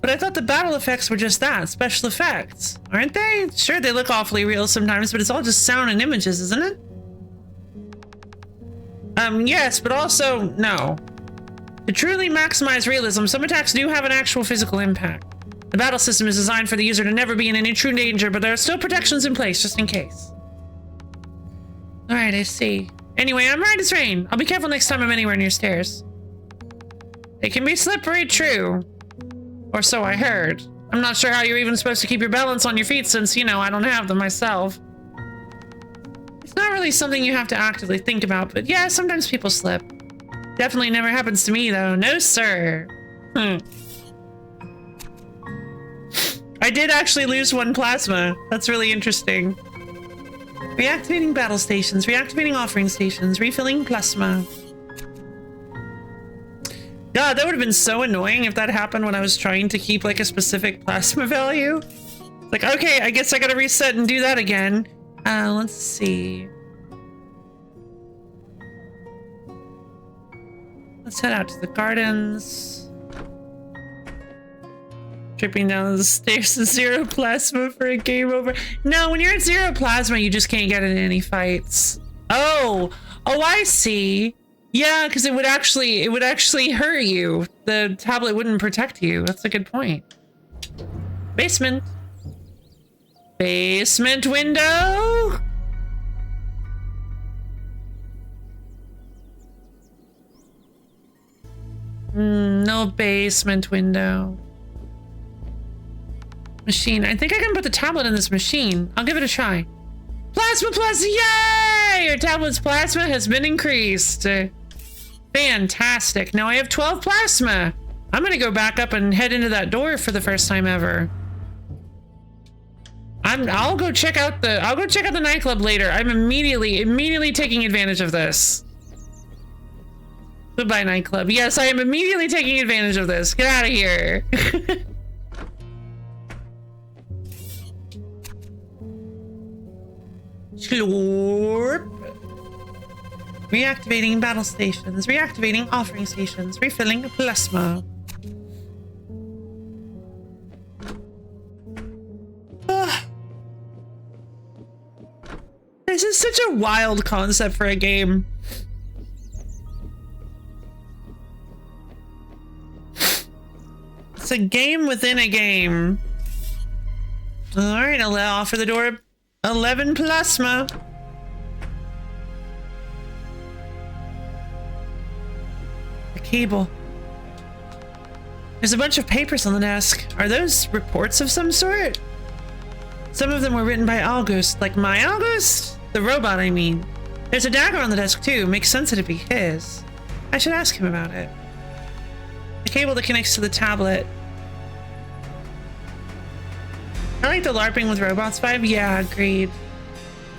But I thought the battle effects were just that, special effects. Aren't they? Sure, they look awfully real sometimes, but it's all just sound and images, isn't it? Yes, but also, no. To truly maximize realism, some attacks do have an actual physical impact. The battle system is designed for the user to never be in any true danger, but there are still protections in place, just in case. Alright, I see. Anyway, I'm right as rain. I'll be careful next time I'm anywhere near stairs. It can be slippery, true. Or so I heard. I'm not sure how you're even supposed to keep your balance on your feet since, you know, I don't have them myself. It's not really something you have to actively think about, but yeah, sometimes people slip. Definitely never happens to me, though. No, sir. I did actually lose one plasma. That's really interesting. Reactivating battle stations, reactivating offering stations, refilling plasma. God, that would have been so annoying if that happened when I was trying to keep like a specific plasma value. Like, okay, I guess I gotta reset and do that again. Let's see. Let's head out to the gardens. Tripping down the stairs to 0 plasma for a game over. No, when you're at 0 plasma, you just can't get in any fights. Oh, I see. Yeah, because it would actually hurt you. The tablet wouldn't protect you. That's a good point. Basement. Basement window. No basement window. Machine. I think I can put the tablet in this machine. I'll give it a try. Plasma plus, yay! Your tablet's plasma has been increased. Fantastic. Now I have 12 plasma. I'm gonna go back up and head into that door for the first time ever. I'll go check out the nightclub later. I'm immediately taking advantage of this. Goodbye, nightclub. Yes, I am immediately taking advantage of this. Get out of here. Slurp. Reactivating battle stations, reactivating offering stations, refilling plasma. This is such a wild concept for a game. It's a game within a game. Alright, I'll offer the door 11 plasma. A cable. There's a bunch of papers on the desk. Are those reports of some sort? Some of them were written by August. Like my August? The robot, I mean. There's a dagger on the desk too. Makes sense that it'd be his. I should ask him about it. The cable that connects to the tablet. I like the LARPing with robots vibe. Yeah, agreed.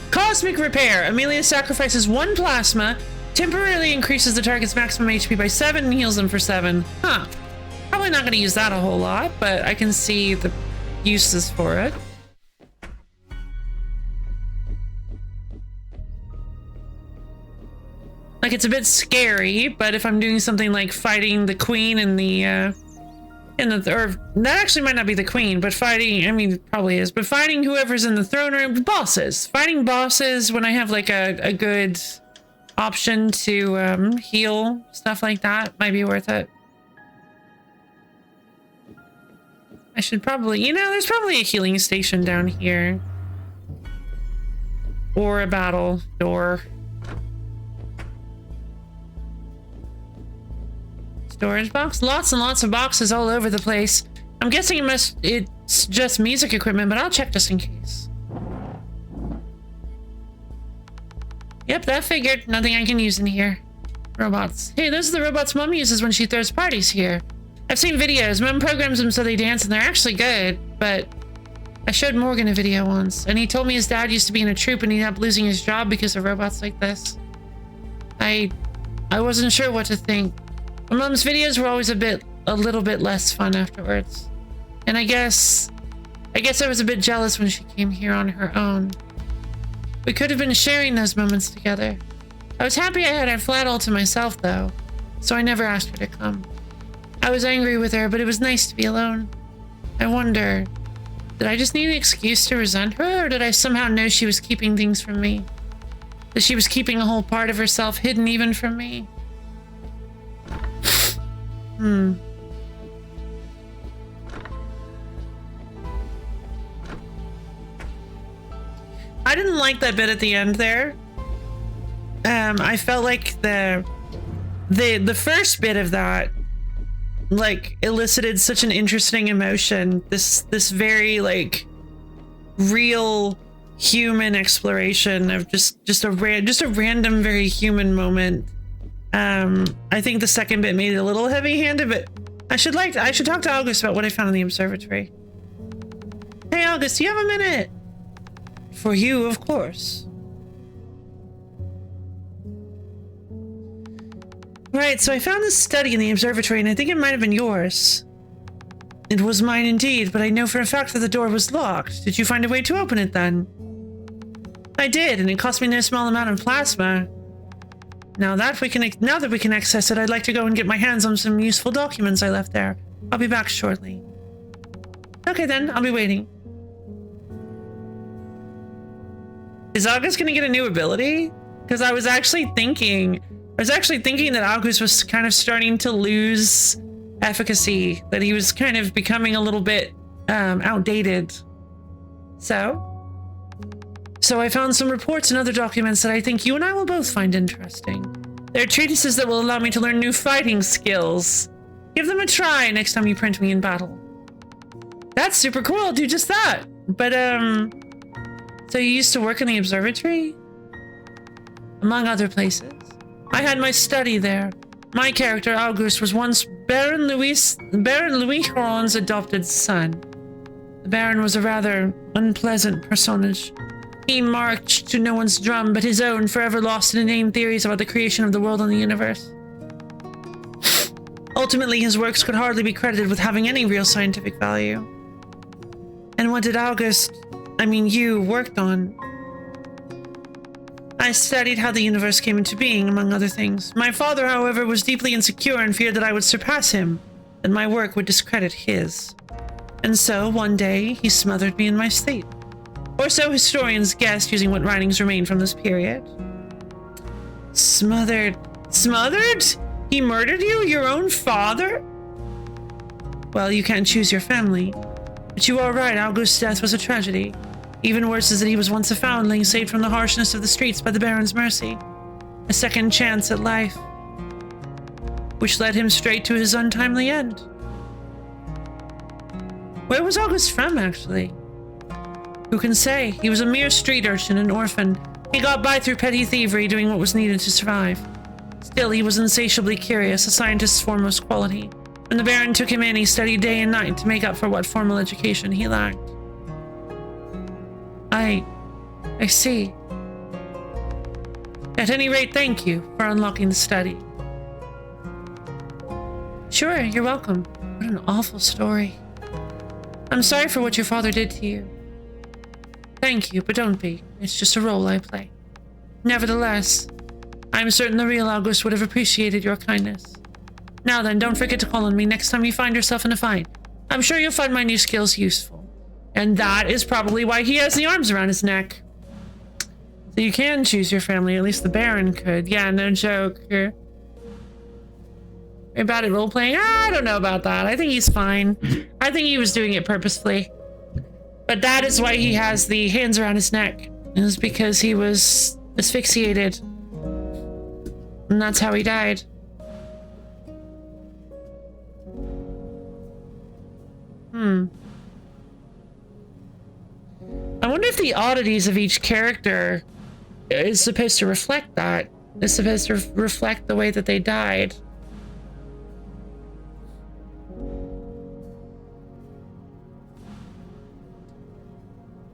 Cosmic repair. Amelia sacrifices 1 plasma, temporarily increases the target's maximum HP by 7 and heals them for 7. Huh. Probably not going to use that a whole lot, but I can see the uses for it. Like, it's a bit scary, but if I'm doing something like fighting the queen in the, or that actually might not be the queen, but fighting, I mean, it probably is, but fighting whoever's in the throne room, bosses. Fighting bosses when I have like a good option to heal, stuff like that, might be worth it. I should probably, you know, there's probably a healing station down here. Or a battle door. Storage box? Lots and lots of boxes all over the place. I'm guessing it's just music equipment, but I'll check just in case. Yep, that figured. Nothing I can use in here. Robots. Hey, those are the robots Mom uses when she throws parties here. I've seen videos. Mom programs them so they dance and they're actually good, but I showed Morgan a video once, and he told me his dad used to be in a troupe and he ended up losing his job because of robots like this. I wasn't sure what to think. Mom's videos were always a little bit less fun afterwards. And I guess I was a bit jealous when she came here on her own. We could have been sharing those moments together. I was happy I had our flat all to myself though, so I never asked her to come. I was angry with her, but it was nice to be alone. I wonder, did I just need an excuse to resent her, or did I somehow know she was keeping things from me? That she was keeping a whole part of herself hidden even from me? I didn't like that bit at the end there. I felt like the first bit of that like elicited such an interesting emotion. This very like real human exploration of just a random very human moment. I think the second bit made it a little heavy-handed, but I should talk to August about what I found in the observatory. Hey August, do you have a minute? For you, of course. Right, so I found this study in the observatory, and I think it might have been yours. It was mine indeed, but I know for a fact that the door was locked. Did you find a way to open it then? I did, and it cost me no small amount of plasma. Now that we can access it, I'd like to go and get my hands on some useful documents I left there. I'll be back shortly. Okay then, I'll be waiting. Is August gonna get a new ability? Because I was actually thinking that August was kind of starting to lose efficacy, that he was kind of becoming a little bit outdated. So I found some reports and other documents that I think you and I will both find interesting. They're treatises that will allow me to learn new fighting skills. Give them a try next time you print me in battle. That's super cool, I'll do just that. But so you used to work in the observatory? Among other places. I had my study there. My character, August, was once Baron Louis Horon's adopted son. The Baron was a rather unpleasant personage. He marched to no one's drum but his own, forever lost in inane theories about the creation of the world and the universe. Ultimately, his works could hardly be credited with having any real scientific value. And what did you worked on? I studied how the universe came into being, among other things. My father, however, was deeply insecure and feared that I would surpass him, and my work would discredit his. And so, one day, he smothered me in my sleep. Or so historians guessed, using what writings remain from this period. Smothered? Smothered? He murdered you? Your own father? Well, you can't choose your family. But you are right, August's death was a tragedy. Even worse is that he was once a foundling, saved from the harshness of the streets by the Baron's mercy. A second chance at life, which led him straight to his untimely end. Where was August from, actually? Who can say? He was a mere street urchin, an orphan. He got by through petty thievery, doing what was needed to survive. Still, he was insatiably curious, a scientist's foremost quality. When the Baron took him in, he studied day and night to make up for what formal education he lacked. I see. At any rate, thank you for unlocking the study. Sure, you're welcome. What an awful story. I'm sorry for what your father did to you. Thank you, but don't be. It's just a role I play. Nevertheless, I'm certain the real August would have appreciated your kindness. Now then, don't forget to call on me next time you find yourself in a fight. I'm sure you'll find my new skills useful. And that is probably why he has the arms around his neck. So you can choose your family, at least the Baron could. Yeah, no joke. About it role-playing? I don't know about that. I think he's fine. I think he was doing it purposefully. But that is why he has the hands around his neck. It was because he was asphyxiated. And that's how he died. I wonder if the oddities of each character is supposed to reflect that. Is supposed to reflect the way that they died.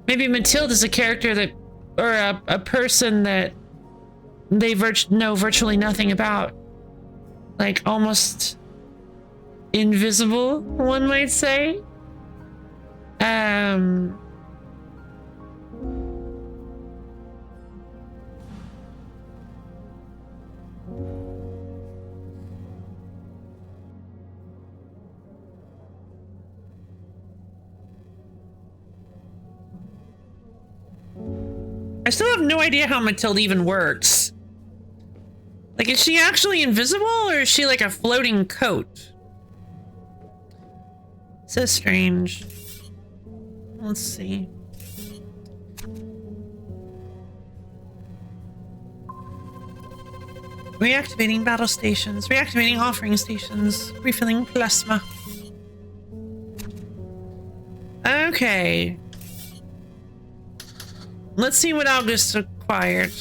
Maybe Matilda is a character that, or a person that they know virtually nothing about. Like almost invisible, one might say. I still have no idea how Matilda even works. Like, is she actually invisible or is she like a floating coat? So strange. Let's see. Reactivating battle stations, reactivating offering stations, refilling plasma. Okay. Let's see what August acquired.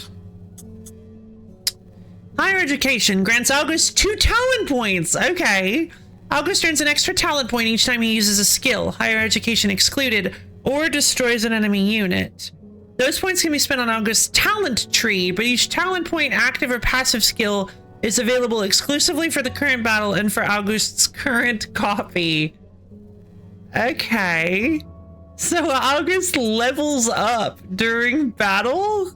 Higher education grants August 2 talent points. Okay. August earns an extra talent point each time he uses a skill, higher education excluded, or destroys an enemy unit. Those points can be spent on August's talent tree, but each talent point, active or passive skill, is available exclusively for the current battle and for August's current copy. Okay. So August levels up during battle?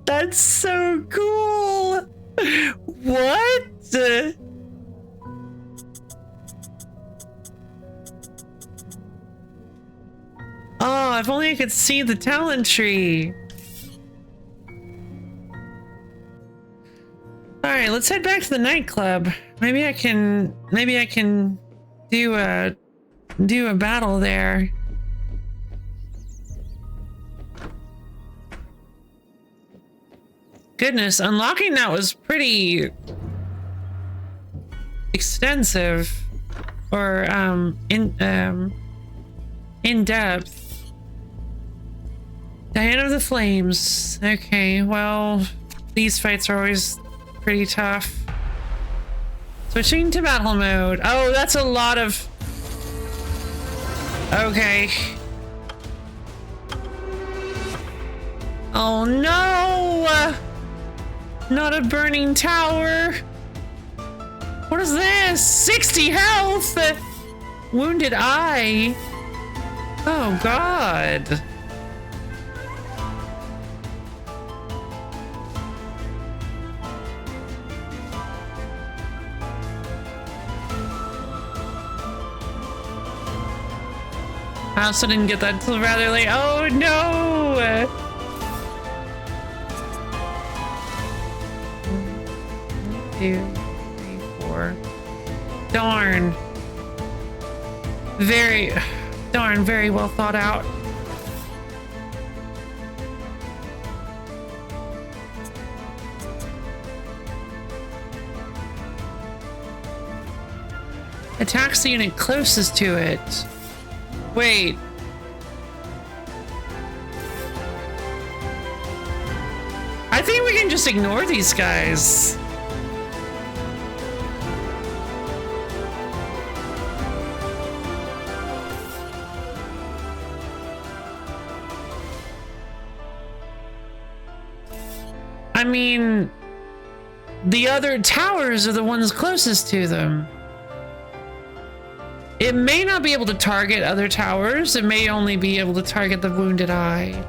That's so cool. What? Oh, if only I could see the talent tree. All right, let's head back to the nightclub. Maybe I can do a battle there. Goodness, unlocking that was pretty extensive or in depth. Diana of the Flames. Okay, well, these fights are always pretty tough. Switching to battle mode. Oh, that's a lot of... Okay. Oh no! Not a burning tower. What is this? 60 health! Wounded eye. Oh god. I also didn't get that till rather late. Oh no! 2, 3, 4. Darn. Very well thought out. Attacks the unit closest to it. Wait. I think we can just ignore these guys. I mean, the other towers are the ones closest to them. It may not be able to target other towers. It may only be able to target the wounded eye.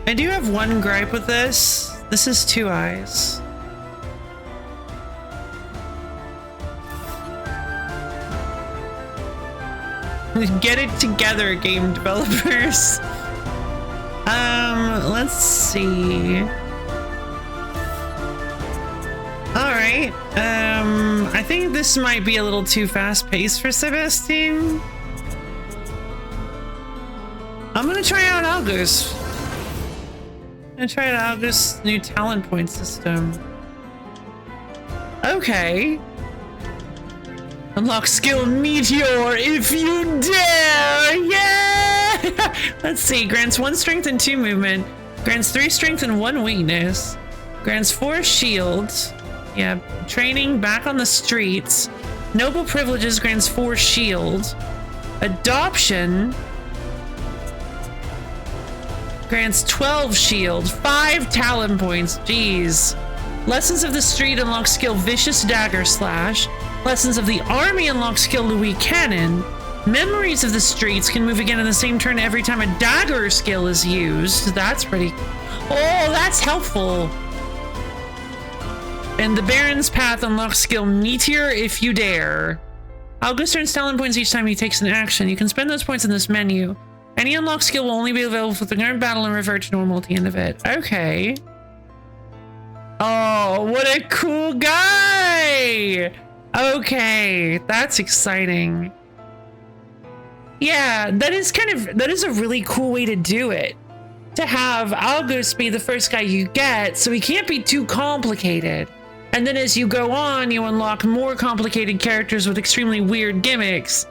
I do have one gripe with this. This is 2 eyes. Get it together, game developers. Let's see. Alright. I think this might be a little too fast-paced for Sebastian. I'm gonna try out August. I'm gonna try out August's new talent point system. Okay. Unlock skill Meteor if you dare! Yeah! Let's see. Grants 1 strength and 2 movement. Grants 3 strength and 1 weakness. Grants 4 shields. Yeah. Training back on the streets. Noble privileges grants 4 shield. Adoption grants 12 shield. 5 talent points. Jeez. Lessons of the Street unlock skill Vicious Dagger Slash. Lessons of the Army unlock skill Louis Cannon. Memories of the Streets can move again in the same turn every time a dagger skill is used. That's pretty... Oh, that's helpful. And the Baron's Path unlocks skill Meteor if you dare. August earns talent points each time he takes an action. You can spend those points in this menu. Any unlocked skill will only be available for the current battle and revert to normal at the end of it. Okay. Oh, what a cool guy! Okay, that's exciting. Yeah, that is a really cool way to do it. To have August be the first guy you get, so he can't be too complicated. And then as you go on, you unlock more complicated characters with extremely weird gimmicks.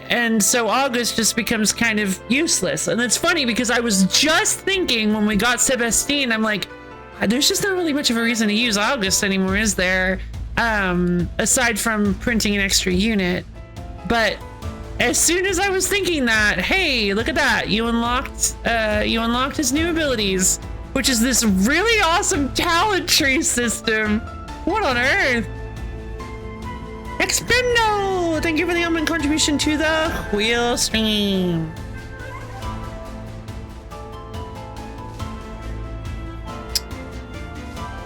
And so August just becomes kind of useless. And it's funny because I was just thinking when we got Sebastien, I'm like, there's just not really much of a reason to use August anymore, is there? Aside from printing an extra unit. But as soon as I was thinking that, hey, look at that, you unlocked his new abilities, which is this really awesome talent tree system. What on earth? Expendo! Thank you for the element contribution to the wheel stream.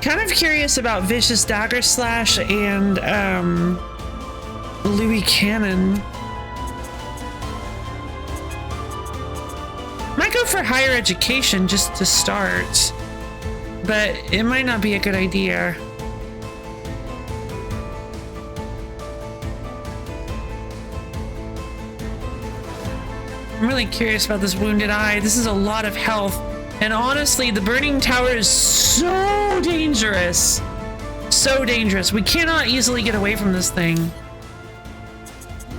Kind of curious about Vicious Dagger Slash and Louis Cannon. Might go for higher education just to start, but it might not be a good idea. I'm really curious about this wounded eye. This is a lot of health. And honestly, the Burning Tower is so dangerous. So dangerous. We cannot easily get away from this thing.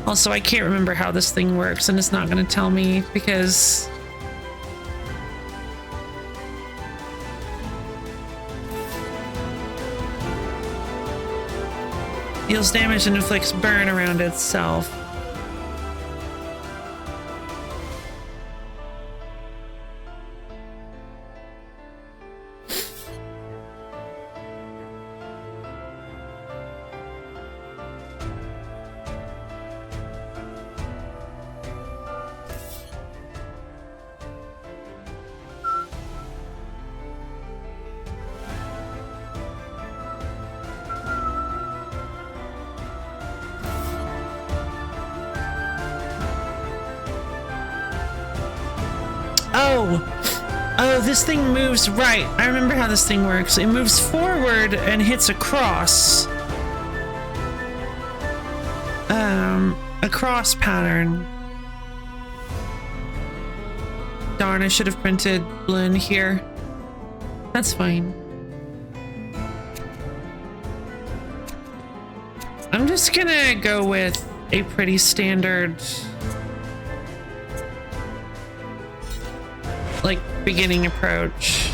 Also, I can't remember how this thing works, and it's not going to tell me because... deals damage and inflicts burn around itself. Oh, this thing moves right. I remember how this thing works. It moves forward and hits across. A cross pattern. Darn, I should have printed blue here. That's fine. I'm just gonna go with a pretty standard, like, beginning approach.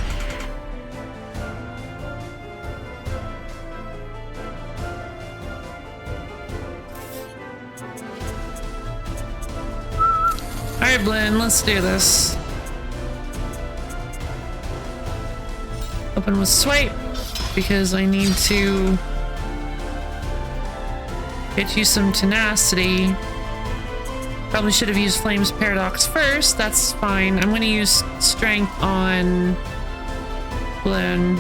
Alright, Blinn, let's do this. Open with swipe, because I need to get you some tenacity. Probably should have used Flame's Paradox first. That's fine. I'm going to use Strength on Blinn.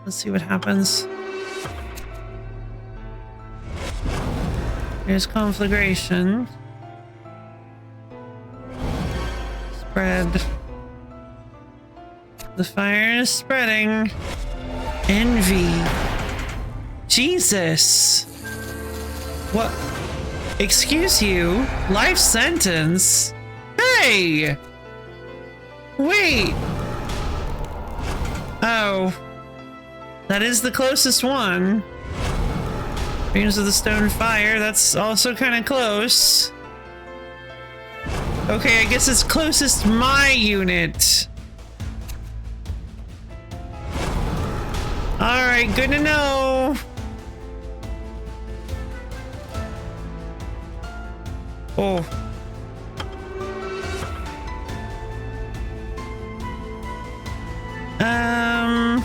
Let's see what happens. Here's conflagration. Spread. The fire is spreading. Envy. Jesus. What? Excuse you? Life sentence? Hey! Wait. Oh. That is the closest one. Dreams of the Stone Fire, that's also kind of close. Okay, I guess it's closest my unit. Alright, good to know. Oh. Um...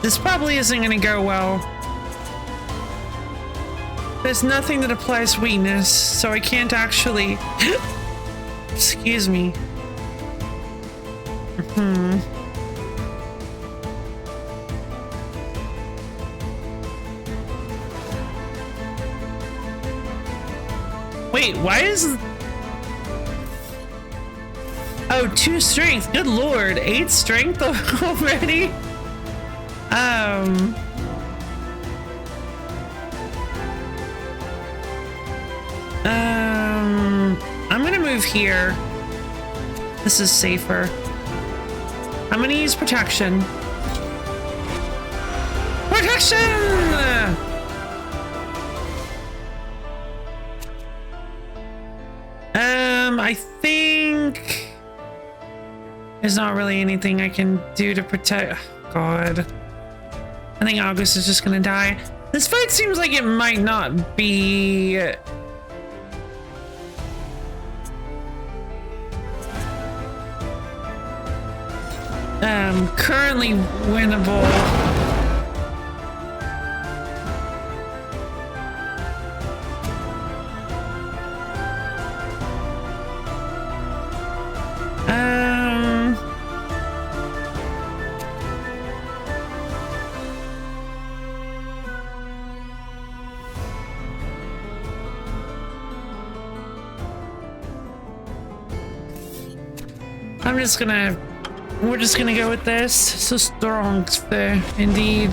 This probably isn't gonna go well. There's nothing that applies weakness, so I can't actually... Excuse me. Wait, why is... Oh, 2 strength. Good lord. 8 strength already? I'm gonna move here. This is safer. I'm gonna use protection. Protection! I think there's not really anything I can do to protect. Oh, God. I think August is just gonna die. This fight seems like it might not be... currently winnable. We're just gonna go with this. So strong there, indeed.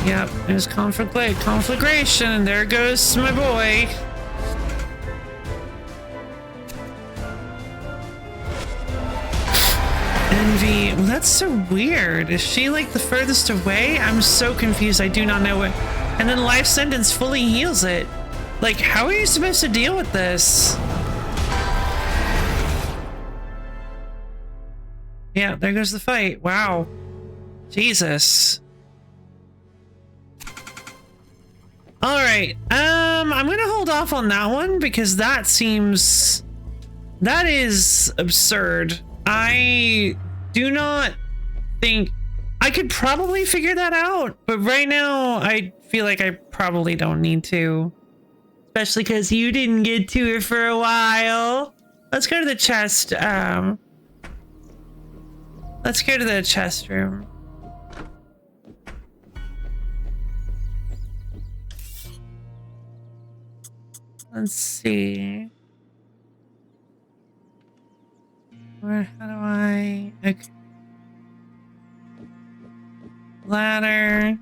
Yep, there's conflagration, and there goes my boy. Envy. Well, that's so weird. Is she like the furthest away? I'm so confused. I do not know what. And then life sentence fully heals it. Like, how are you supposed to deal with this? Yeah, there goes the fight. Wow. Jesus. All right. I'm going to hold off on that one because that is absurd. I do not think I could probably figure that out, but right now I feel like I probably don't need to, especially because you didn't get to it for a while. Let's go to the chest. Let's go to the chest room. Let's see. How do I... Okay. Ladder.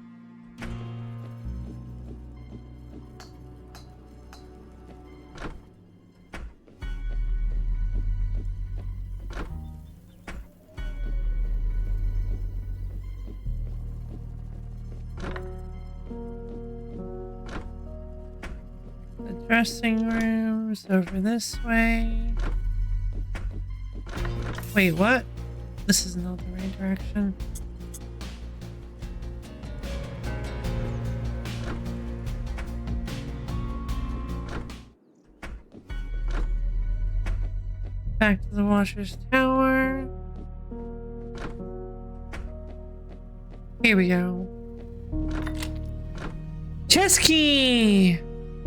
Dressing rooms over this way. Wait, what? This is not the right direction. Back to the Watcher's Tower. Here we go. Chest key!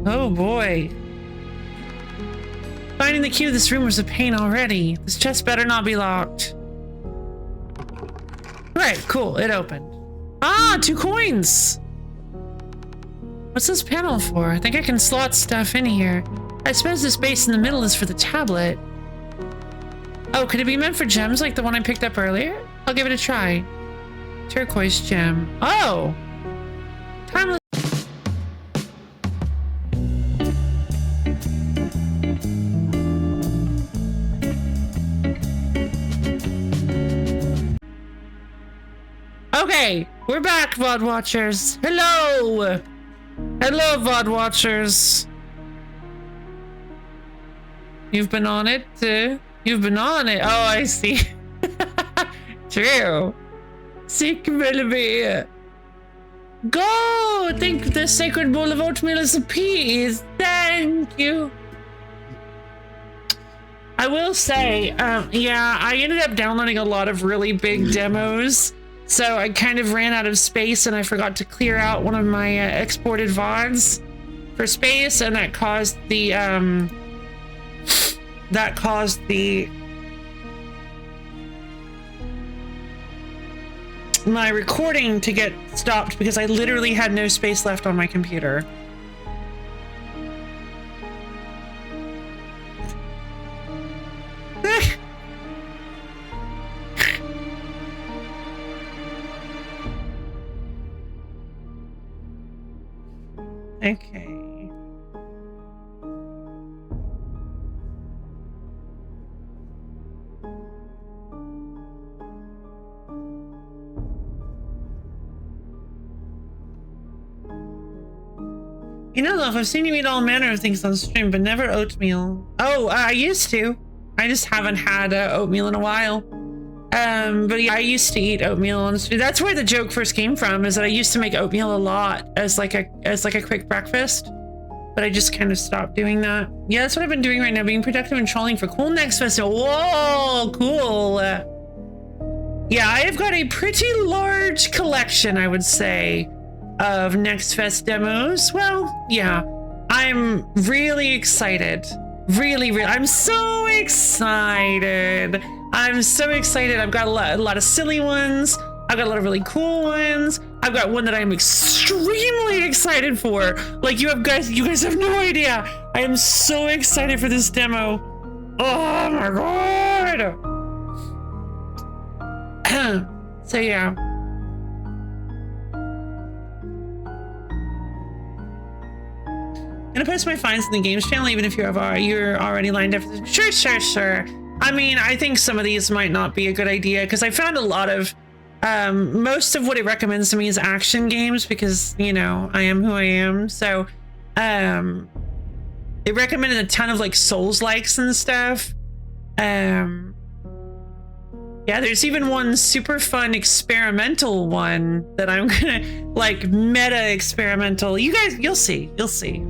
Oh boy. Finding the key to this room was a pain already. This chest better not be locked. Right, cool, it opened. Ah, 2 coins! What's this panel for? I think I can slot stuff in here. I suppose the space in the middle is for the tablet. Oh, could it be meant for gems like the one I picked up earlier? I'll give it a try. Turquoise gem. Oh! Timeless. Okay, we're back, VOD watchers. Hello! Hello, VOD watchers. You've been on it? You've been on it. Oh, I see. True. Seek Melody. Go! Think the sacred bowl of oatmeal is appeased. Thank you. I will say, yeah, I ended up downloading a lot of really big demos. So I kind of ran out of space and I forgot to clear out one of my exported VODs for space, and that caused my recording to get stopped because I literally had no space left on my computer. Okay. You know, love, I've seen you eat all manner of things on stream, but never oatmeal. Oh, I used to. I just haven't had oatmeal in a while. But yeah, I used to eat oatmeal on stream. That's where the joke first came from, is that I used to make oatmeal a lot as like a quick breakfast. But I just kind of stopped doing that. Yeah, that's what I've been doing right now, being productive and trolling for Cool Next Festival. Whoa, cool. Yeah, I have got a pretty large collection, I would say, of Next Fest demos. Well, yeah, I'm really excited. Really, I'm so excited. I'm so excited. I've got a lot of silly ones. I've got a lot of really cool ones. I've got one that I'm extremely excited for. Like, you guys have no idea. I am so excited for this demo. Oh my god. So yeah. I'm gonna post my finds in the games channel, even if you're already lined up. Sure. I mean, I think some of these might not be a good idea because I found a lot of most of what it recommends to me is action games because, you know, I am who I am. So it recommended a ton of like Souls likes and stuff. Yeah, there's even one super fun experimental one that I'm gonna like meta experimental. You guys, you'll see.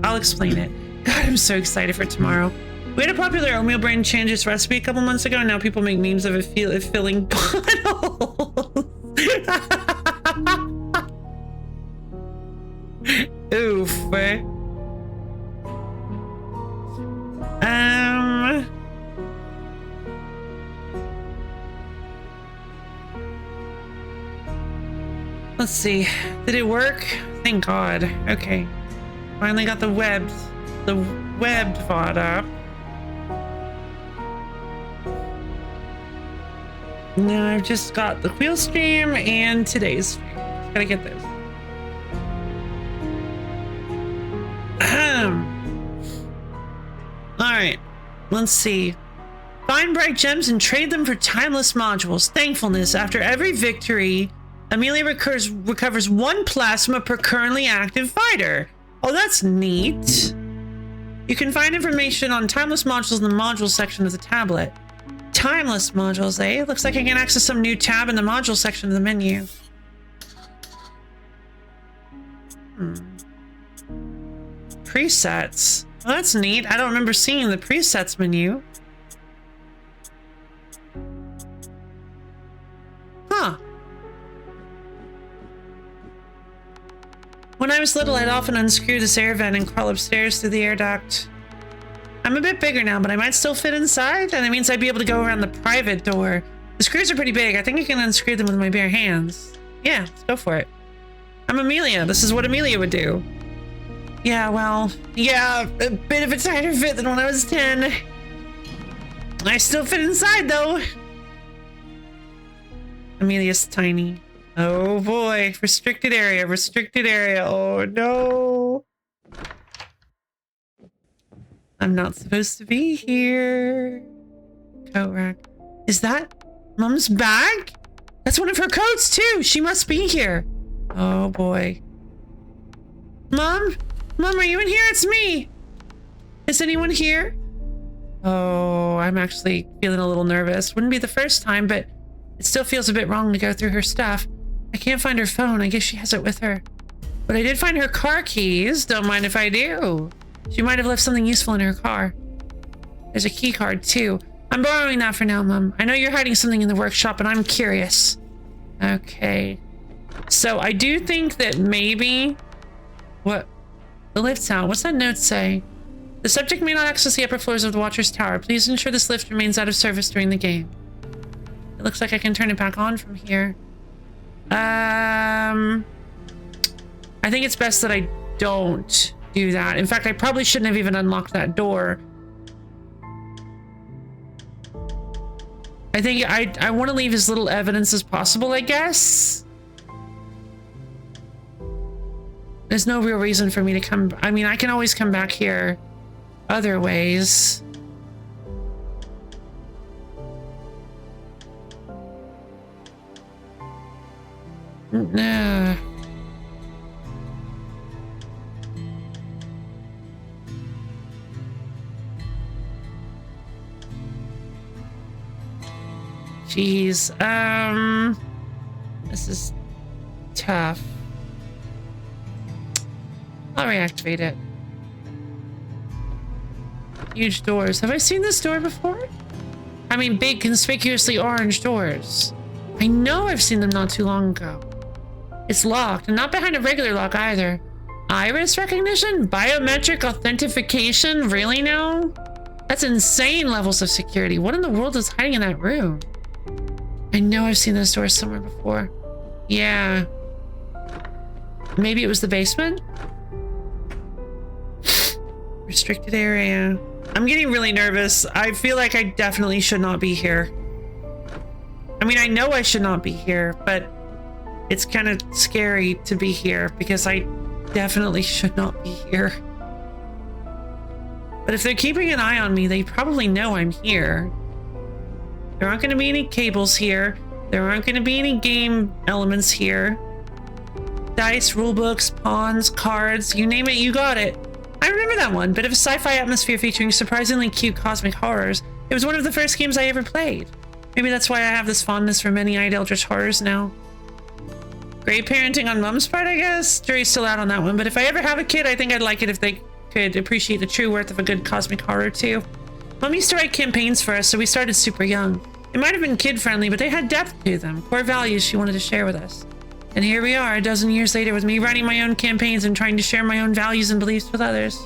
I'll explain it. God, I'm so excited for tomorrow. We had a popular oatmeal brand change its recipe a couple months ago, and now people make memes of it filling bottles. Oof. Let's see. Did it work? Thank God. Okay. Finally got the webbed VOD up. Now I've just got the wheel stream and today's stream. Gotta get those. Alright. Let's see. Find bright gems and trade them for timeless modules. Thankfulness. After every victory, Amelia recovers 1 plasma per currently active fighter. Oh, that's neat. You can find information on timeless modules in the modules section of the tablet. Timeless modules, eh? Looks like I can access some new tab in the module section of the menu. Presets. Well, that's neat. I don't remember seeing the presets menu. Huh. When I was little, I'd often unscrew this air vent and crawl upstairs through the air duct. I'm a bit bigger now, but I might still fit inside, and it means I'd be able to go around the private door. The screws are pretty big. I think I can unscrew them with my bare hands. Yeah, let's go for it. I'm Amelia. This is what Amelia would do. Yeah, well, yeah, a bit of a tighter fit than when I was 10. I still fit inside, though. Amelia's tiny. Oh boy, restricted area, restricted area. Oh no. I'm not supposed to be here. Coat rack. Is that Mom's bag? That's one of her coats too. She must be here. Oh boy. Mom? Mom, are you in here? It's me. Is anyone here? Oh, I'm actually feeling a little nervous. Wouldn't be the first time, but it still feels a bit wrong to go through her stuff. I can't find her phone. I guess she has it with her. But I did find her car keys. Don't mind if I do. She might have left something useful in her car. There's a key card too. I'm borrowing that for now, Mom. I know you're hiding something in the workshop, and I'm curious. Okay. So I do think that maybe... What? The lift's out. What's that note say? The subject may not access the upper floors of the Watcher's Tower. Please ensure this lift remains out of service during the game. It looks like I can turn it back on from here. I think it's best that I don't do that. In fact, I probably shouldn't have even unlocked that door. I think I want to leave as little evidence as possible, I guess. There's no real reason for me to come... I mean, I can always come back here other ways. Nah. Jeez. This is tough. I'll reactivate it. Huge doors. Have I seen this door before? I mean, big, conspicuously orange doors. I know I've seen them not too long ago. It's locked, and not behind a regular lock either. Iris recognition? Biometric authentication? Really now? That's insane levels of security. What in the world is hiding in that room? I know I've seen those doors somewhere before. Yeah. Maybe it was the basement? Restricted area. I'm getting really nervous. I feel like I definitely should not be here. I mean, I know I should not be here, but it's kind of scary to be here because I definitely should not be here. But if they're keeping an eye on me, they probably know I'm here. There aren't going to be any cables here. There aren't going to be any game elements here. Dice, rulebooks, pawns, cards, you name it, you got it. I remember that one. Bit of a sci-fi atmosphere featuring surprisingly cute cosmic horrors. It was one of the first games I ever played. Maybe that's why I have this fondness for many-eyed eldritch horrors now. Great parenting on Mom's part, I guess. Jury's still out on that one, but if I ever have a kid, I think I'd like it if they could appreciate the true worth of a good cosmic horror too. Mom used to write campaigns for us, so we started super young. It might have been kid-friendly, but they had depth to them, core values she wanted to share with us. And here we are, a dozen years later, with me writing my own campaigns and trying to share my own values and beliefs with others.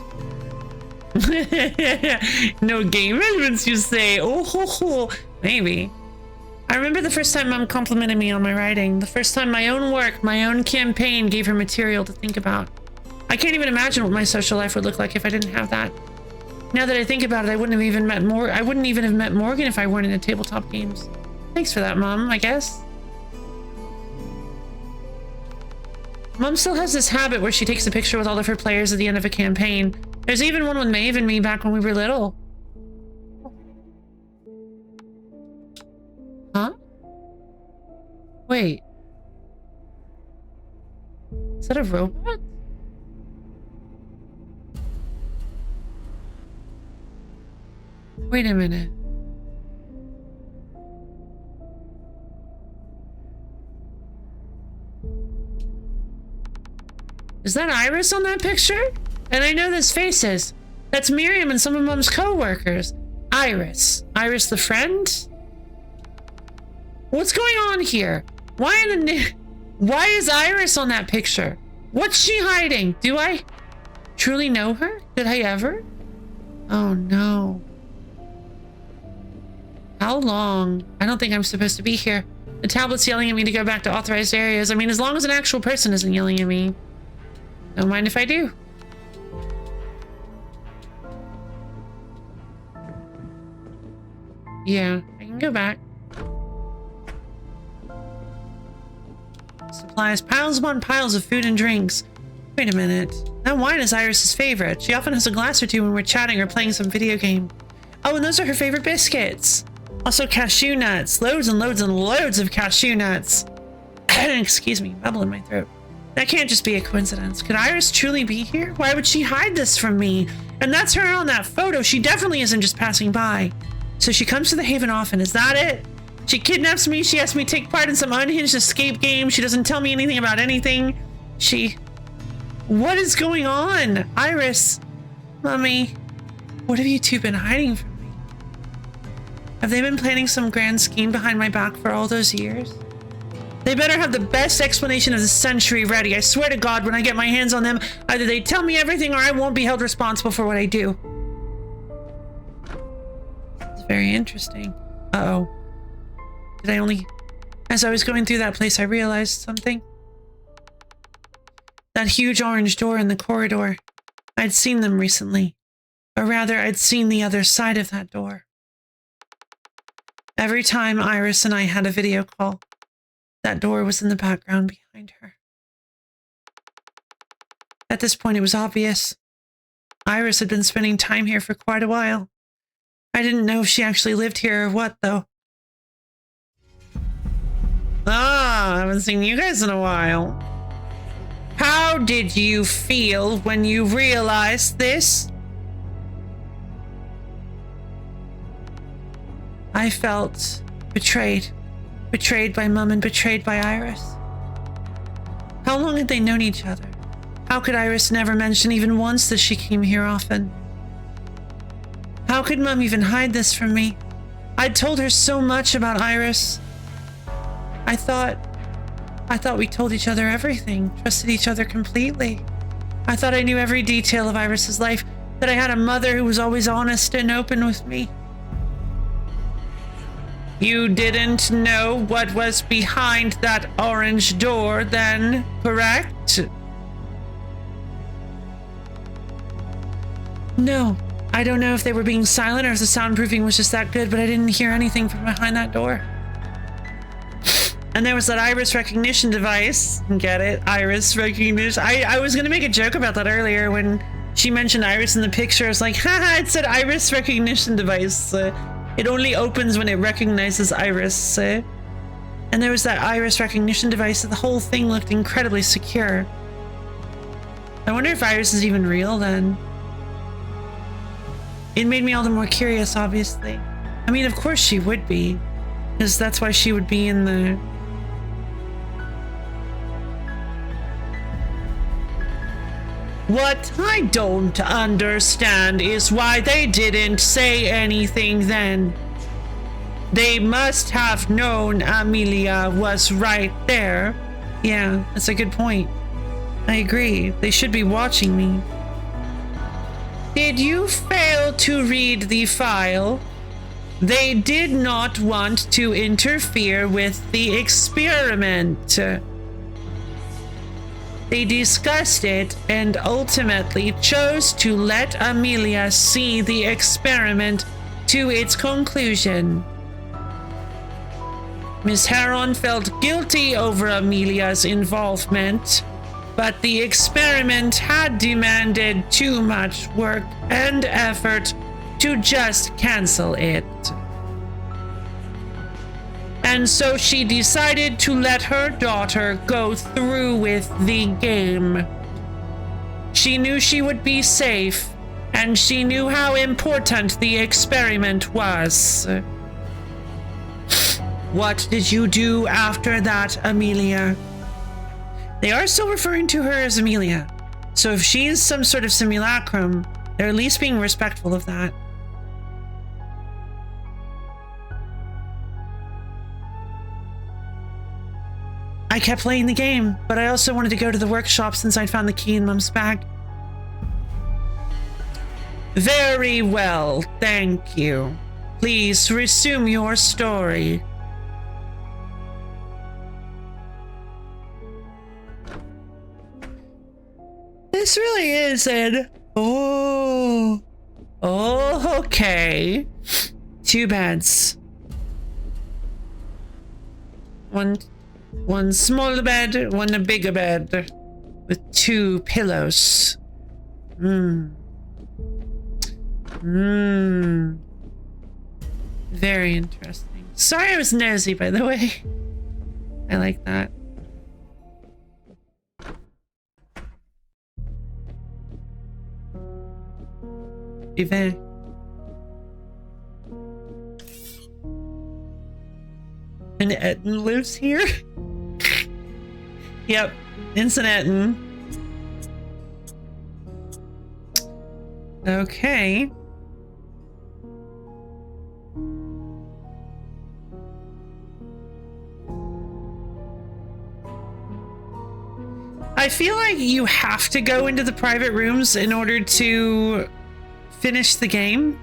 No game elements, you say? Oh, ho, ho. Maybe. I remember the first time Mom complimented me on my writing. The first time my own work, my own campaign gave her material to think about. I can't even imagine what my social life would look like if I didn't have that. Now that I think about it, I wouldn't even have met Morgan if I weren't into tabletop games. Thanks for that, Mom, I guess. Mom still has this habit where she takes a picture with all of her players at the end of a campaign. There's even one with Maeve and me back when we were little. Huh? Wait. Is that a robot? Wait a minute. Is that Iris on that picture? And I know those faces. That's Miriam and some of Mom's co-workers. Iris. Iris the friend? What's going on here? Why is Iris on that picture? What's she hiding? Do I truly know her? Did I ever? Oh no. How long? I don't think I'm supposed to be here. The tablet's yelling at me to go back to authorized areas. I mean, as long as an actual person isn't yelling at me. Don't mind if I do. Yeah, I can go back. Supplies piles upon piles of food and drinks. Wait a minute. That wine is Iris's favorite. She often has a glass or two when we're chatting or playing some video game. Oh, and those are her favorite biscuits. Also cashew nuts. Loads and loads and loads of cashew nuts. Excuse me, bubble in my throat. That can't just be a coincidence. Could Iris truly be here? Why would she hide this from me? And that's her on that photo. She definitely isn't just passing by. So she comes to the Haven often. Is that it? She kidnaps me. She has me take part in some unhinged escape game. She doesn't tell me anything about anything. What is going on? Iris, Mommy, what have you two been hiding from me? Have they been planning some grand scheme behind my back for all those years? They better have the best explanation of the century ready. I swear to God, when I get my hands on them, either they tell me everything or I won't be held responsible for what I do. It's very interesting. Uh-oh. As I was going through that place, I realized something. That huge orange door in the corridor. I'd seen them recently. Or rather, I'd seen the other side of that door. Every time Iris and I had a video call, that door was in the background behind her. At this point, it was obvious. Iris had been spending time here for quite a while. I didn't know if she actually lived here or what, though. Ah, I haven't seen you guys in a while. How did you feel when you realized this? I felt betrayed. Betrayed by Mum and betrayed by Iris. How long had they known each other? How could Iris never mention even once that she came here often? How could Mum even hide this from me? I'd told her so much about Iris. I thought we told each other everything, trusted each other completely. I thought I knew every detail of Iris's life, that I had a mother who was always honest and open with me. You didn't know what was behind that orange door then, correct? No, I don't know if they were being silent or if the soundproofing was just that good, but I didn't hear anything from behind that door. And there was that iris recognition device. Get it? Iris recognition. I was going to make a joke about that earlier when she mentioned Iris in the picture. I was like, haha, it said iris recognition device. It only opens when it recognizes Iris. And there was that iris recognition device. The whole thing looked incredibly secure. I wonder if Iris is even real then. It made me all the more curious, obviously. I mean, of course she would be. Because that's why she would be in the... What I don't understand is why they didn't say anything then. They must have known Amelia was right there. Yeah, that's a good point. I agree. They should be watching me. Did you fail to read the file? They did not want to interfere with the experiment. They discussed it and ultimately chose to let Amelia see the experiment to its conclusion. Miss Heron felt guilty over Amelia's involvement, but the experiment had demanded too much work and effort to just cancel it. And so she decided to let her daughter go through with the game. She knew she would be safe, and she knew how important the experiment was. What did you do after that, Amelia? They are still referring to her as Amelia, so if she is some sort of simulacrum, they're at least being respectful of that. I I kept playing the game, but I also wanted to go to the workshop since I'd found the key in Mum's bag. Very well, thank you. Please resume your story. This really is an... Oh, okay. 2 beds. One smaller bed, one a bigger bed. With 2 pillows. Very interesting. Sorry I was nosy, by the way. I like that. Duvet. And Etten lives here? Yep, Ensign Etten. Okay. I feel like you have to go into the private rooms in order to finish the game.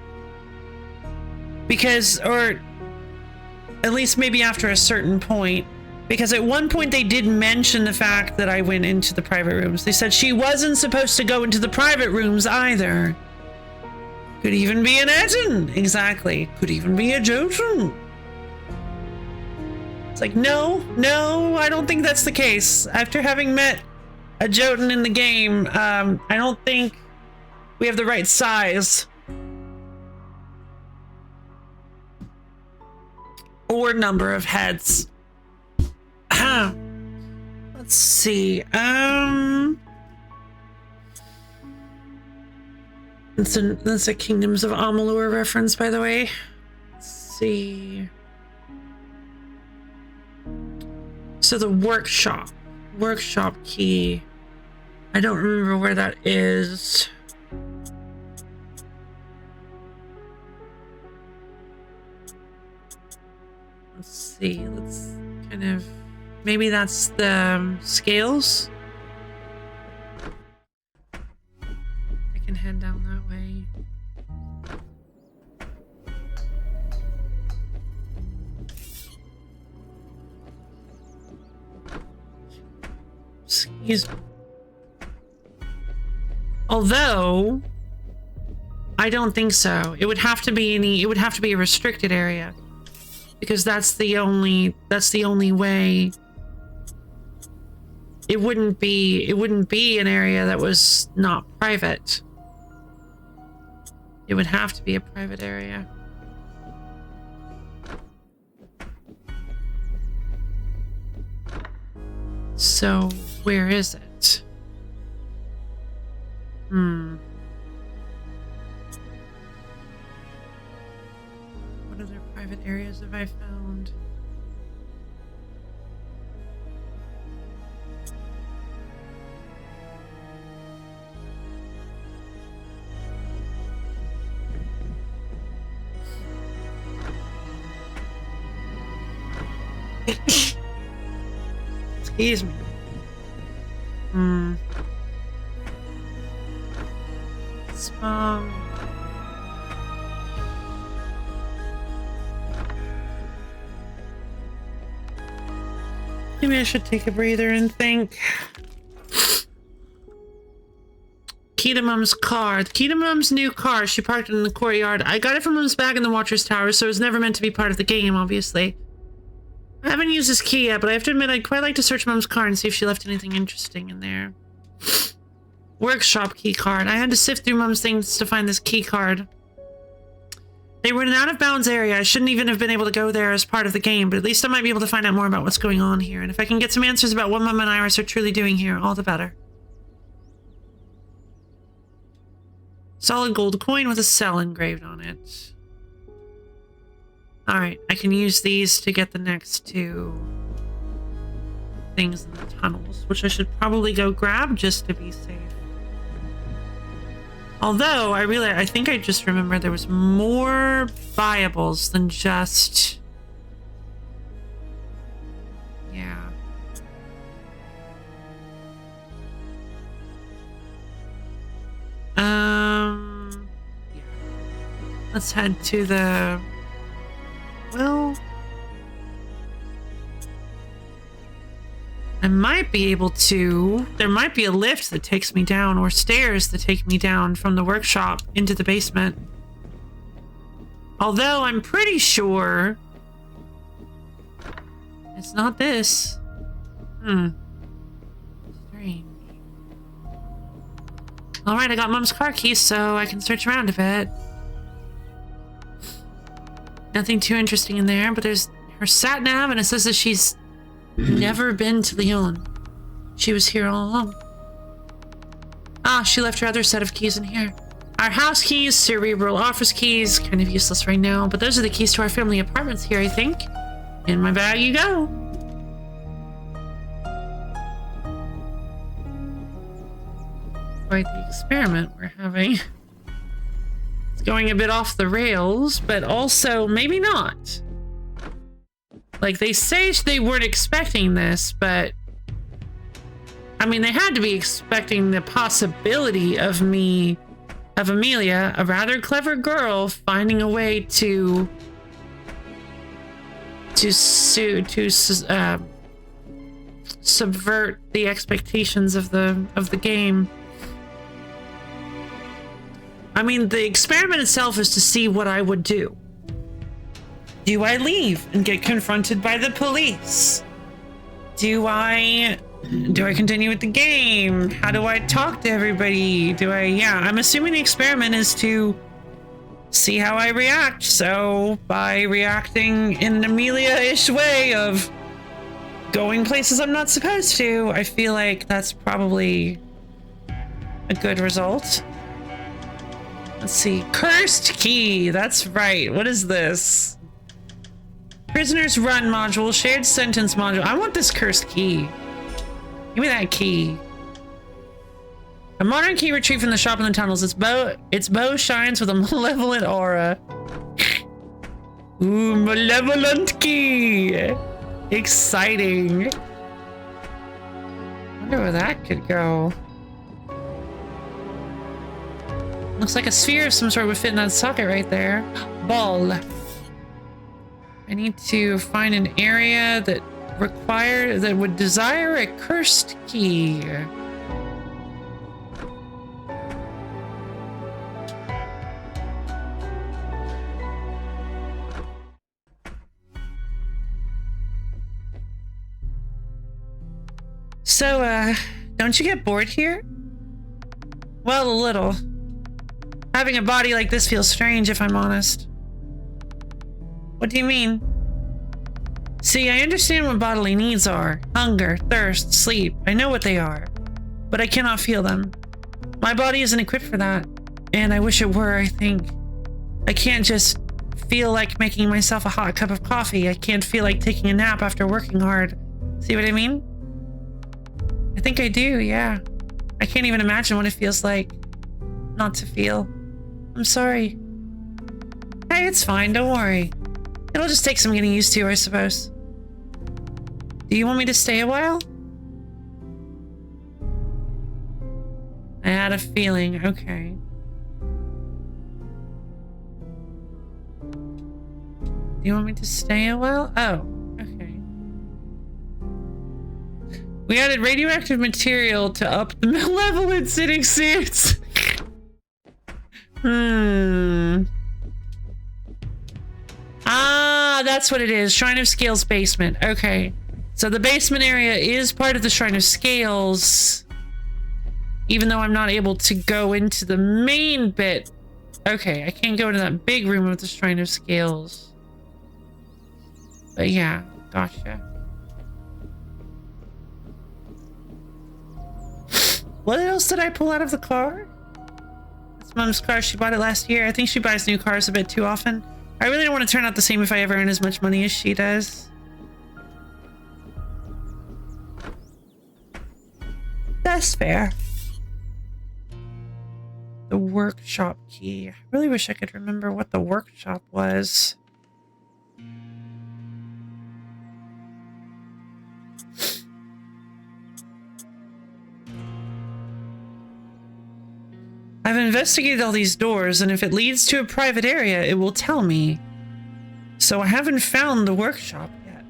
Because, or at least maybe after a certain point. Because at one point they did mention the fact that I went into the private rooms. They said she wasn't supposed to go into the private rooms either. Could even be an Etten. Exactly. Could even be a Jotun. It's like, no, I don't think that's the case. After having met a Jotun in the game, I don't think we have the right size. Or number of heads. Let's see. That's a Kingdoms of Amalur reference, by the way. Let's see. So the workshop key. I don't remember where that is. Let's see. Let's kind of... Maybe that's the scales? I can head down that way. Excuse me. Although, I don't think so. It would have to be it would have to be a restricted area. Because that's the only way. It wouldn't be an area that was not private. It would have to be a private area. So, where is it? What other private areas have I found? Excuse me. Small. Maybe I should take a breather and think. Key to Mum's car. The key to Mum's new car. She parked it in the courtyard. I got it from Mum's bag in the Watcher's Tower, so it was never meant to be part of the game, obviously. I haven't used this key yet, but I have to admit I'd quite like to search Mum's car and see if she left anything interesting in there. Workshop key card. I had to sift through Mum's things to find this key card. They were in an out-of-bounds area. I shouldn't even have been able to go there as part of the game, but at least I might be able to find out more about what's going on here. And if I can get some answers about what Mum and Iris are truly doing here, all the better. Solid gold coin with a cell engraved on it. Alright, I can use these to get the next 2 things in the tunnels, which I should probably go grab just to be safe. Although, I think I just remember there was more buyables than just... Yeah. Let's head to the... Well... I might be able to... There might be a lift that takes me down, or stairs that take me down from the workshop into the basement. Although I'm pretty sure... It's not this. Strange. Alright, I got Mom's car keys, so I can search around a bit. Nothing too interesting in there, but there's her sat nav, and it says that she's never been to Leon. She was here all along. Ah, she left her other set of keys in here. Our house keys, cerebral office keys, kind of useless right now, but those are the keys to our family apartments here, I think. In my bag you go. Quite the experiment we're having. It's going a bit off the rails, but also maybe not. Like, they say they weren't expecting this, but... I mean, they had to be expecting the possibility of me, of Amelia, a rather clever girl, finding a way to subvert the expectations of the game. I mean, the experiment itself is to see what I would do. Do I leave and get confronted by the police? Do I continue with the game? How do I talk to everybody? Yeah, I'm assuming the experiment is to see how I react. So by reacting in an Amelia-ish way of going places I'm not supposed to, I feel like that's probably a good result. Let's see. Cursed key. That's right. What is this? Prisoners Run module. Shared sentence module. I want this cursed key. Give me that key. A modern key retrieved from the shop in the tunnels. Its bow shines with a malevolent aura. Ooh, malevolent key. Exciting. Wonder where that could go. Looks like a sphere of some sort would fit in that socket right there. Ball. I need to find an area that would desire a cursed key. So, don't you get bored here? Well, a little. Having a body like this feels strange, if I'm honest. What do you mean? See, I understand what bodily needs are. Hunger, thirst, sleep. I know what they are. But I cannot feel them. My body isn't equipped for that. And I wish it were, I think. I can't just feel like making myself a hot cup of coffee. I can't feel like taking a nap after working hard. See what I mean? I think I do, yeah. I can't even imagine what it feels like not to feel. I'm sorry. Hey, it's fine, don't worry. It'll just take some getting used to, I suppose. Do you want me to stay a while? I had a feeling, okay. Do you want me to stay a while? Oh, okay. We added radioactive material to up the malevolent sitting suits. Ah, that's what it is. Shrine of Scales basement. Okay. So the basement area is part of the Shrine of Scales. Even though I'm not able to go into the main bit. Okay, I can't go into that big room of the Shrine of Scales. But yeah, gotcha. What else did I pull out of the car? It's Mom's car. She bought it last year. I think she buys new cars a bit too often. I really don't want to turn out the same if I ever earn as much money as she does. That's fair. The workshop key. I really wish I could remember what the workshop was. I've investigated all these doors, and if it leads to a private area, it will tell me. So I haven't found the workshop yet.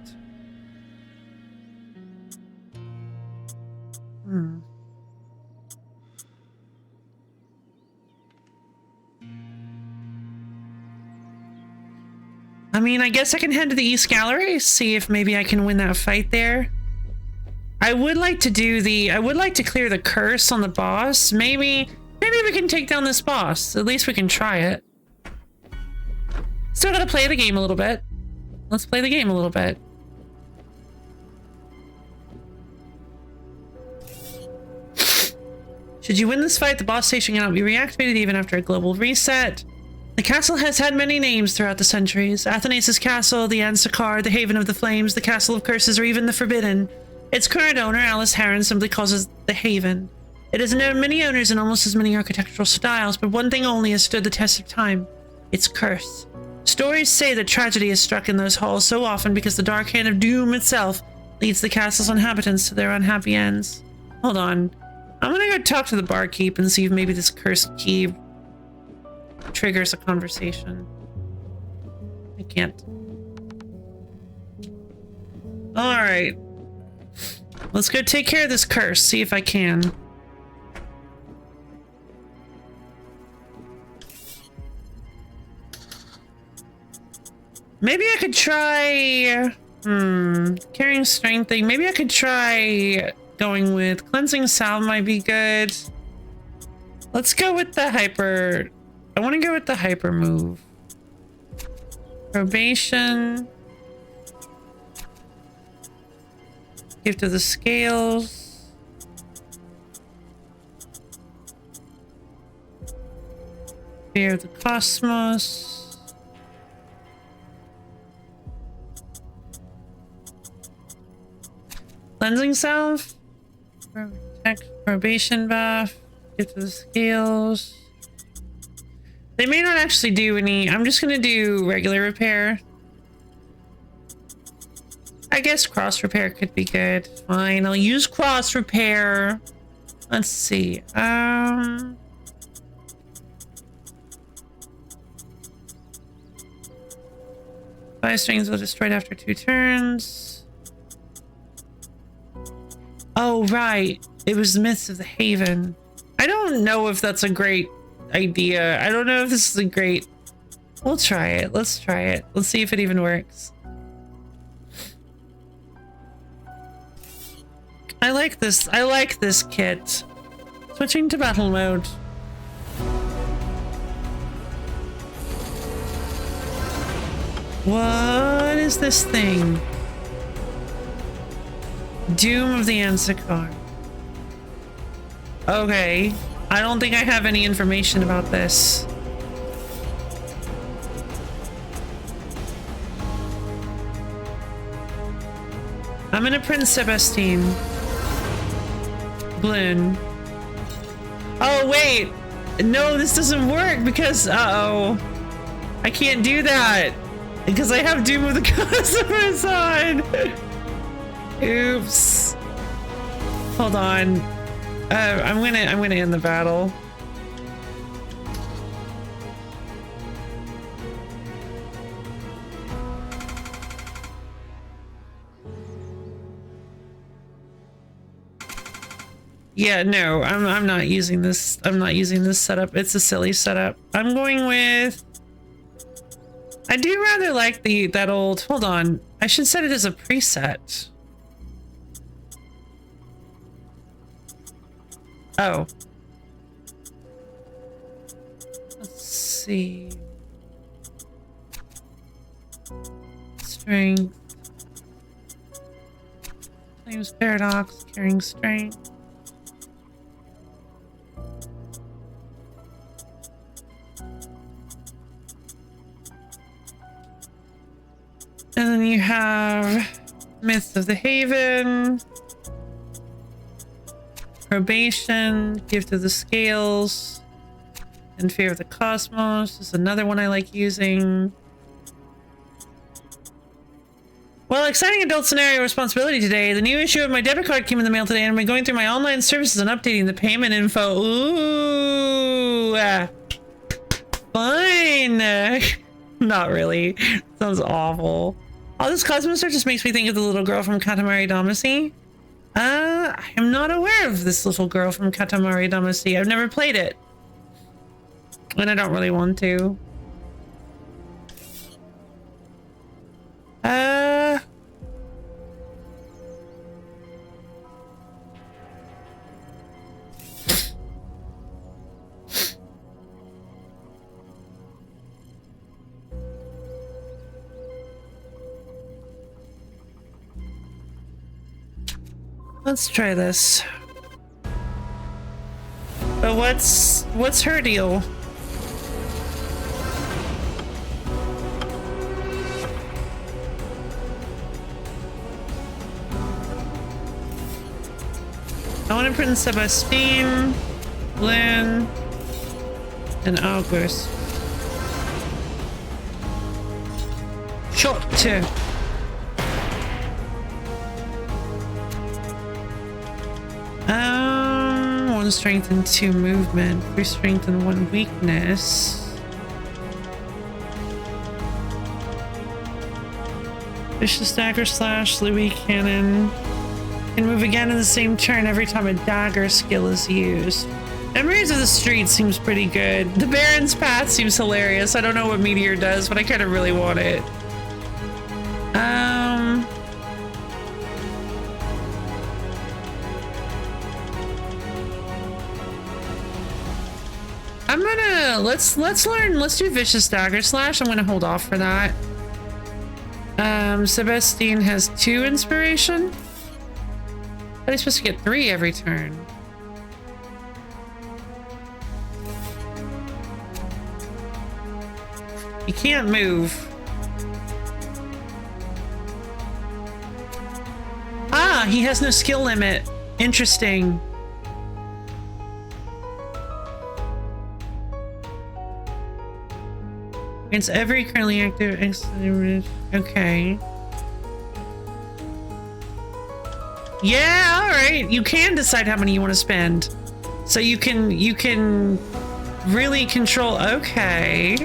I mean, I guess I can head to the East Gallery, see if maybe I can win that fight there. I would like to clear the curse on the boss. Maybe we can take down this boss. At least we can try it. Still gotta play the game a little bit. Let's play the game a little bit. Should you win this fight, the boss station cannot be reactivated even after a global reset. The castle has had many names throughout the centuries. Athanasius Castle, the Ansakar, the Haven of the Flames, the Castle of Curses, or even the Forbidden. Its current owner, Alice Heron, simply calls it the Haven. It has known many owners and almost as many architectural styles, but one thing only has stood the test of time. Its curse. Stories say that tragedy has struck in those halls so often because the dark hand of doom itself leads the castle's inhabitants to their unhappy ends. Hold on. I'm gonna go talk to the barkeep and see if maybe this cursed key triggers a conversation. I can't. Alright. Let's go take care of this curse, see if I can. Maybe I could try... carrying strength thing. Maybe I could try going with cleansing salve might be good. Let's go with the hyper... I want to go with the hyper move. Probation. Gift of the Scales. Fear of the Cosmos. Cleansing salve. Probation buff. Gift of the Scales. They may not actually do any. I'm just gonna do regular repair. I guess cross repair could be good. Fine, I'll use cross repair. Let's see. Five strings will destroyed after 2 turns. Oh, right. It was the Myths of the Haven. I don't know if that's a great idea. I don't know if this is a great... We'll try it. Let's try it. Let's see if it even works. I like this. I like this kit. Switching to battle mode. What is this thing? Doom of the Ansakar. Okay. I don't think I have any information about this. I'm in a Prince Sebastine. Bloon. Oh, wait. No, this doesn't work because... Uh-oh. I can't do that. Because I have Doom of the Cosmos on. Oops. Hold on. I'm gonna end the battle. Yeah, no, I'm not using this. I'm not using this setup. It's a silly setup. I'm going with... I do rather like that old... Hold on. I should set it as a preset. Oh. Let's see. Strength. Flames Paradox, carrying strength. And then you have Myths of the Haven, Probation, Gift of the Scales, and Fear of the Cosmos is another one I like using. Well, exciting adult scenario responsibility today. The new issue of my debit card came in the mail today, and I've been going through my online services and updating the payment info. Ooh, Fun. Not really. Sounds awful. All this cosmo stuff just makes me think of the little girl from Katamari Damacy. I am not aware of this little girl from Katamari Damacy. I've never played it. And I don't really want to. Let's try this. But what's her deal? I want to print Sebastine, Lynn, and August. Shot. One strength and 2 movement, 3 strength and 1 weakness. Vicious dagger slash, Louis cannon. Can move again in the same turn every time a dagger skill is used. Memories of the Street seems pretty good. The Baron's Path seems hilarious. I don't know what Meteor does, but I kind of really want it. I'm gonna let's do Vicious Dagger Slash. I'm gonna hold off for that. Sebastine has 2 inspiration. But he's supposed to get 3 every turn. He can't move. Ah, he has no skill limit. Interesting. Against every currently active. Okay. Yeah, all right. You can decide how many you want to spend. So you can really control. Okay.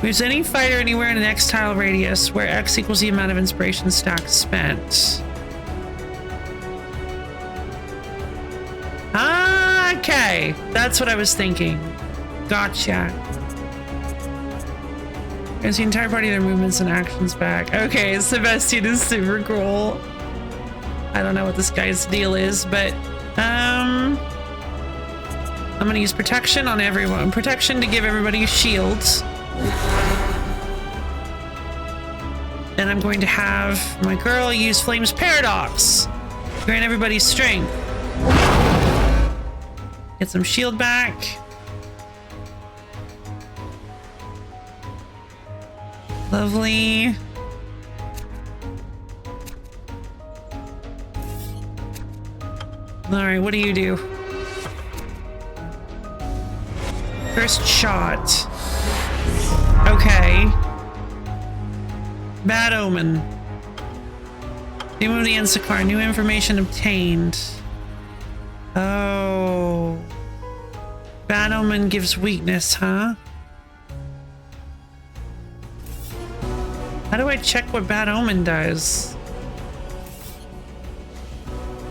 Moves any fighter anywhere in an X tile radius where X equals the amount of inspiration stacks spent. Okay. That's what I was thinking. Gotcha. There's the entire party, their movements and actions back. Okay, Sebastian is super cool. I don't know what this guy's deal is, but I'm gonna use protection on everyone. Protection to give everybody shields. And I'm going to have my girl use Flame's Paradox. Grant everybody strength. Get some shield back. Lovely. All right, what do you do? First shot. Okay. Bad Omen. Name of the Instacar. New information obtained. Oh. Bad Omen gives weakness, huh? How do I check what Bad Omen does?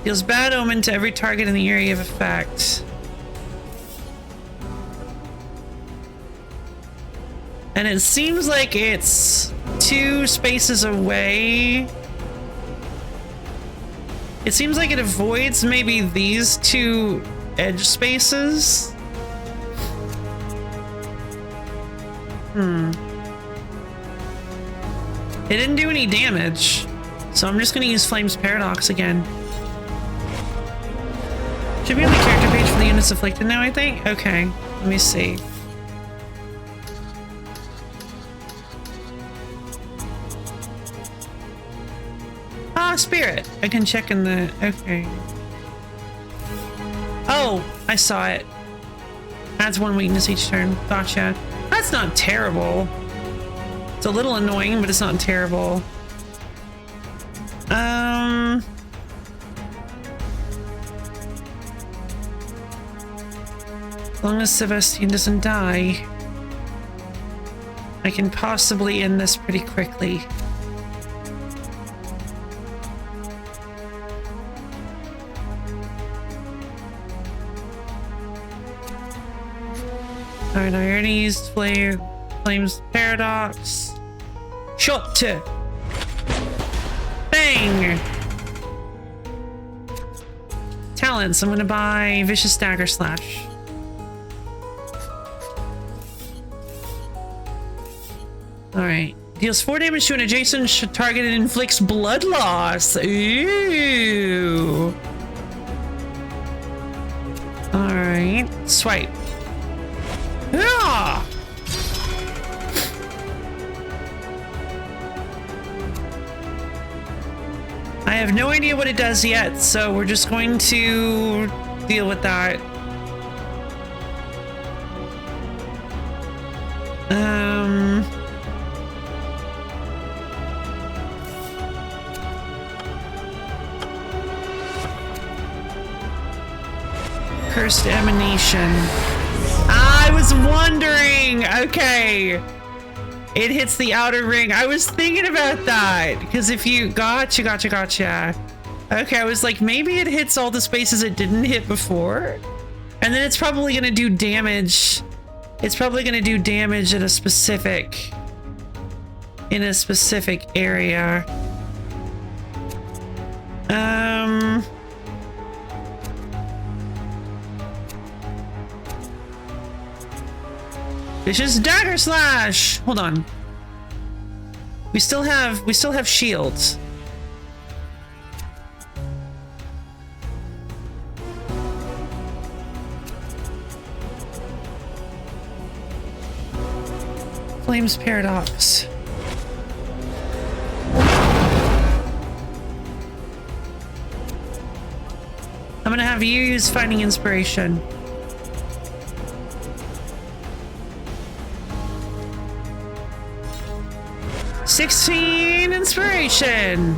Deals Bad Omen to every target in the area of effect. And it seems like it's 2 spaces away. It seems like it avoids maybe these 2 edge spaces. It didn't do any damage, so I'm just gonna use Flame's Paradox again. Should be on the character page for the units afflicted now, I think? Okay, let me see. Ah, Spirit. I can check in the... Okay. Oh, I saw it. Adds 1 weakness each turn. Gotcha. That's not terrible. It's a little annoying, but it's not terrible. As long as Sebastian doesn't die, I can possibly end this pretty quickly. Alright, I already used Flame's Paradox. Shot! Bang! Talents, I'm gonna buy Vicious Dagger Slash. Alright. Deals 4 damage to an adjacent target and inflicts blood loss. Ooh. Alright. Swipe. Ah! I have no idea what it does yet, so we're just going to deal with that. Cursed Emanation. I was wondering. Okay. It hits the outer ring. I was thinking about that. Because if you... Gotcha. Okay, I was like, maybe it hits all the spaces it didn't hit before. And then it's probably going to do damage. It's probably going to do damage in a specific area. Vicious Dagger Slash. Hold on. We still have shields. Flame's Paradox. I'm gonna have you use Finding Inspiration. $16 inspiration.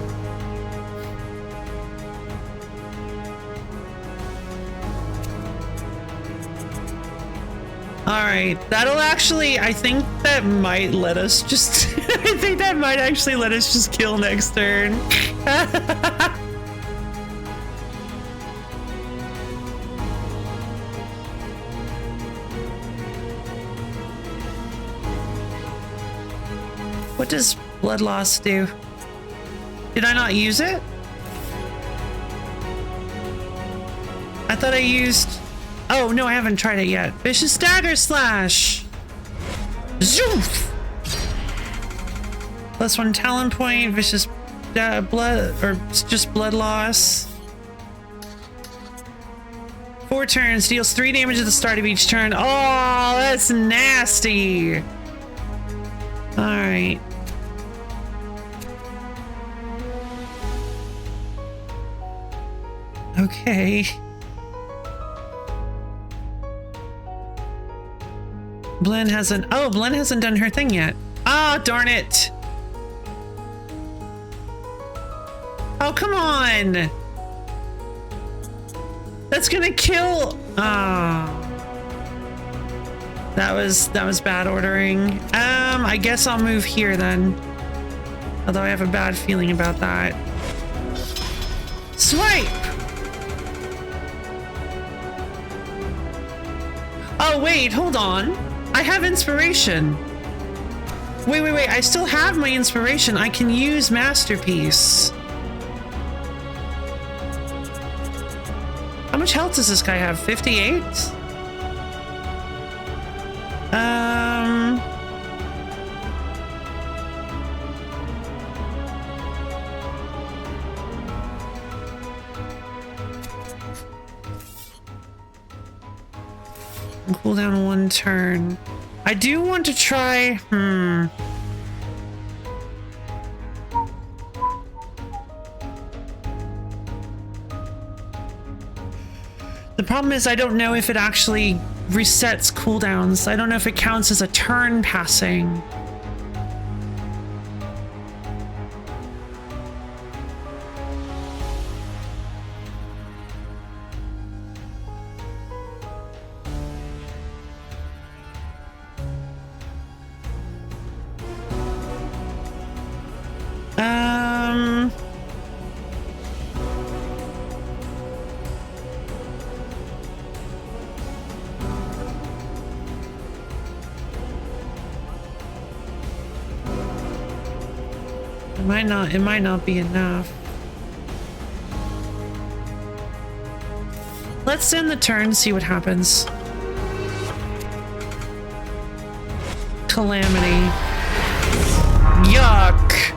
All right, that'll actually, I think that might let us just, I think that might actually let us just kill next turn. What does blood loss do? Did I not use it? I thought I used... Oh, no, I haven't tried it yet. Vicious Dagger Slash! Zoof! +1 talent point, vicious blood, or just blood loss. 4 turns, deals 3 damage at the start of each turn. Oh, that's nasty! Alright. Okay. Blinn hasn't... Oh, Blinn hasn't done her thing yet. Ah, oh, darn it. Oh, come on. That's gonna kill... Ah. That was bad ordering. I guess I'll move here then. Although I have a bad feeling about that. Swipe! Oh, wait, hold on. I have inspiration. Wait. I still have my inspiration. I can use Masterpiece. How much health does this guy have? 58? Cool down 1 turn. I do want to try... The problem is I don't know if it actually resets cooldowns. I don't know if it counts as a turn passing. It might not be enough. Let's end the turn, see what happens. Calamity. Yuck.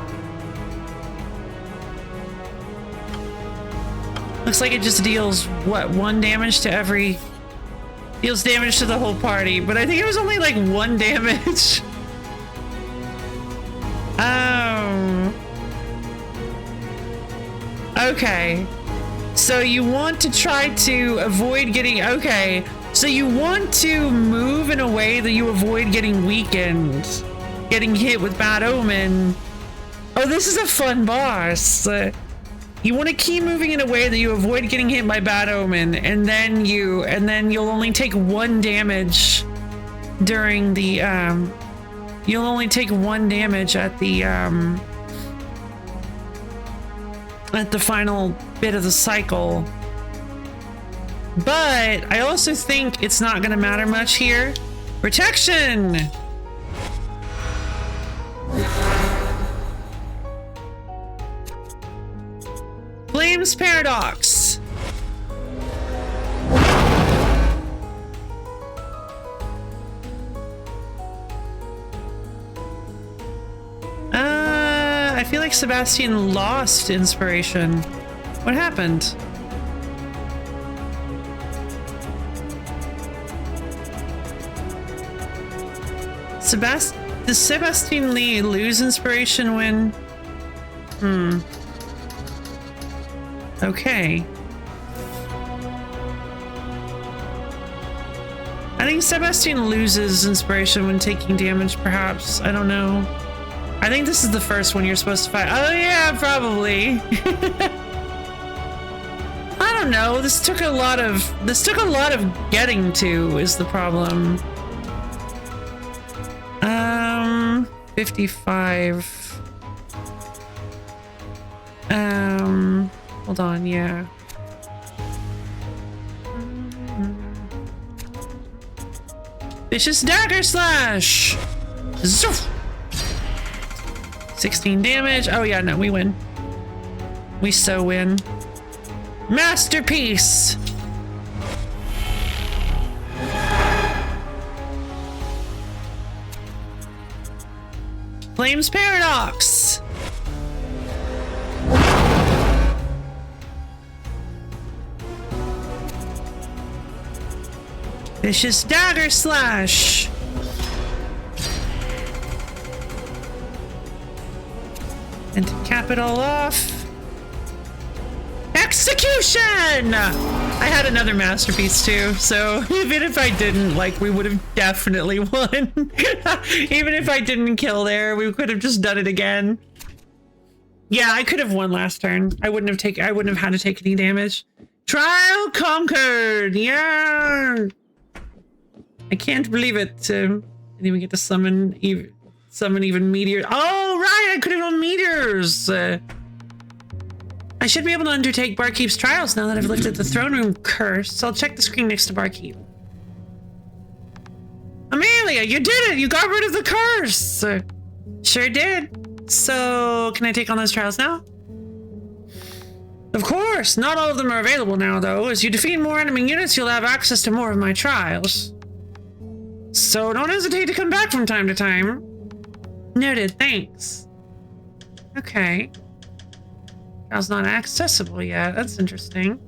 Looks like it just deals, what, 1 damage to every... Deals damage to the whole party, but I think it was only like 1 damage. Oh. Okay. So you want to try to avoid getting... Okay. So you want to move in a way that you avoid getting weakened. Getting hit with Bad Omen. Oh, this is a fun boss. You want to keep moving in a way that you avoid getting hit by Bad Omen, and then you'll only take 1 damage during the you'll only take 1 damage at the final bit of the cycle. But I also think it's not going to matter much here. Protection. Flames Paradox. I feel like Sebastian lost inspiration. What happened? Does Sebastian Lee lose inspiration when... Okay. I think Sebastian loses inspiration when taking damage, perhaps. I don't know. I think this is the first one you're supposed to fight. Oh yeah, probably. I don't know. This took a lot of getting to is the problem. 55. Hold on, yeah. Vicious Dagger Slash! Zoof! 16 damage. Oh yeah, no, we win. We so win. Masterpiece! Flames Paradox! Vicious Dagger Slash! And to cap it all off... Execution! I had another masterpiece too, so even if I didn't, like, we would have definitely won. Even if I didn't kill there, we could have just done it again. Yeah, I could have won last turn. I wouldn't have had to take any damage. Trial conquered! Yeah! I can't believe it. Didn't even get to summon even meteors. Oh, right! I could have done meteors! I should be able to undertake Barkeep's trials now that I've lifted the throne room curse, so I'll check the screen next to Barkeep. Amelia, you did it! You got rid of the curse! Sure did. So, can I take on those trials now? Of course! Not all of them are available now, though. As you defeat more enemy units, you'll have access to more of my trials. So don't hesitate to come back from time to time. Noted, thanks. Okay. Trial's not accessible yet. That's interesting.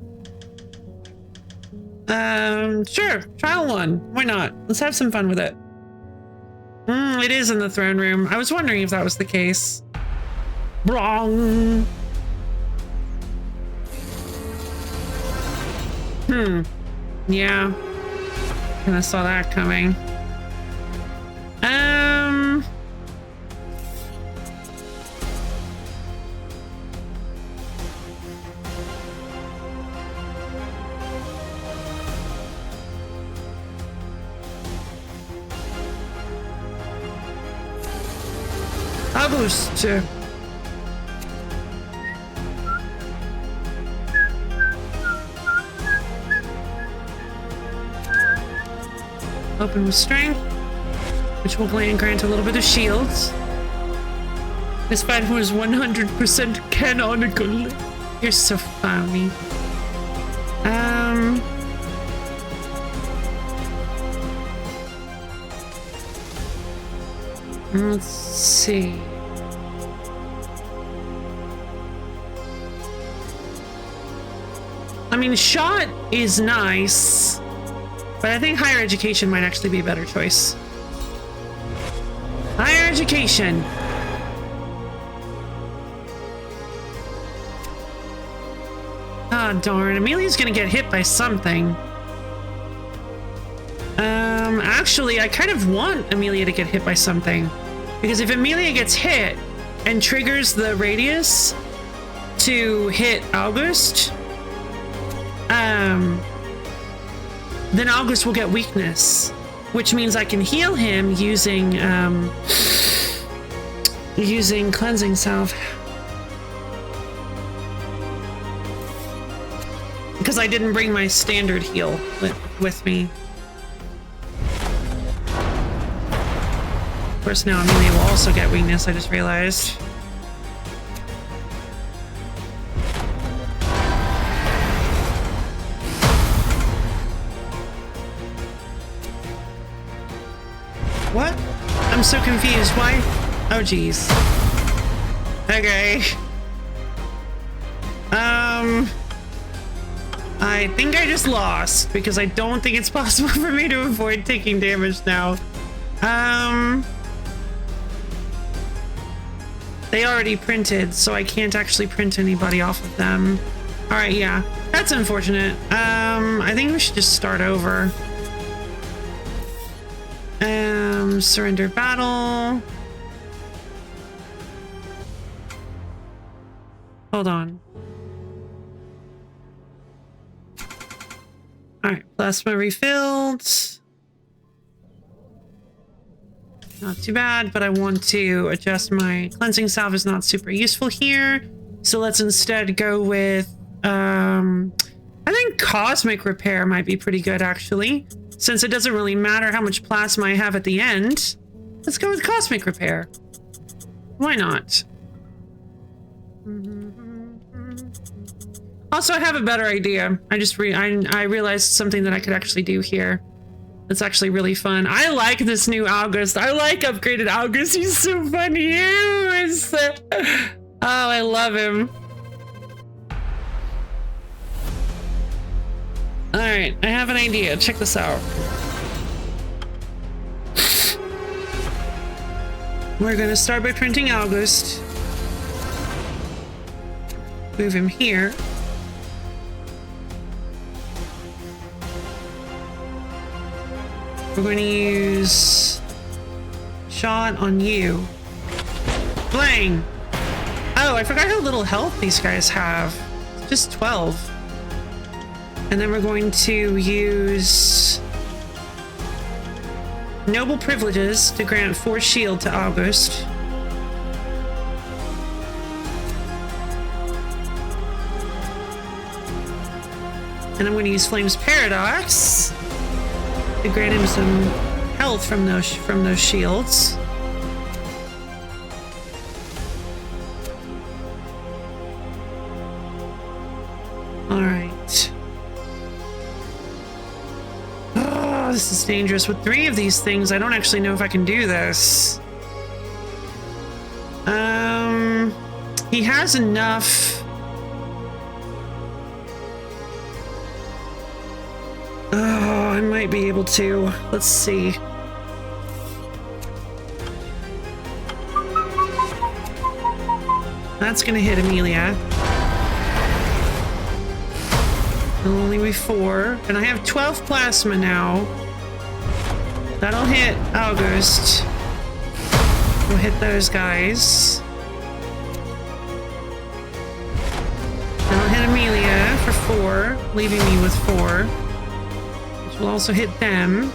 Sure. Trial 1. Why not? Let's have some fun with it. It is in the throne room. I was wondering if that was the case. Wrong. Yeah. Kinda saw that coming. I'll boost. Open with strength, which will grant a little bit of shields. This fight was 100% canonical. You're so funny. Let's see. I mean, shot is nice, but I think higher education might actually be a better choice. Higher education. Ah, darn. Amelia's gonna get hit by something. Actually, I kind of want Amelia to get hit by something. Because if Amelia gets hit and triggers the radius to hit August, then August will get weakness, which means I can heal him using using cleansing salve. Because I didn't bring my standard heal with me. Of course, now Amelia will also get weakness, I just realized. What? I'm so confused. Why? Oh, geez. Okay. I think I just lost because I don't think it's possible for me to avoid taking damage now. They already printed, so I can't actually print anybody off of them. All right, yeah, that's unfortunate. I think we should just start over. Surrender battle. Hold on. All right, plasma refilled. Not too bad, but I want to adjust my cleansing salve is not super useful here. So let's instead go with, I think cosmic repair might be pretty good actually. Since it doesn't really matter how much plasma I have at the end, let's go with cosmic repair. Why not? Also, I have a better idea. I realized something that I could actually do here. It's actually really fun. I like this new August. I like upgraded August. He's so funny. Oh, I love him. All right, I have an idea. Check this out. We're gonna start by printing August. Move him here. We're going to use shot on you. Blang! Oh, I forgot how little health these guys have. It's just 12. And then we're going to use noble privileges to grant 4 shield to August. And I'm going to use Flame's Paradox to grant him some health from those shields. All right. Oh, this is dangerous. With 3 of these things, I don't actually know if I can do this. He has enough. Oh, I might be able to. Let's see. That's gonna hit Amelia. It'll only be 4. And I have 12 plasma now. That'll hit August. We'll hit those guys. That'll hit Amelia for 4, leaving me with 4. We'll also hit them.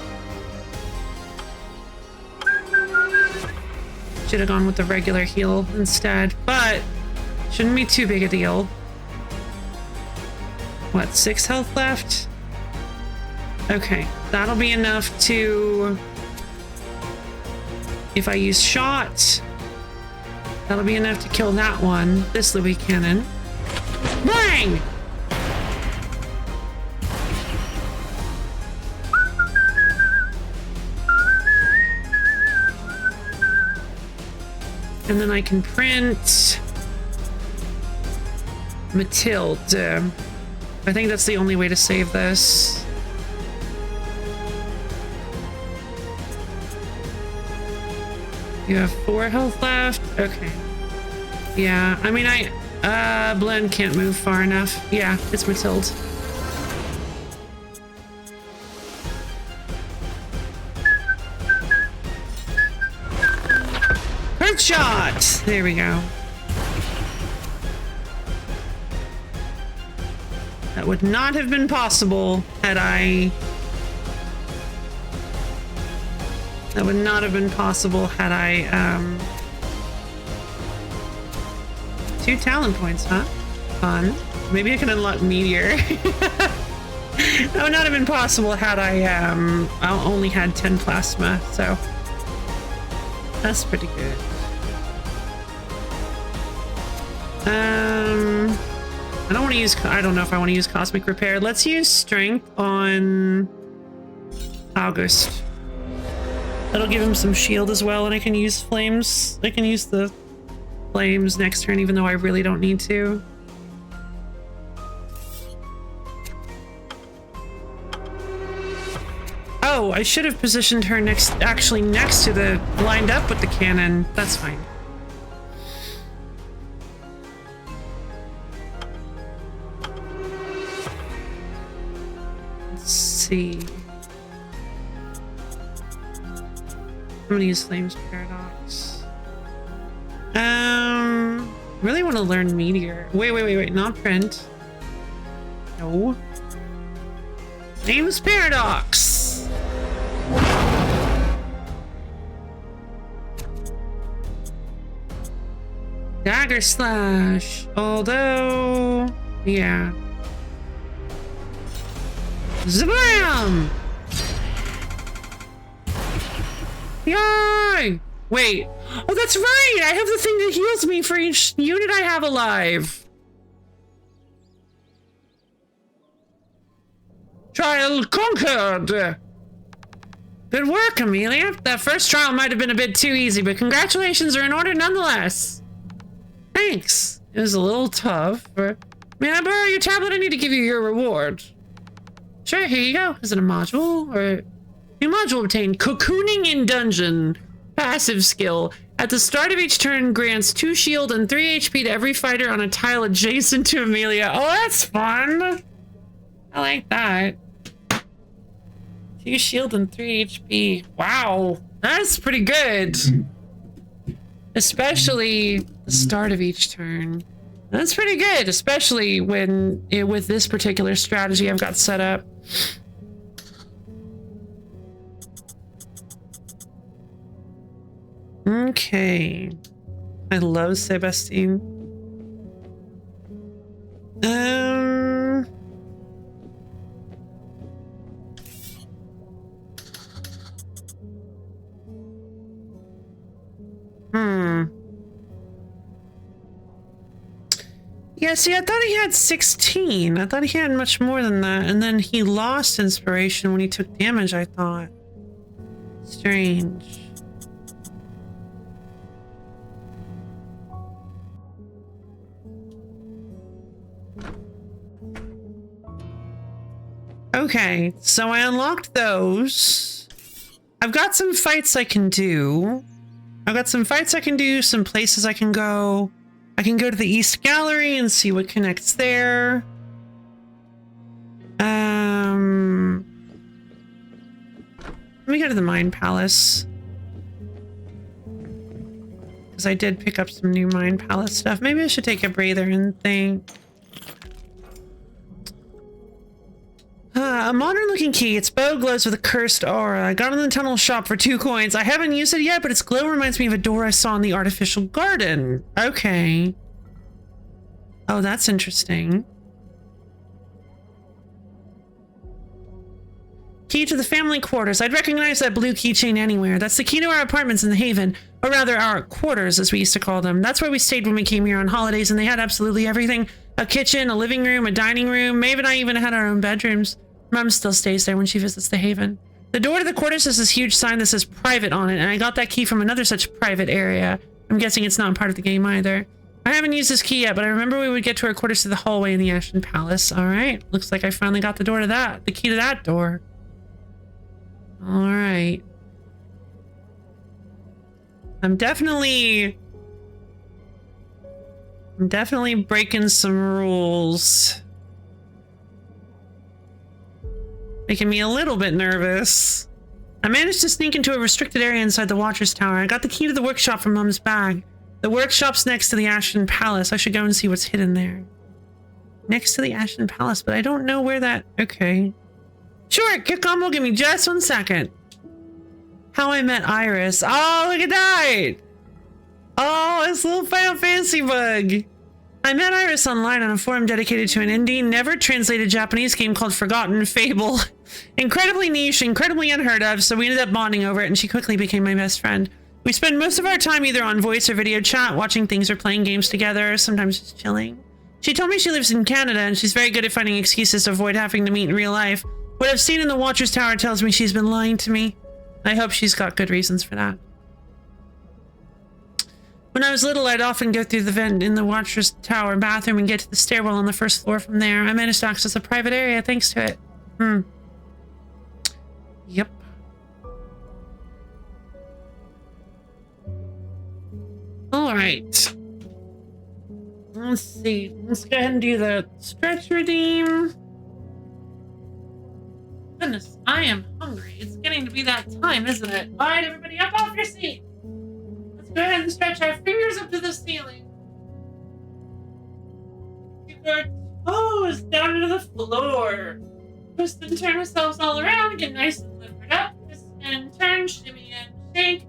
Should have gone with the regular heal instead, but shouldn't be too big a deal. What, 6 health left? Okay, that'll be enough to... If I use shot, that'll be enough to kill that one. This Louis cannon. Bang! And then I can print Matilde. I think that's the only way to save this. You have 4 health left? Okay. Yeah, I mean, Blend can't move far enough. Yeah, it's Matilde. Crit shot! There we go. That would not have been possible had I... That would not have been possible had I, 2 talent points, huh? Fun. Maybe I can unlock Meteor. That would not have been possible had I only had 10 plasma, so that's pretty good. I don't want to use, I don't know if I want to use Cosmic Repair. Let's use Strength on August. That'll give him some shield as well, and I can use flames. I can use the flames next turn, even though I really don't need to. Oh, I should have positioned her actually next to the, lined up with the cannon. That's fine. Let's see. I'm gonna use Flames Paradox. Really want to learn Meteor. Wait, not print. No. Flames Paradox! Dagger Slash. Although... yeah. Zabam! Yay! Wait. Oh, that's right! I have the thing that heals me for each unit I have alive. Trial conquered! Good work, Amelia. That first trial might have been a bit too easy, but congratulations are in order nonetheless. Thanks. It was a little tough, but... May I borrow your tablet? I need to give you your reward. Sure, here you go. Is it a module, or... New module obtained. Cocooning in Dungeon. Passive skill. At the start of each turn, grants 2 shield and 3 HP to every fighter on a tile adjacent to Amelia. Oh, that's fun. I like that. 2 shield and 3 HP. Wow. That's pretty good. Especially the start of each turn. That's pretty good, especially when with this particular strategy I've got set up. Okay. I love Sebastine. Yeah, see, I thought he had 16. I thought he had much more than that. And then he lost inspiration when he took damage, I thought. Strange. Okay, so I unlocked those. I've got some fights I can do. Some places I can go. I can go to the East Gallery and see what connects there. Let me go to the Mind Palace. Because I did pick up some new Mind Palace stuff. Maybe I should take a breather and think. A modern looking key. Its bow glows with a cursed aura. I got in the tunnel shop for 2 coins. I haven't used it yet, but its glow reminds me of a door I saw in the artificial garden. Okay. Oh, that's interesting. Key to the family quarters. I'd recognize that blue keychain anywhere. That's the key to our apartments in the Haven. Or rather, our quarters, as we used to call them. That's where we stayed when we came here on holidays, and they had absolutely everything. A kitchen, a living room, a dining room. Maeve and I even had our own bedrooms. Mom still stays there when she visits the Haven. The door to the quarters has this huge sign that says private on it, and I got that key from another such private area. I'm guessing it's not part of the game either. I haven't used this key yet, but I remember we would get to our quarters through the hallway in the Ashton Palace. All right, looks like I finally got the door to that. The key to that door. All right. I'm definitely breaking some rules. Making me a little bit nervous. I managed to sneak into a restricted area inside the Watcher's Tower. I got the key to the workshop from Mom's bag. The workshop's next to the Ashton Palace. I should go and see what's hidden there. Next to the Ashton Palace, but I don't know where that... Okay. Sure, kick on, will give me just 1 second. How I Met Iris. Oh, look at that! Oh, it's a little Final Fantasy bug. I met Iris online on a forum dedicated to an indie, never translated Japanese game called Forgotten Fable. Incredibly niche, incredibly unheard of, so we ended up bonding over it, and she quickly became my best friend. We spend most of our time either on voice or video chat, watching things or playing games together, sometimes just chilling. She told me she lives in Canada, and she's very good at finding excuses to avoid having to meet in real life. What I've seen in the Watcher's Tower tells me she's been lying to me. I hope she's got good reasons for that. When I was little, I'd often go through the vent in the Watcher's Tower bathroom and get to the stairwell on the first floor from there. I managed to access a private area thanks to it. Yep. All right. Let's see. Let's go ahead and do the stretch redeem. Goodness, I am hungry. It's getting to be that time, isn't it? All right, everybody, up off your seat. Let's go ahead and stretch our fingers up to the ceiling. Keep our toes down to the floor. Twist and turn ourselves all around. Get nice and lifted up. Twist and turn, shimmy and shake.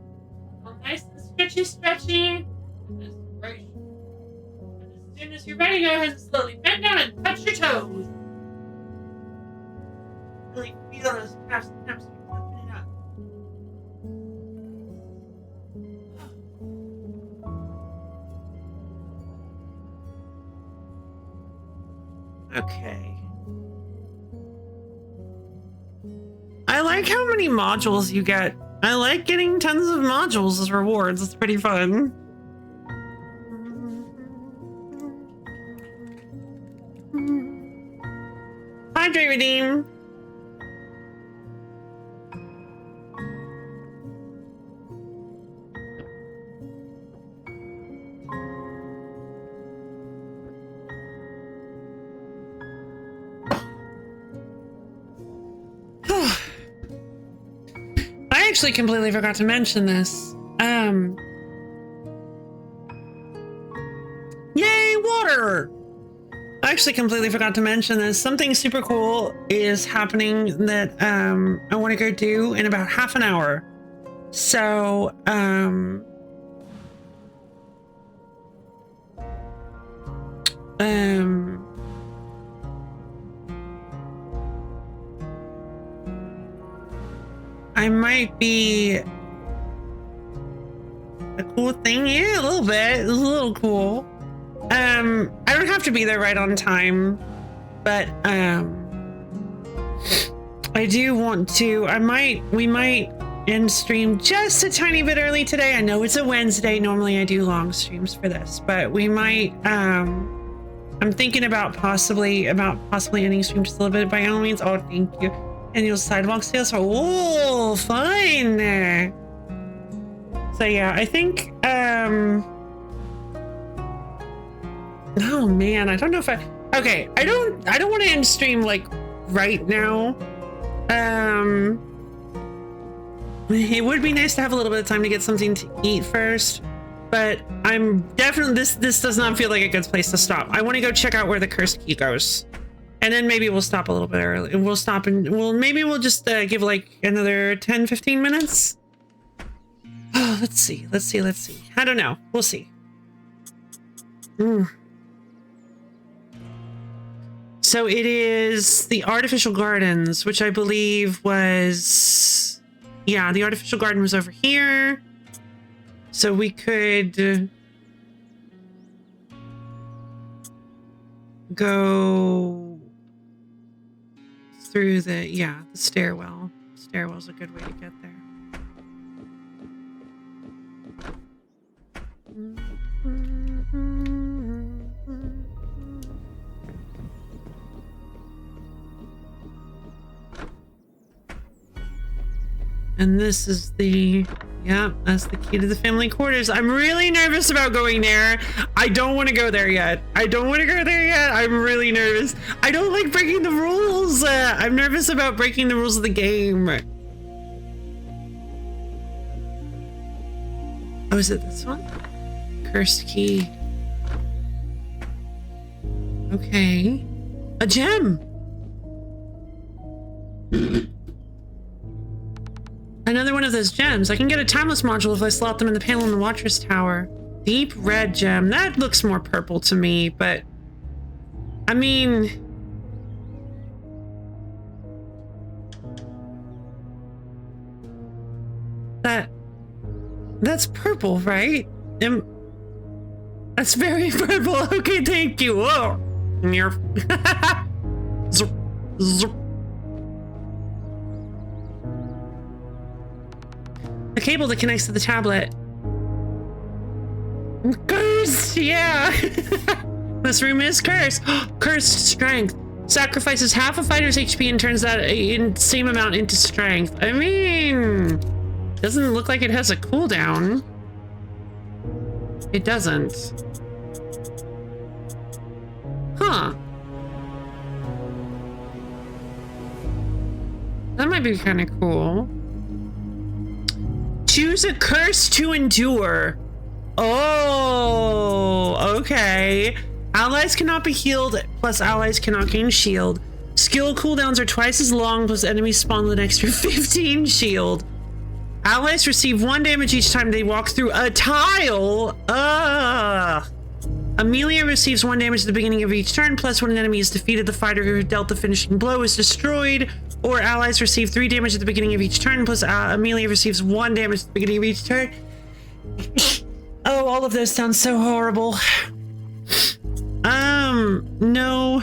All nice and stretchy. Goodness gracious. And as soon as you're ready, go ahead and slowly bend down and touch your toes. Really feel those calves and hamstrings lifting it up. Okay. I like how many modules you get. I like getting tons of modules as rewards. It's pretty fun. Hydrate redeem. I actually completely forgot to mention this. Yay, water! I actually completely forgot to mention this. Something super cool is happening that I want to go do in about half an hour. So, I might be a cool thing. Yeah, a little bit. It's a little cool. I don't have to be there right on time, but I do want to. We might end stream just a tiny bit early today. I know it's a Wednesday. Normally I do long streams for this, but we might. I'm thinking about possibly ending stream just a little bit. By all means, oh, thank you. And you'll sidewalk sales. Oh, fine. So yeah, I think. Oh man, I don't know if okay, I don't want to end stream like right now. It would be nice to have a little bit of time to get something to eat first, but I'm definitely this does not feel like a good place to stop. I want to go check out where the cursed key goes, and then maybe we'll stop a little bit early. We'll stop and maybe we'll just give like another 10-15 minutes. Oh, let's see. I don't know. We'll see. So it is the artificial gardens, which I believe was, yeah, the artificial garden was over here. So we could go through the, yeah, the stairwell. Stairwell's a good way to get there. And this is the, yeah, that's the key to the family quarters. I'm really nervous about going there. I don't want to go there yet. I don't want to go there yet. I'm really nervous. I don't like breaking the rules. I'm nervous about breaking the rules of the game. Oh, is it this one? Cursed key. Okay. A gem. Another one of those gems. I can get a timeless module if I slot them in the panel in the Watcher's Tower. Deep red gem. That looks more purple to me, but I mean, that's purple, right? That's very purple. Okay, thank you. Whoa. Zip, zip. The cable that connects to the tablet. Cursed, yeah. This room is cursed. Cursed strength. Sacrifices half a fighter's HP and turns that same amount into strength. I mean, doesn't look like it has a cooldown. It doesn't. Huh. That might be kind of cool. Choose a curse to endure. Oh, okay. Allies cannot be healed, plus allies cannot gain shield. Skill cooldowns are twice as long, plus enemies spawn with an extra 15 shield. Allies receive 1 damage each time they walk through a tile. Amelia receives 1 damage at the beginning of each turn, plus when an enemy is defeated, the fighter who dealt the finishing blow is destroyed. Or allies receive 3 damage at the beginning of each turn, plus Amelia receives 1 damage at the beginning of each turn. Oh, all of those sound so horrible. No.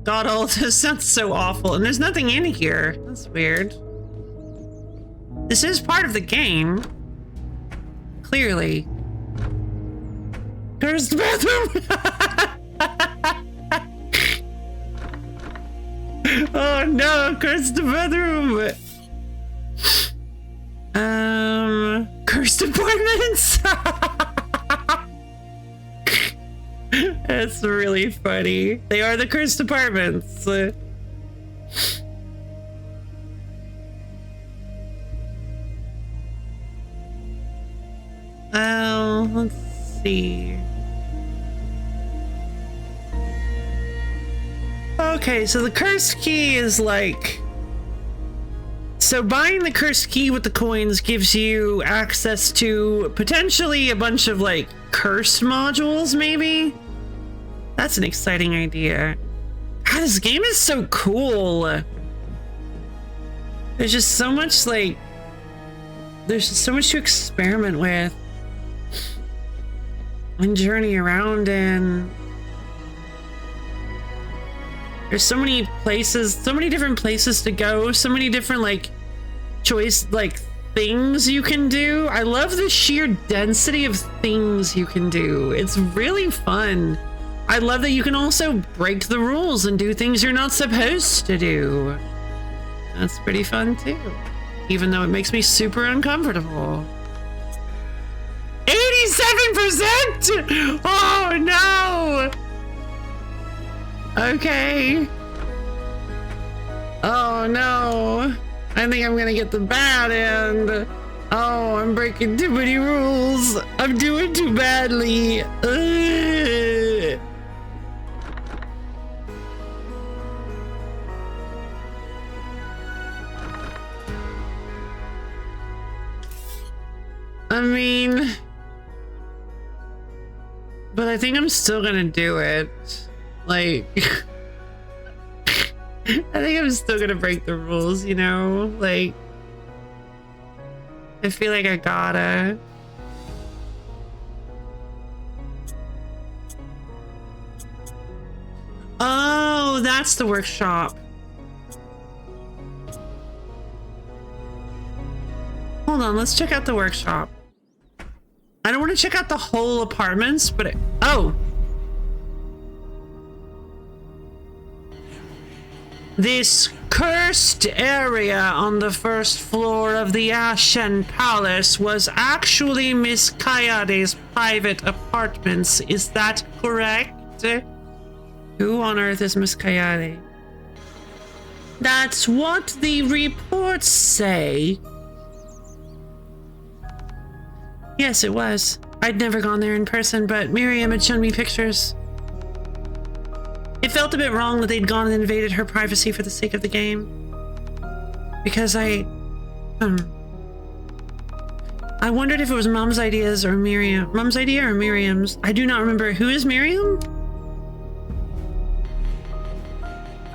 God, all of this sounds so awful. And there's nothing in here. That's weird. This is part of the game. Clearly. Cursed bathroom! Oh no, cursed bathroom! Cursed apartments! That's really funny. They are the cursed apartments. Let's see. Okay, so the cursed key is like... So buying the cursed key with the coins gives you access to potentially a bunch of like cursed modules, maybe? That's an exciting idea. God, this game is so cool. There's just so much like... There's just so much to experiment with. And journey around in. There's so many places, so many different places to go, so many different like choice, like things you can do. I love the sheer density of things you can do. It's really fun. I love that you can also break the rules and do things you're not supposed to do. That's pretty fun too. Even though it makes me super uncomfortable. 87%! Oh no! Okay. Oh no. I think I'm gonna get the bad end. Oh, I'm breaking too many rules. I'm doing too badly. Ugh. I mean... But I think I'm still gonna do it. Like, I think I'm still gonna break the rules, you know? Like, I feel like I gotta. Oh, that's the workshop. Hold on, let's check out the workshop. I don't want to check out the whole apartments, but oh. This cursed area on the first floor of the Ashen Palace was actually Miss Kayade's private apartments. Is that correct? Who on earth is Miss Kayade? That's what the reports say. Yes, it was. I'd never gone there in person, but Miriam had shown me pictures. It felt a bit wrong that they'd gone and invaded her privacy for the sake of the game. Because I wondered if it was Mom's ideas or Mom's idea or Miriam's. I do not remember. Who is Miriam?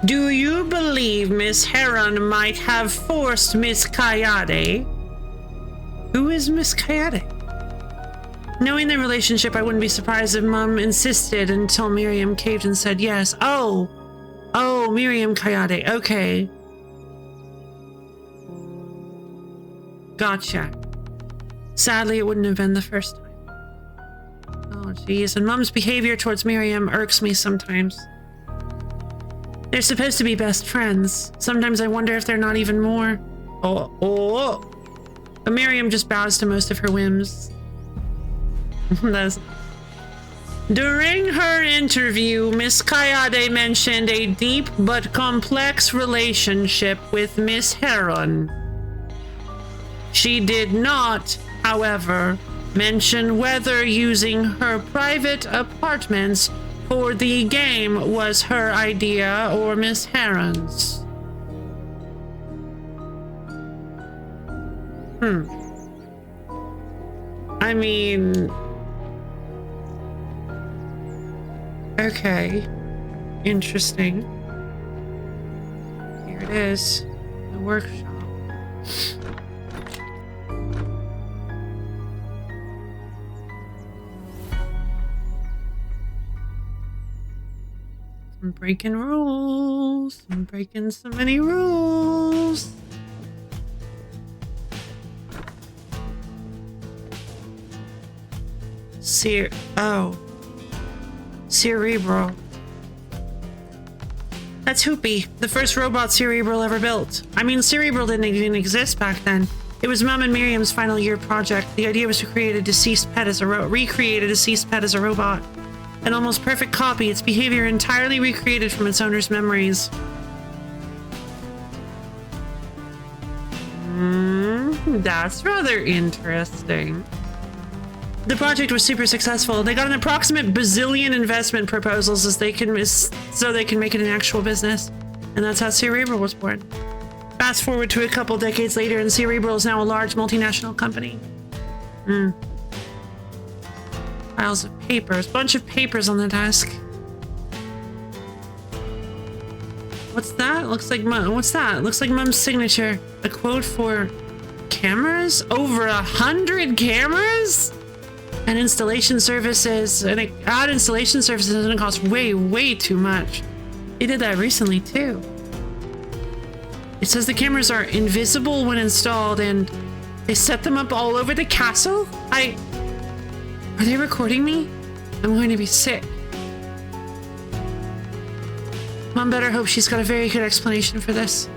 Do you believe Miss Heron might have forced Miss Kayade? Who is Miss Kayade? Knowing their relationship, I wouldn't be surprised if Mom insisted until Miriam caved and said yes. Oh, Miriam Kayade. Okay. Gotcha. Sadly, it wouldn't have been the first time. Oh, geez. And Mom's behavior towards Miriam irks me sometimes. They're supposed to be best friends. Sometimes I wonder if they're not even more. Oh. But Miriam just bows to most of her whims. During her interview, Miss Kayade mentioned a deep but complex relationship with Miss Heron. She did not, however, mention whether using her private apartments for the game was her idea or Miss Heron's. I mean... Okay. Interesting. Here it is. The workshop. I'm breaking rules. I'm breaking so many rules. Cerebral. That's Hoopy, the first robot Cerebral ever built. I mean, Cerebral didn't even exist back then. It was Mom and Miriam's final year project. The idea was to create a deceased pet as recreate a deceased pet as a robot. An almost perfect copy, its behavior entirely recreated from its owner's memories. That's rather interesting. The project was super successful. They got an approximate bazillion investment proposals so they can make it an actual business. And that's how Cerebral was born. Fast forward to a couple decades later and Cerebral is now a large multinational company. Piles of papers. Bunch of papers on the desk. What's that? Looks like what's that? Looks like Mom's signature. A quote for cameras? Over 100 cameras? And installation services. And add installation services and it costs way too much. They did that recently too. It says the cameras are invisible when installed and they set them up all over the castle? Are they recording me? I'm going to be sick. Mom better hope she's got a very good explanation for this.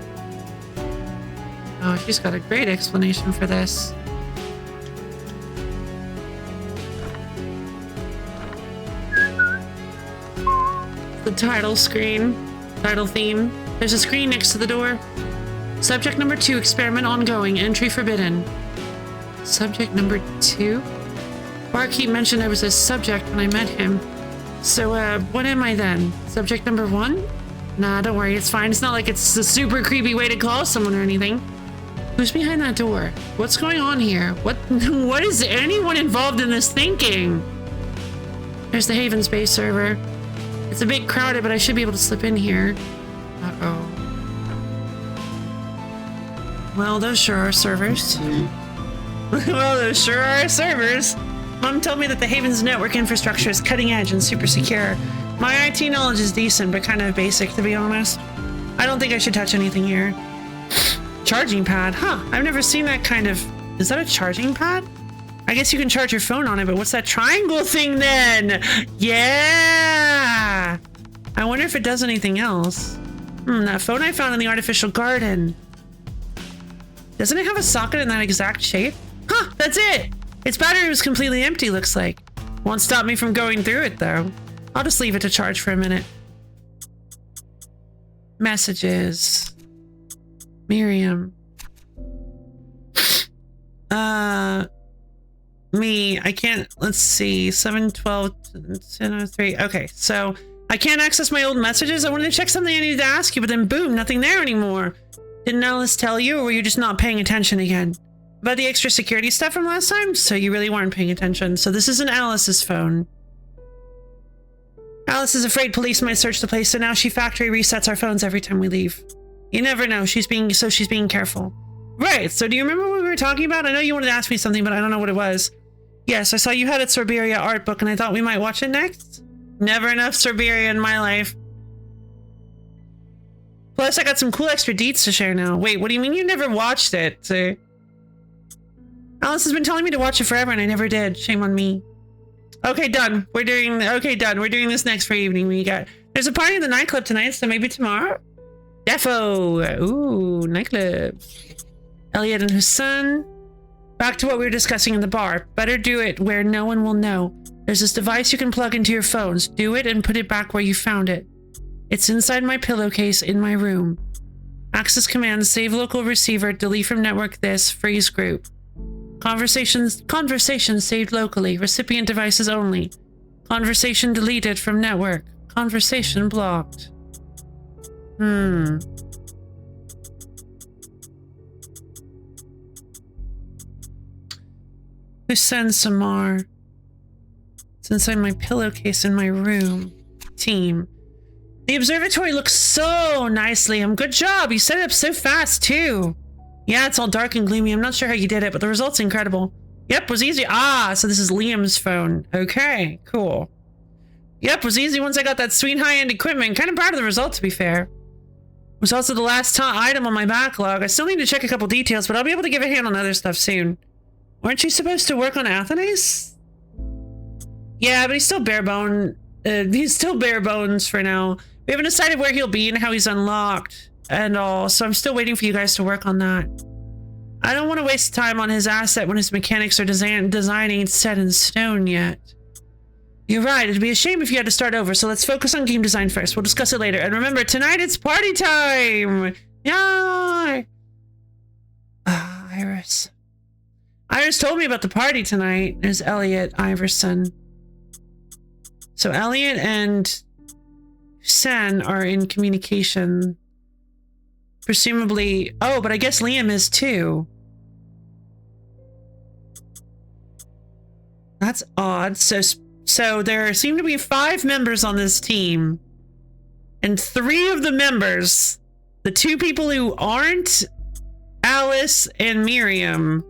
Oh, she's got a great explanation for this. The title screen. Title theme. There's a screen next to the door. Subject number 2, experiment ongoing, entry forbidden. Subject number 2? Barkeep mentioned I was a subject when I met him. So, what am I then? Subject number 1? Nah, don't worry, it's fine. It's not like it's a super creepy way to call someone or anything. Who's behind that door? What's going on here? What is anyone involved in this thinking? There's the Haven Space server. It's a bit crowded, but I should be able to slip in here. Uh-oh. Well, those sure are servers. Well, those sure are servers. Mom told me that the Haven's network infrastructure is cutting edge and super secure. My IT knowledge is decent, but kind of basic, to be honest. I don't think I should touch anything here. Charging pad? Huh, I've never seen that kind of... Is that a charging pad? I guess you can charge your phone on it, but what's that triangle thing then? Yeah! I wonder if it does anything else. That phone I found in the artificial garden. Doesn't it have a socket in that exact shape? Huh, that's it! Its battery was completely empty, looks like. Won't stop me from going through it, though. I'll just leave it to charge for a minute. Messages. Miriam. Me. I can't... Let's see. 7:12, 10:03. Okay, so... I can't access my old messages. I wanted to check something I needed to ask you, but then boom, nothing there anymore. Didn't Alice tell you, or were you just not paying attention again? About the extra security stuff from last time? So you really weren't paying attention. So this isn't Alice's phone. Alice is afraid police might search the place, so now she factory resets our phones every time we leave. You never know. She's being careful. Right, so do you remember what we were talking about? I know you wanted to ask me something, but I don't know what it was. Yes, I saw you had a Cursebreaker art book, and I thought we might watch it next. Never enough Cursebreaker in my life. Plus, I got some cool extra deets to share now. Wait, what do you mean you never watched it? Alice has been telling me to watch it forever, and I never did. Shame on me. Okay, done. We're doing this next for evening. There's a party in the nightclub tonight, so maybe tomorrow? Defo! Ooh, nightclub. Elliot and his son. Back to what we were discussing in the bar. Better do it where no one will know. There's this device you can plug into your phones. Do it and put it back where you found it. It's inside my pillowcase in my room. Access command, save local receiver, delete from network this, freeze group. Conversations saved locally, recipient devices only. Conversation deleted from network. Conversation blocked. Who sends Samar? It's inside my pillowcase in my room. Team. The observatory looks so nicely. Good job. You set it up so fast, too. Yeah, it's all dark and gloomy. I'm not sure how you did it, but the result's incredible. Yep, was easy. Ah, so this is Liam's phone. Okay, cool. Yep, was easy once I got that sweet high-end equipment. Kind of proud of the result, to be fair. It was also the last item on my backlog. I still need to check a couple details, but I'll be able to give a hand on other stuff soon. Weren't you supposed to work on Athenais? Yeah, but he's still bare bones for now. We haven't decided where he'll be and how he's unlocked and all, so I'm still waiting for you guys to work on that. I don't want to waste time on his asset when his mechanics or design ain't set in stone yet. You're right, it'd be a shame if you had to start over, so let's focus on game design first. We'll discuss it later. And remember, tonight it's party time! Yay! Iris. Iris told me about the party tonight. There's Elliot Iverson. So Elliot and Sen are in communication. Presumably... Oh, but I guess Liam is too. That's odd. So there seem to be 5 members on this team. And 3 of the members, the 2 people who aren't Alice and Miriam,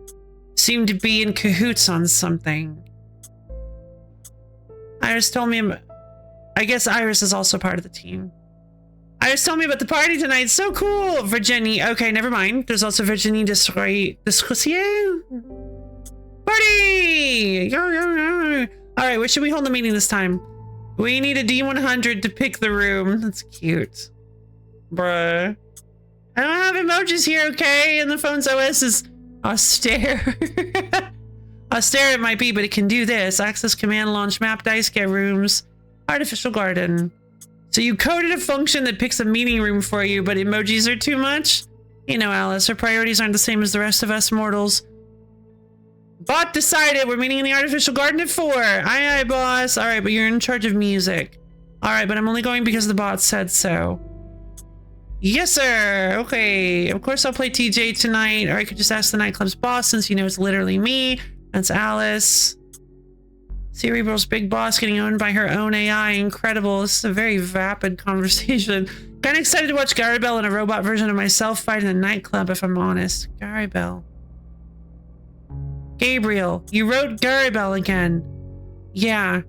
seem to be in cahoots on something. Iris told me... I guess Iris is also part of the team. Iris told me about the party tonight. So cool! Virginie. Okay, never mind. There's also Virginie Desrossier. Party! Alright, where should we hold the meeting this time? We need a D100 to pick the room. That's cute. Bruh. I don't have emojis here, okay? And the phone's OS is austere. Austere it might be, but it can do this. Access command, launch map, dice, get rooms, artificial garden. So you coded a function that picks a meeting room for you, but emojis are too much? You know, Alice, her priorities aren't the same as the rest of us mortals. Bot decided we're meeting in the artificial garden at 4. Aye, aye, boss. All right, but you're in charge of music. All right, but I'm only going because the bot said so. Yes, sir. Okay. Of course, I'll play TJ tonight, or I could just ask the nightclub's boss since you know it's literally me. That's Alice. Cerebral's big boss getting owned by her own AI. Incredible. This is a very vapid conversation. Kind of excited to watch Garibel and a robot version of myself fight in a nightclub, if I'm honest. Garibel. Gabriel, you wrote Garibel again. Yeah.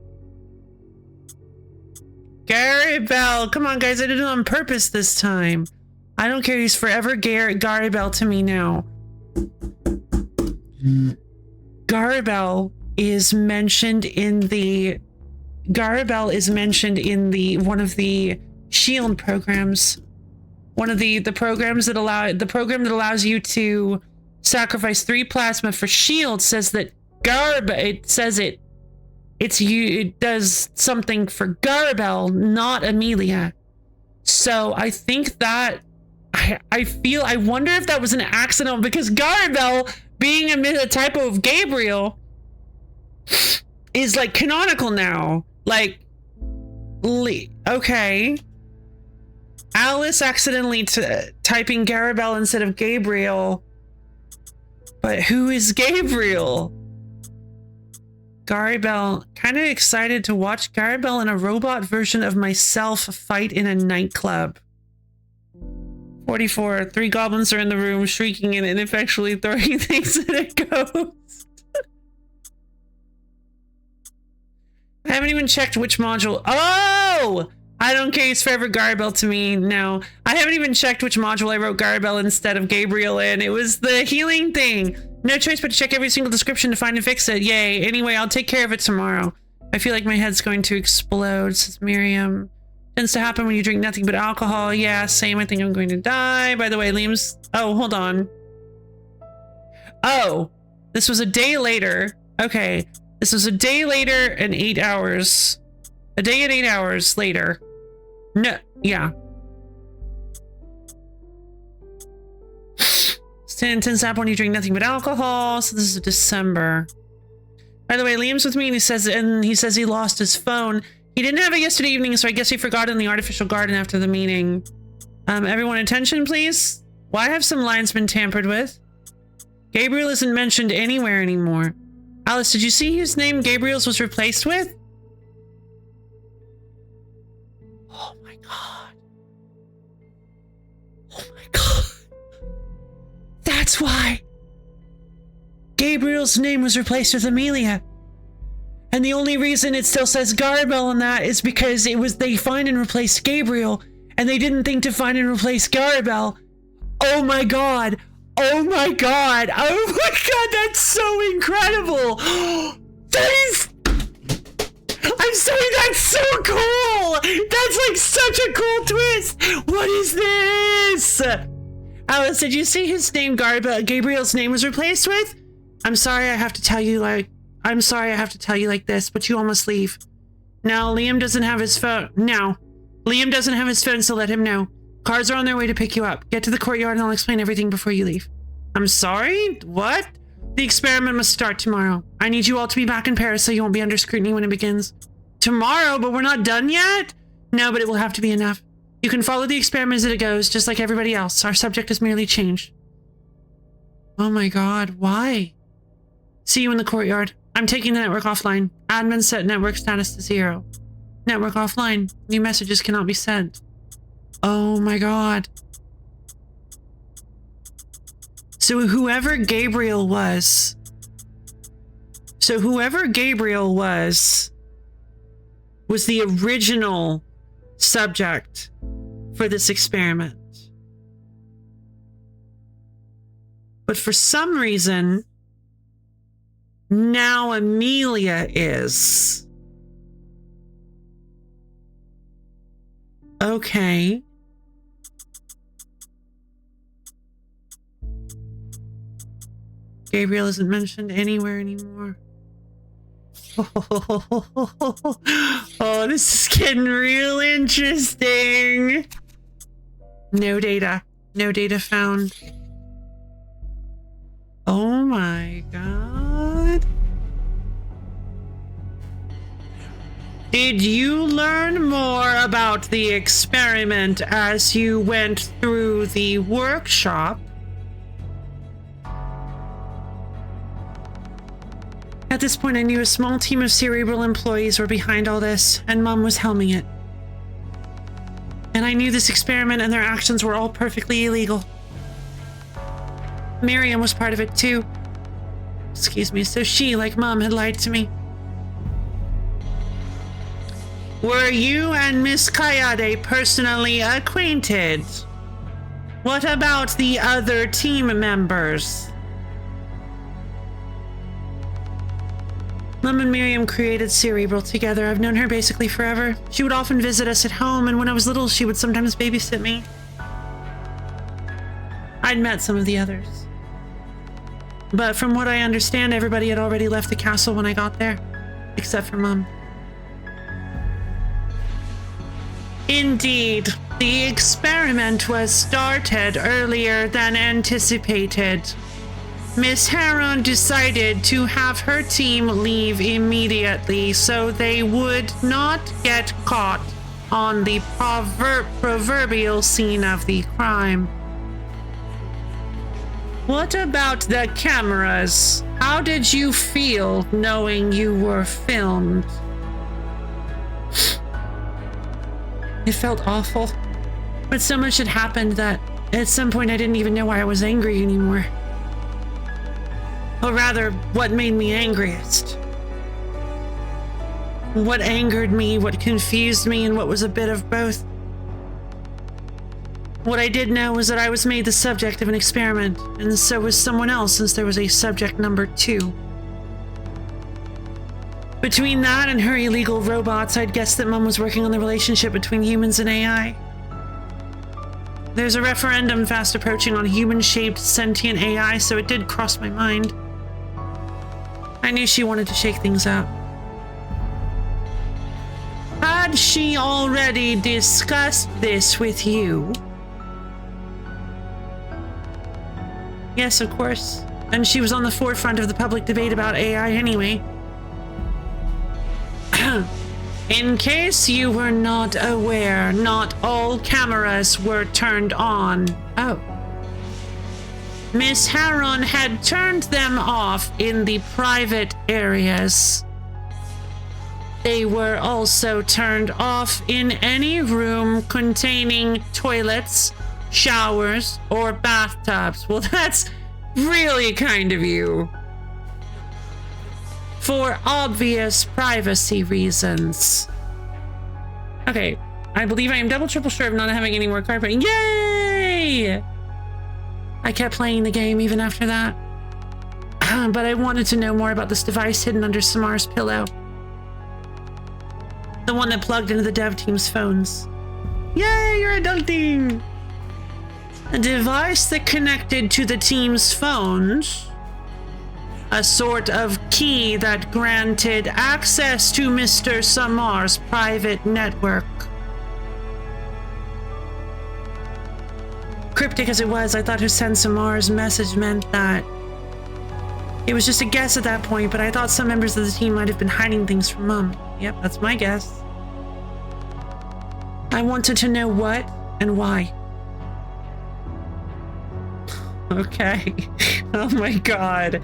Garibel. Come on, guys. I did it on purpose this time. I don't care. He's forever Garibel to me now. Garibel is mentioned in the one of the shield programs. One of the programs that allows you to sacrifice 3 plasma for shield says that it does something for Garibel, not Amelia. So I think that I wonder if that was an accident, because Garibel being a typo of Gabriel is like canonical now. Like, okay. Alice accidentally typing Garibel instead of Gabriel. But who is Gabriel? Garibel. Kind of excited to watch Garibel and a robot version of myself fight in a nightclub. 44. 3 goblins are in the room, shrieking and ineffectually throwing things at a ghost. I haven't even checked which module. Oh! I don't care. He's forever Garibel to me. No. I haven't even checked which module I wrote Garibel instead of Gabriel in. It was the healing thing. No choice but to check every single description to find and fix it. Yay. Anyway, I'll take care of it tomorrow. I feel like my head's going to explode, says Miriam. Tends to happen when you drink nothing but alcohol. Yeah, same. I think I'm going to die. By the way, Liam's... Oh, hold on. Oh, this was a day later. Okay. This was a day later and 8 hours. A day and 8 hours later. No, yeah. Tends to happen when you drink nothing but alcohol. So this is December. By the way, Liam's with me and he says he lost his phone. He didn't have it yesterday evening, so I guess he forgot it in the artificial garden after the meeting. Everyone attention, please. Why have some lines been tampered with? Gabriel isn't mentioned anywhere anymore. Alice, did you see whose name Gabriel's was replaced with? Oh my god. Oh my god. That's why. Gabriel's name was replaced with Amelia. And the only reason it still says Garibel on that is because they find and replaced Gabriel, and they didn't think to find and replace Garibel. Oh my god. Oh my god. Oh my god, that's so incredible. That is... I'm sorry, that's so cool. That's like such a cool twist. What is this? Alice, did you see his name Gabriel's name was replaced with? I'm sorry I have to tell you like this, but you all must leave. Now, Liam doesn't have his phone. Now, Liam doesn't have his phone, so let him know. Cars are on their way to pick you up. Get to the courtyard and I'll explain everything before you leave. I'm sorry? What? The experiment must start tomorrow. I need you all to be back in Paris so you won't be under scrutiny when it begins. Tomorrow? But we're not done yet? No, but it will have to be enough. You can follow the experiment as it goes, just like everybody else. Our subject has merely changed. Oh my god, why? See you in the courtyard. I'm taking the network offline. Admin set network status to 0. Network offline. New messages cannot be sent. Oh my god. So whoever Gabriel was the original subject for this experiment. But for some reason, now Amelia is. Okay. Gabriel isn't mentioned anywhere anymore. Oh, this is getting real interesting. No data. No data found. Oh my god. Did you learn more about the experiment as you went through the workshop? At this point, I knew a small team of Cerebral employees were behind all this, and Mom was helming it. And I knew this experiment and their actions were all perfectly illegal. Miriam was part of it too. Excuse me, so she, like Mom, had lied to me. Were you and Miss Kayade personally acquainted? What about the other team members? Mom and Miriam created Cerebral together. I've known her basically forever. She would often visit us at home, and when I was little, she would sometimes babysit me. I'd met some of the others. But from what I understand, everybody had already left the castle when I got there, except for Mom. Indeed, the experiment was started earlier than anticipated. Miss Heron decided to have her team leave immediately so they would not get caught on the proverbial scene of the crime. What about the cameras? How did you feel knowing you were filmed? It felt awful, but so much had happened that at some point I didn't even know why I was angry anymore. Or rather, what made me angriest. What angered me, what confused me, and what was a bit of both. What I did know was that I was made the subject of an experiment, and so was someone else since there was a subject number 2. Between that and her illegal robots, I'd guessed that Mom was working on the relationship between humans and AI. There's a referendum fast approaching on human-shaped sentient AI, so it did cross my mind. I knew she wanted to shake things up. Had she already discussed this with you? Yes, of course. And she was on the forefront of the public debate about AI anyway. In case you were not aware, not all cameras were turned on. Oh. Miss Heron had turned them off in the private areas. They were also turned off in any room containing toilets, showers, or bathtubs. Well, that's really kind of you. For obvious privacy reasons. Okay, I believe I am double triple sure of not having any more card playing. Yay! I kept playing the game even after that. But I wanted to know more about this device hidden under Samar's pillow. The one that plugged into the dev team's phones. Yay, you're adulting! A device that connected to the team's phones. A sort of key that granted access to Mr. Samar's private network. Cryptic as it was, I thought her send Samar's message meant that. It was just a guess at that point, but I thought some members of the team might have been hiding things from Mom. Yep, that's my guess. I wanted to know what and why. Okay. Oh my god.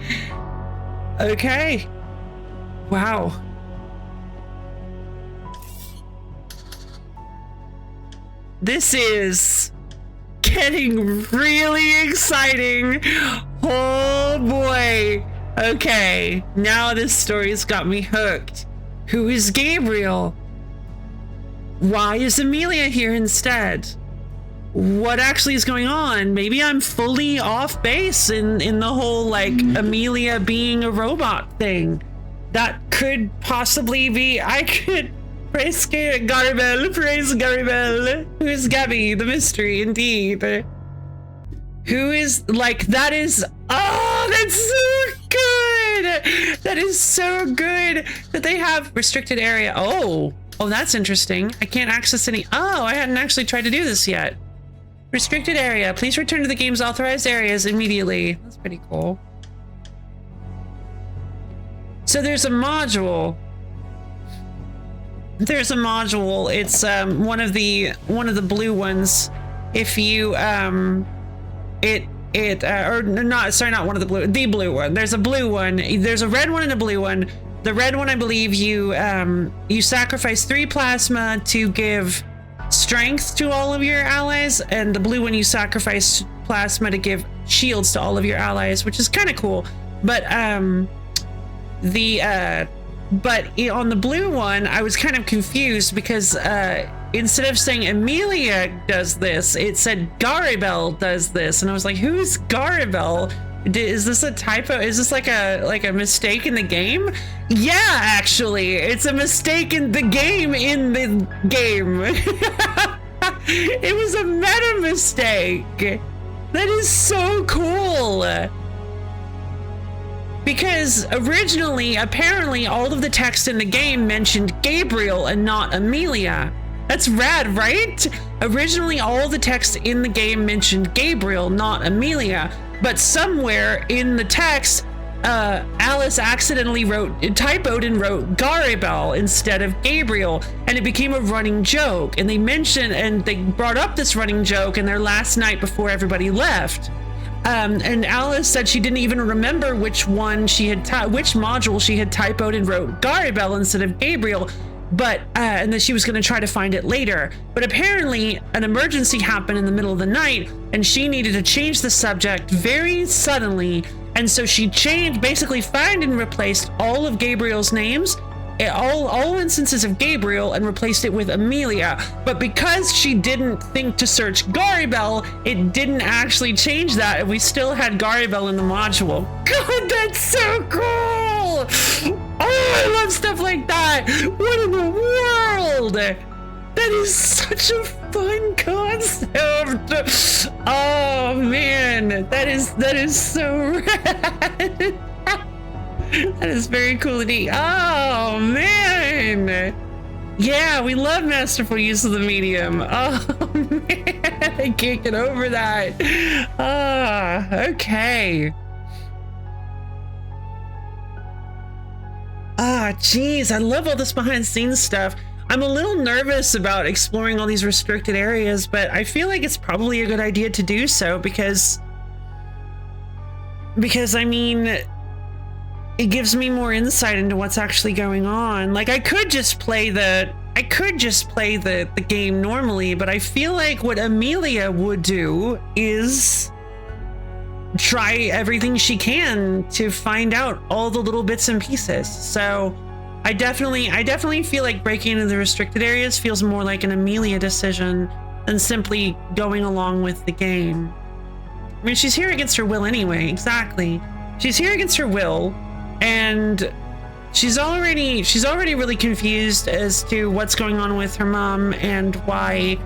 Okay. Wow. This is getting really exciting. Oh boy. Okay, now this story's got me hooked. Who is Gabriel? Why is Amelia here instead? What actually is going on? Maybe I'm fully off base in the whole like Amelia being a robot thing. That could possibly be. I could praise Garibel, praise Garibel. Who's Gabby? The mystery, indeed. Who is like that is that's so good. That is so good that they have restricted area. Oh, that's interesting. I can't access any. Oh, I hadn't actually tried to do this yet. Restricted area. Please return to the game's authorized areas immediately. That's pretty cool. So there's a module. There's a module. It's one of the blue ones. If you or not, sorry, not one of the blue one. There's a blue one. There's a red one and a blue one. The red one, I believe you sacrifice 3 plasma to give strength to all of your allies, and the blue one you sacrifice plasma to give shields to all of your allies, which is kind of cool. But but on the blue one, I was kind of confused because instead of saying Amelia does this, it said Garibel does this, and I was like, who's Garibel? Is this a typo? Is this like a mistake in the game? Yeah, actually, it's a mistake in the game It was a meta mistake. That is so cool. Because originally, apparently, all of the text in the game mentioned Gabriel and not Amelia. That's rad, right? Originally, all the text in the game mentioned Gabriel, not Amelia. But somewhere in the text, Alice accidentally typoed and wrote Garibel instead of Gabriel, and it became a running joke. And they brought up this running joke in their last night before everybody left. And Alice said she didn't even remember which module she had typoed and wrote Garibel instead of Gabriel, but and that she was going to try to find it later. But apparently an emergency happened in the middle of the night, and she needed to change the subject very suddenly, and so she basically found and replaced all of Gabriel's names, all instances of Gabriel, and replaced it with Amelia. But because she didn't think to search Garibel, it didn't actually change that, and we still had Garibel in the module. God, that's so cool! Oh, I love stuff like that! What in the world? That is such a fun concept! Oh man, that is so rad! That is very cool indeed. Oh man! Yeah, we love masterful use of the medium. Oh man, I can't get over that. Okay. Geez, I love all this behind the scenes stuff. I'm a little nervous about exploring all these restricted areas, but I feel like it's probably a good idea to do so because I mean, it gives me more insight into what's actually going on. Like I could just play the game normally, but I feel like what Amelia would do is try everything she can to find out all the little bits and pieces. So I definitely feel like breaking into the restricted areas feels more like an Amelia decision than simply going along with the game. I mean, she's here against her will anyway. Exactly. She's here against her will, and she's already really confused as to what's going on with her mom and why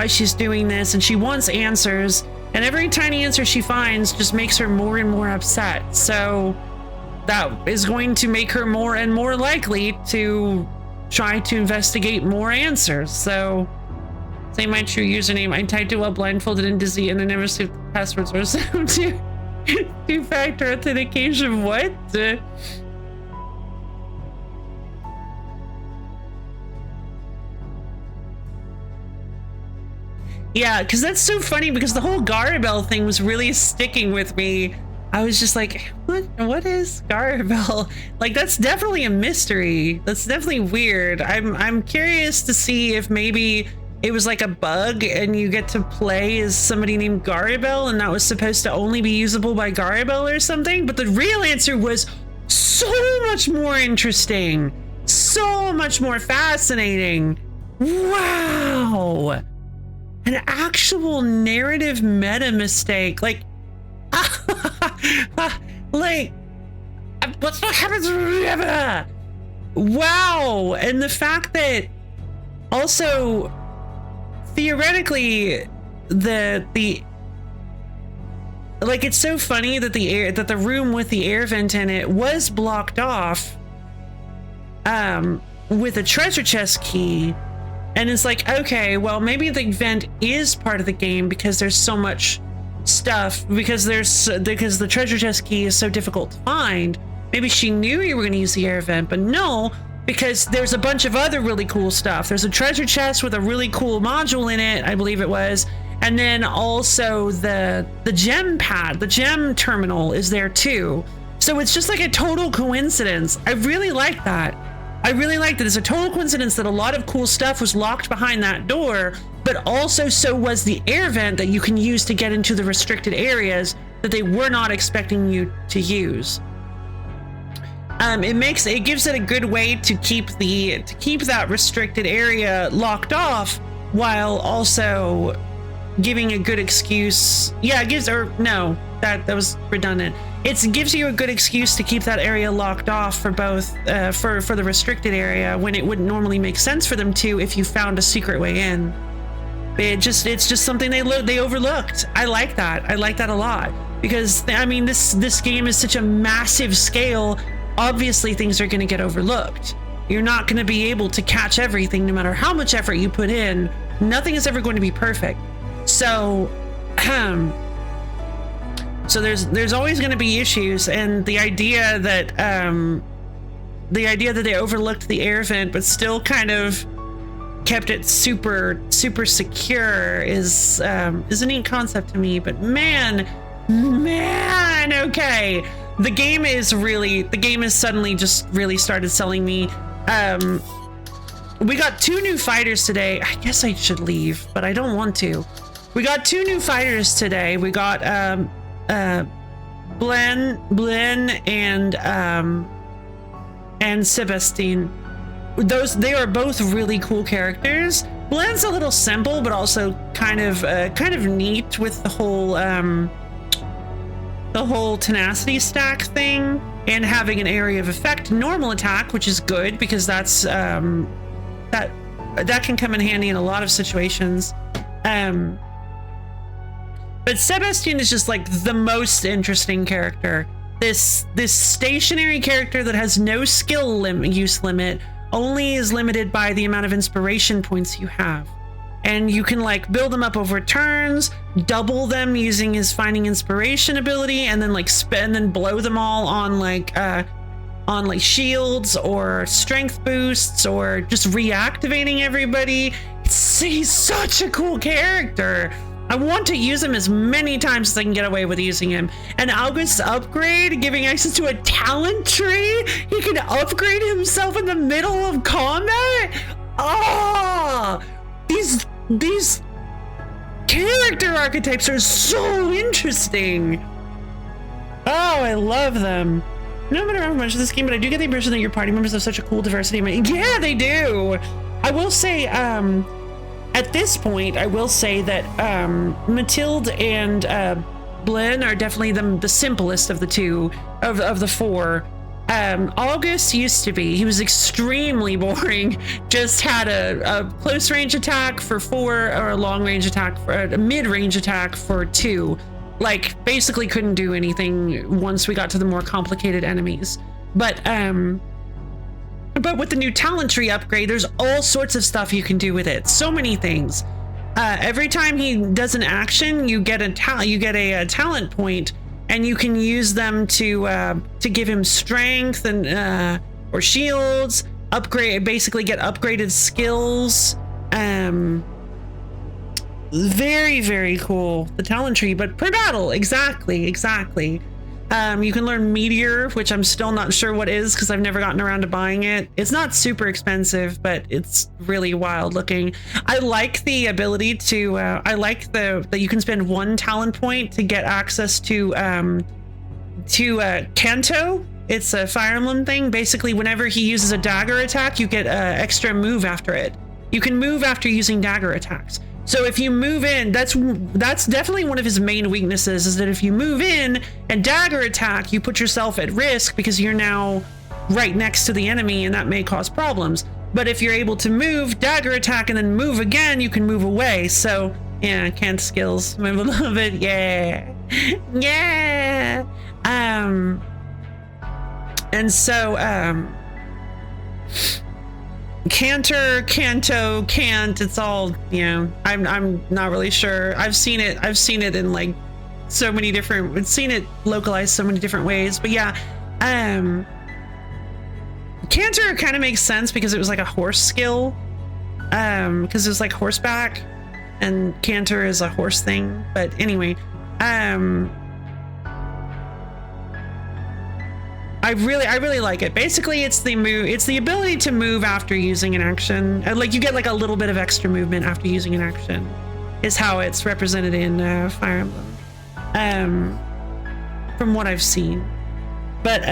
she's doing this, and she wants answers, and every tiny answer she finds just makes her more and more upset. So that is going to make her more and more likely to try to investigate more answers. So say my true username. I typed it while blindfolded and dizzy, and I never saved the passwords or some two-factor authentication. What? Yeah, because that's so funny, because the whole Garibel thing was really sticking with me. I was just like, what is Garibel? Like, that's definitely a mystery. That's definitely weird. I'm curious to see if maybe it was like a bug and you get to play as somebody named Garibel and that was supposed to only be usable by Garibel or something. But the real answer was so much more interesting, so much more fascinating. Wow. An actual narrative meta mistake. Like, like, what's what happens? Wow. And the fact that also theoretically the like, it's so funny that the room with the air vent in it was blocked off with a treasure chest key. And it's like, okay, well, maybe the vent is part of the game because there's so much stuff, because the treasure chest key is so difficult to find. Maybe she knew you were going to use the air vent, but no, because there's a bunch of other really cool stuff. There's a treasure chest with a really cool module in it, I believe it was, And then also the gem pad, the gem terminal is there too. So it's just like a total coincidence. I really like that. I really like that. It's a total coincidence that a lot of cool stuff was locked behind that door, but also so was the air vent that you can use to get into the restricted areas that they were not expecting you to use. It gives it a good way to keep that restricted area locked off while also giving a good excuse. Yeah, that was redundant. It gives you a good excuse to keep that area locked off for both for the restricted area when it wouldn't normally make sense for them to if you found a secret way in. It's just something they overlooked. I like that. I like that a lot because I mean this game is such a massive scale. Obviously things are going to get overlooked. You're not going to be able to catch everything no matter how much effort you put in. Nothing is ever going to be perfect. So there's always going to be issues, and the idea that they overlooked the air vent but still kind of kept it super secure is a neat concept to me. But man, okay, the game is suddenly just really started selling me. We got 2 new fighters today. I guess I should leave, but I don't want to. We got 2 new fighters today. We got Blen and Sebastian. They are both really cool characters. Blen's a little simple, but also kind of neat with the whole tenacity stack thing and having an area of effect normal attack, which is good because that's that can come in handy in a lot of situations. But Sebastian is just like the most interesting character. This stationary character that has no skill use limit, only is limited by the amount of inspiration points you have. And you can like build them up over turns, double them using his finding inspiration ability, and then like spend and blow them all on like shields or strength boosts or just reactivating everybody. He's such a cool character. I want to use him as many times as I can get away with using him. And August's upgrade, giving access to a talent tree. He can upgrade himself in the middle of combat. Oh, these character archetypes are so interesting. Oh, I love them. No matter how much of this game, but I do get the impression that your party members have such a cool diversity. Yeah, they do. I will say, at this point, I will say that Mathilde and Blen are definitely the simplest of the two, of the 4. August used to be. He was extremely boring. Just had a close range attack for 4, or a long range attack for a mid range attack for 2. Like basically couldn't do anything once we got to the more complicated enemies. But with the new talent tree upgrade, there's all sorts of stuff you can do with it. So many things. Every time he does an action, you get a talent point, and you can use them to give him strength and or shields. Basically get upgraded skills. Very, very cool. The talent tree, but per battle, exactly. You can learn Meteor, which I'm still not sure what is because I've never gotten around to buying it. It's not super expensive, but it's really wild looking. I like the ability to, I like that you can spend 1 talent point to get access to Kanto. It's a Fire Emblem thing. Basically, whenever he uses a dagger attack, you get extra move after it. You can move after using dagger attacks. So if you move in, that's definitely one of his main weaknesses, is that if you move in and dagger attack, you put yourself at risk because you're now right next to the enemy, and that may cause problems. But if you're able to move, dagger attack, and then move again, you can move away. So yeah, Kant skills. I love it. Yeah. And so Cantor, Canto, Cant, it's all, I'm not really sure. I've seen it in like so many different, I've seen it localized so many different ways, but yeah. Cantor kind of makes sense because it was like a horse skill, because it was like horseback. and canter is a horse thing. But anyway, I really like it. Basically, it's the ability to move after using an action. Like you get like a little bit of extra movement after using an action, is how it's represented in Fire Emblem, from what I've seen. But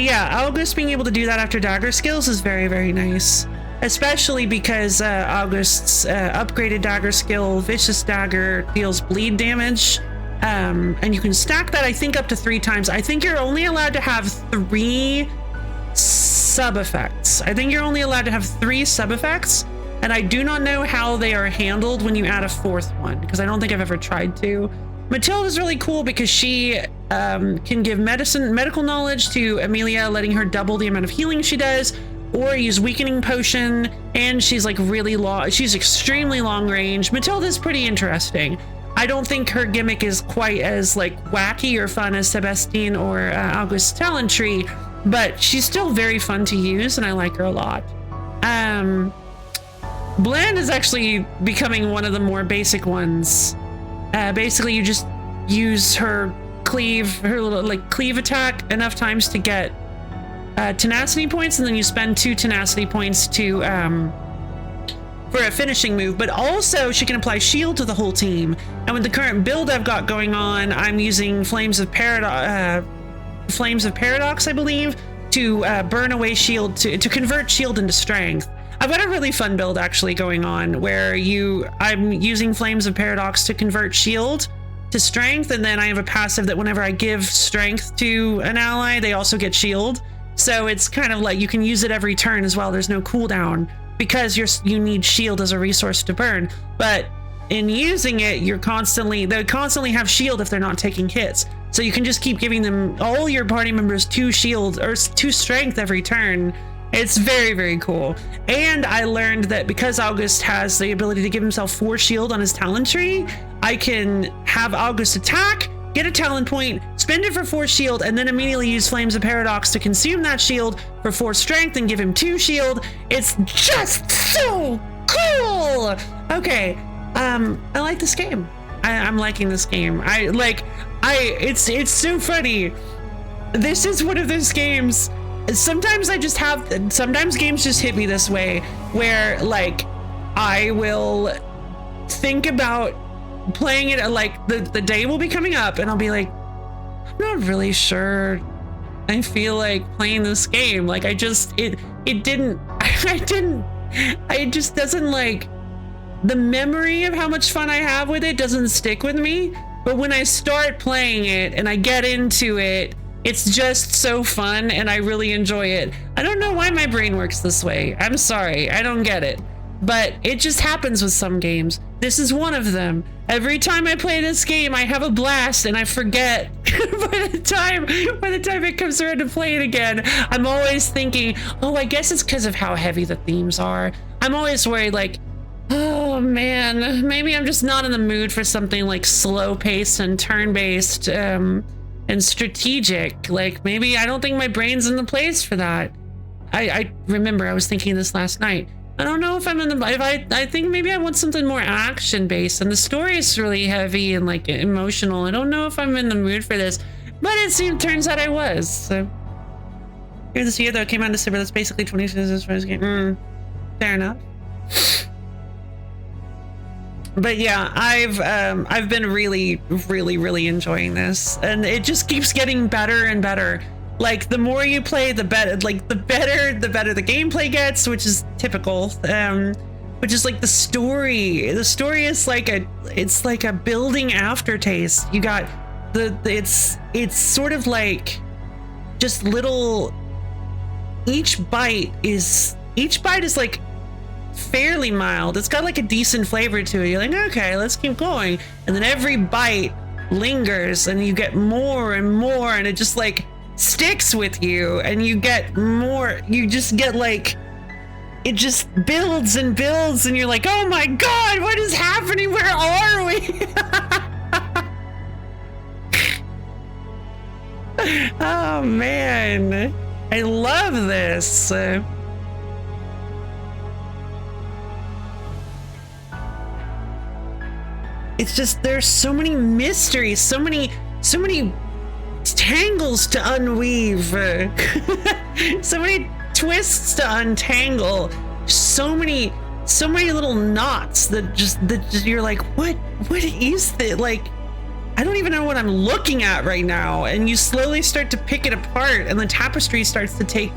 yeah, August being able to do that after dagger skills is very, very nice, especially because August's upgraded dagger skill, Vicious Dagger, deals bleed damage. And you can stack that, I think, up to 3 times. I think you're only allowed to have 3 sub effects. I think you're only allowed to have 3 sub effects, and I do not know how they are handled when you add a 4th one, because I don't think I've ever tried to. Matilda's really cool because she can give medical knowledge to Amelia, letting her double the amount of healing she does, or use weakening potion, and she's like really long. She's extremely long range. Matilda's pretty interesting. I don't think her gimmick is quite as like wacky or fun as Sebastine or August's talent tree, but she's still very fun to use, and I like her a lot. Bland is actually becoming one of the more basic ones. Basically, you just use her little like cleave attack enough times to get tenacity points, and then you spend 2 tenacity points to for a finishing move. But also she can apply shield to the whole team, and with the current build I've got going on, I'm using Flames of Paradox, I believe, to burn away shield, to convert shield into strength. I've got a really fun build actually going on where I'm using Flames of Paradox to convert shield to strength, and then I have a passive that whenever I give strength to an ally, they also get shield. So it's kind of like you can use it every turn as well. There's no cooldown because you need shield as a resource to burn. But in using it, they constantly have shield if they're not taking hits. So you can just keep giving them, all your party members, 2 shield or 2 strength every turn. It's very, very cool. And I learned that because August has the ability to give himself 4 shield on his talent tree, I can have August attack, get a talent point, spend it for 4 shield, and then immediately use Flames of Paradox to consume that shield for 4 strength and give him 2 shield. It's just so cool. Okay, I like this game. I'm liking this game. It's so funny. This is one of those games. Sometimes games just hit me this way, where like I will think about playing it, like the day will be coming up and I'll be like, I'm not really sure I feel like playing this game. Like it just doesn't, like, the memory of how much fun I have with it doesn't stick with me. But when I start playing it and I get into it, it's just so fun and I really enjoy it. I don't know why my brain works this way. I'm sorry, I don't get it. But it just happens with some games. This is one of them. Every time I play this game, I have a blast and I forget. by the time it comes around to play it again, I'm always thinking, oh, I guess it's because of how heavy the themes are. I'm always worried, like, oh man, maybe I'm just not in the mood for something like slow paced and turn-based and strategic. Like, maybe I don't think my brain's in the place for that. I remember I was thinking this last night. I don't know if I'm in the, I think maybe I want something more action based, and the story is really heavy and like emotional. I don't know if I'm in the mood for this, but turns out I was. So here this year though, it came out in December. That's basically 26 for this game. Fair enough. But yeah, I've been really, really, really enjoying this, and it just keeps getting better and better. Like the more you play, the better. Like the better the gameplay gets, which is typical. Which is like the story. The story is like it's like a building aftertaste. You got it's sort of like just little. Each bite is like fairly mild. It's got like a decent flavor to it. You're like, okay, let's keep going. And then every bite lingers and you get more and more, and it just like sticks with you, and you get more. You just get like, it just builds and builds, and you're like, oh my god, what is happening? Where are we? Oh man, I love this. it's just, there's so many mysteries, so many tangles to unweave, so many twists to untangle, so many little knots that just you're like, what is this? Like, I don't even know what I'm looking at right now. And you slowly start to pick it apart, and the tapestry starts to take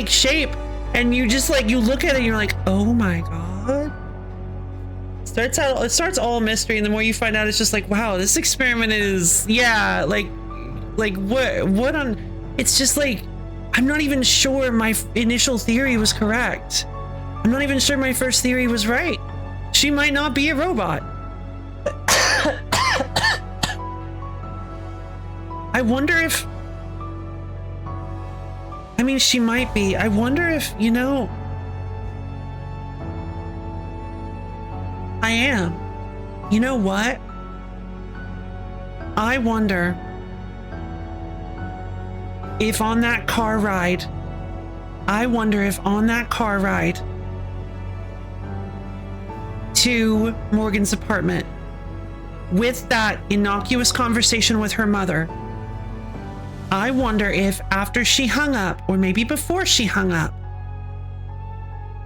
shape, and you just like, you look at it and you're like, oh my god. It starts all mystery, and the more you find out, it's just like, wow, this experiment is, yeah, like what on, it's just like, I'm not even sure my initial theory was correct. I'm not even sure my first theory was right. She might not be a robot. I wonder if, I mean, she might be. I wonder if, you know, I am. You know what? I wonder if on that car ride, to Morgan's apartment, with that innocuous conversation with her mother, I wonder if after she hung up, or maybe before she hung up,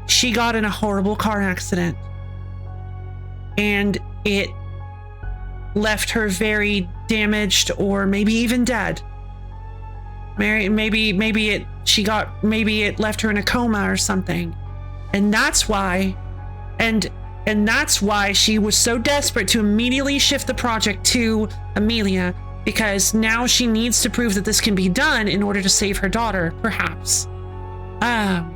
she got in a horrible car accident and it left her very damaged, or maybe even dead. Maybe it left her in a coma or something. And that's why, and that's why she was so desperate to immediately shift the project to Amelia, because now she needs to prove that this can be done in order to save her daughter, perhaps. And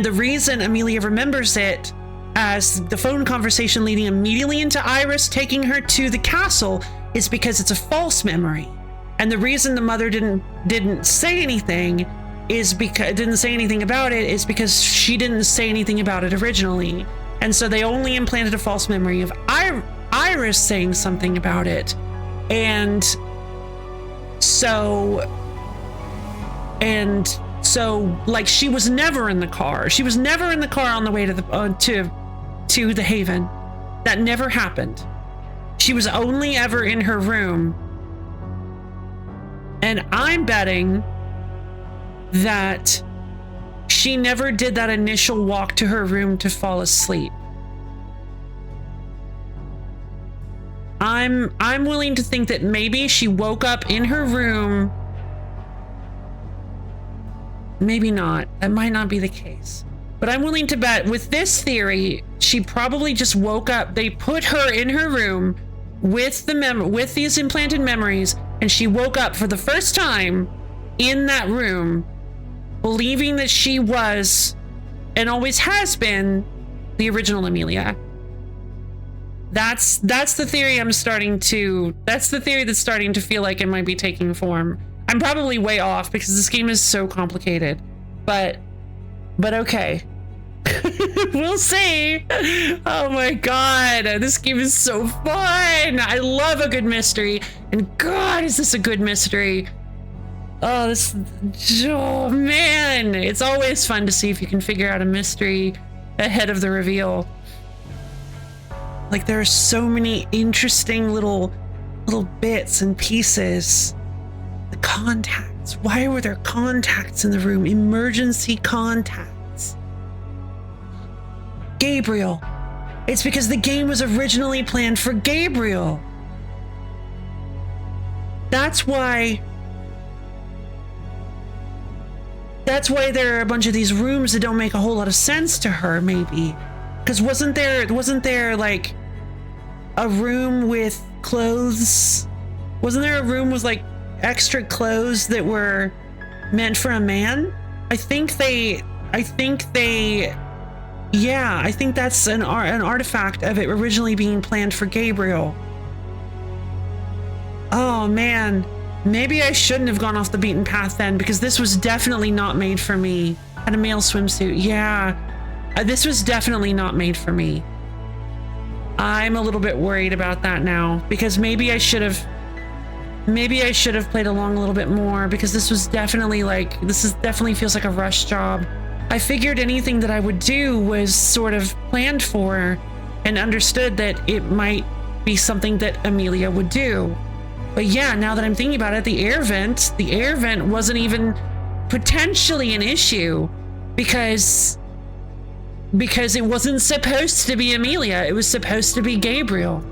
the reason Amelia remembers it as the phone conversation leading immediately into Iris taking her to the castle is because it's a false memory. And the reason the mother didn't say anything about it is because she didn't say anything about it originally. And so they only implanted a false memory of Iris saying something about it. And so like, she was never in the car. She was never in the car on the way to the Haven. That never happened. She was only ever in her room. And I'm betting that she never did that initial walk to her room to fall asleep. I'm willing to think that maybe she woke up in her room. Maybe not. That might not be the case. But I'm willing to bet with this theory, she probably just woke up. They put her in her room with these implanted memories, and she woke up for the first time in that room, believing that she was, and always has been, the original Amelia. That's the theory that's starting to feel like it might be taking form. I'm probably way off because this game is so complicated, but okay. We'll see. Oh my god, this game is so fun. I love a good mystery, and god, is this a good mystery. Oh man, it's always fun to see if you can figure out a mystery ahead of the reveal. Like, there are so many interesting little bits and pieces. The contacts. Why were there contacts in the room? Emergency contacts. Gabriel. It's because the game was originally planned for Gabriel. That's why there are a bunch of these rooms that don't make a whole lot of sense to her, maybe. Because wasn't there like a room with clothes? Wasn't there a room with like extra clothes that were meant for a man? I think that's an artifact of it originally being planned for Gabriel. Oh man, maybe I shouldn't have gone off the beaten path then, because this was definitely not made for me. Had a male swimsuit, yeah. This was definitely not made for me. I'm a little bit worried about that now, because maybe I should have played along a little bit more, because this definitely feels like a rush job. I figured anything that I would do was sort of planned for, and understood that it might be something that Amelia would do. But yeah, now that I'm thinking about it, the air vent wasn't even potentially an issue because it wasn't supposed to be Amelia. It was supposed to be Gabriel.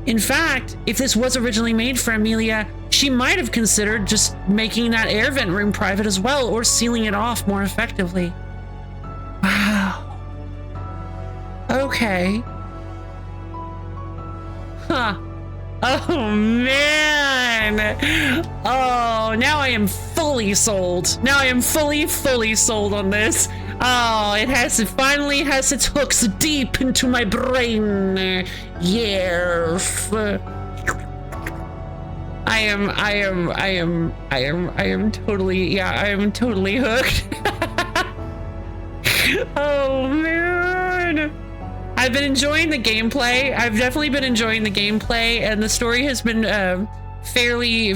In fact, if this was originally made for Amelia, she might have considered just making that air vent room private as well, or sealing it off more effectively. Wow. Okay. Huh. Oh man. Oh, now I am fully sold. Now I am fully sold on this. Oh, it finally has its hooks deep into my brain. Yes. I am totally hooked. Oh man. I've been enjoying the gameplay. I've definitely been enjoying the gameplay, and the story has been fairly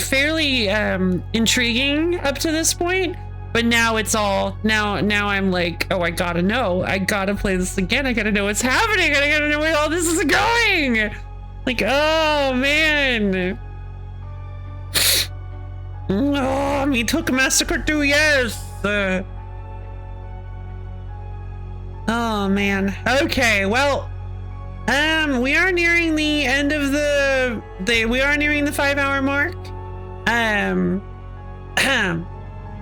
intriguing up to this point. But now it's all now I'm like, oh, I gotta know. I gotta play this again. I gotta know what's happening. I gotta know where all this is going. Like, oh man. Oh, me took Massacre 2 years. Oh man. Okay, well, we are nearing the end of we are nearing the 5-hour mark.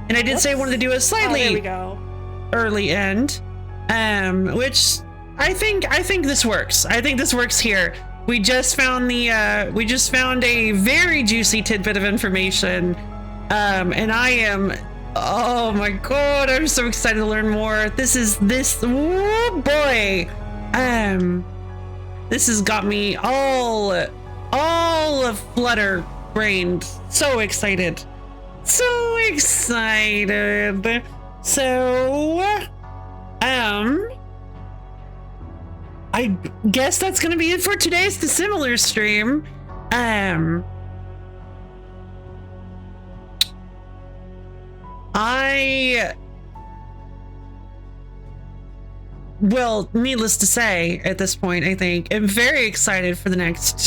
And I did say I wanted to do a slightly early end. Which I think this works. I think this works here. We just found a very juicy tidbit of information. And I am, oh my god, I'm so excited to learn more. Oh boy. This has got me all flutter brained. So excited. So excited. So, I guess that's gonna be it for today's Dissimilar stream. Well, needless to say, at this point, I think I'm very excited for the next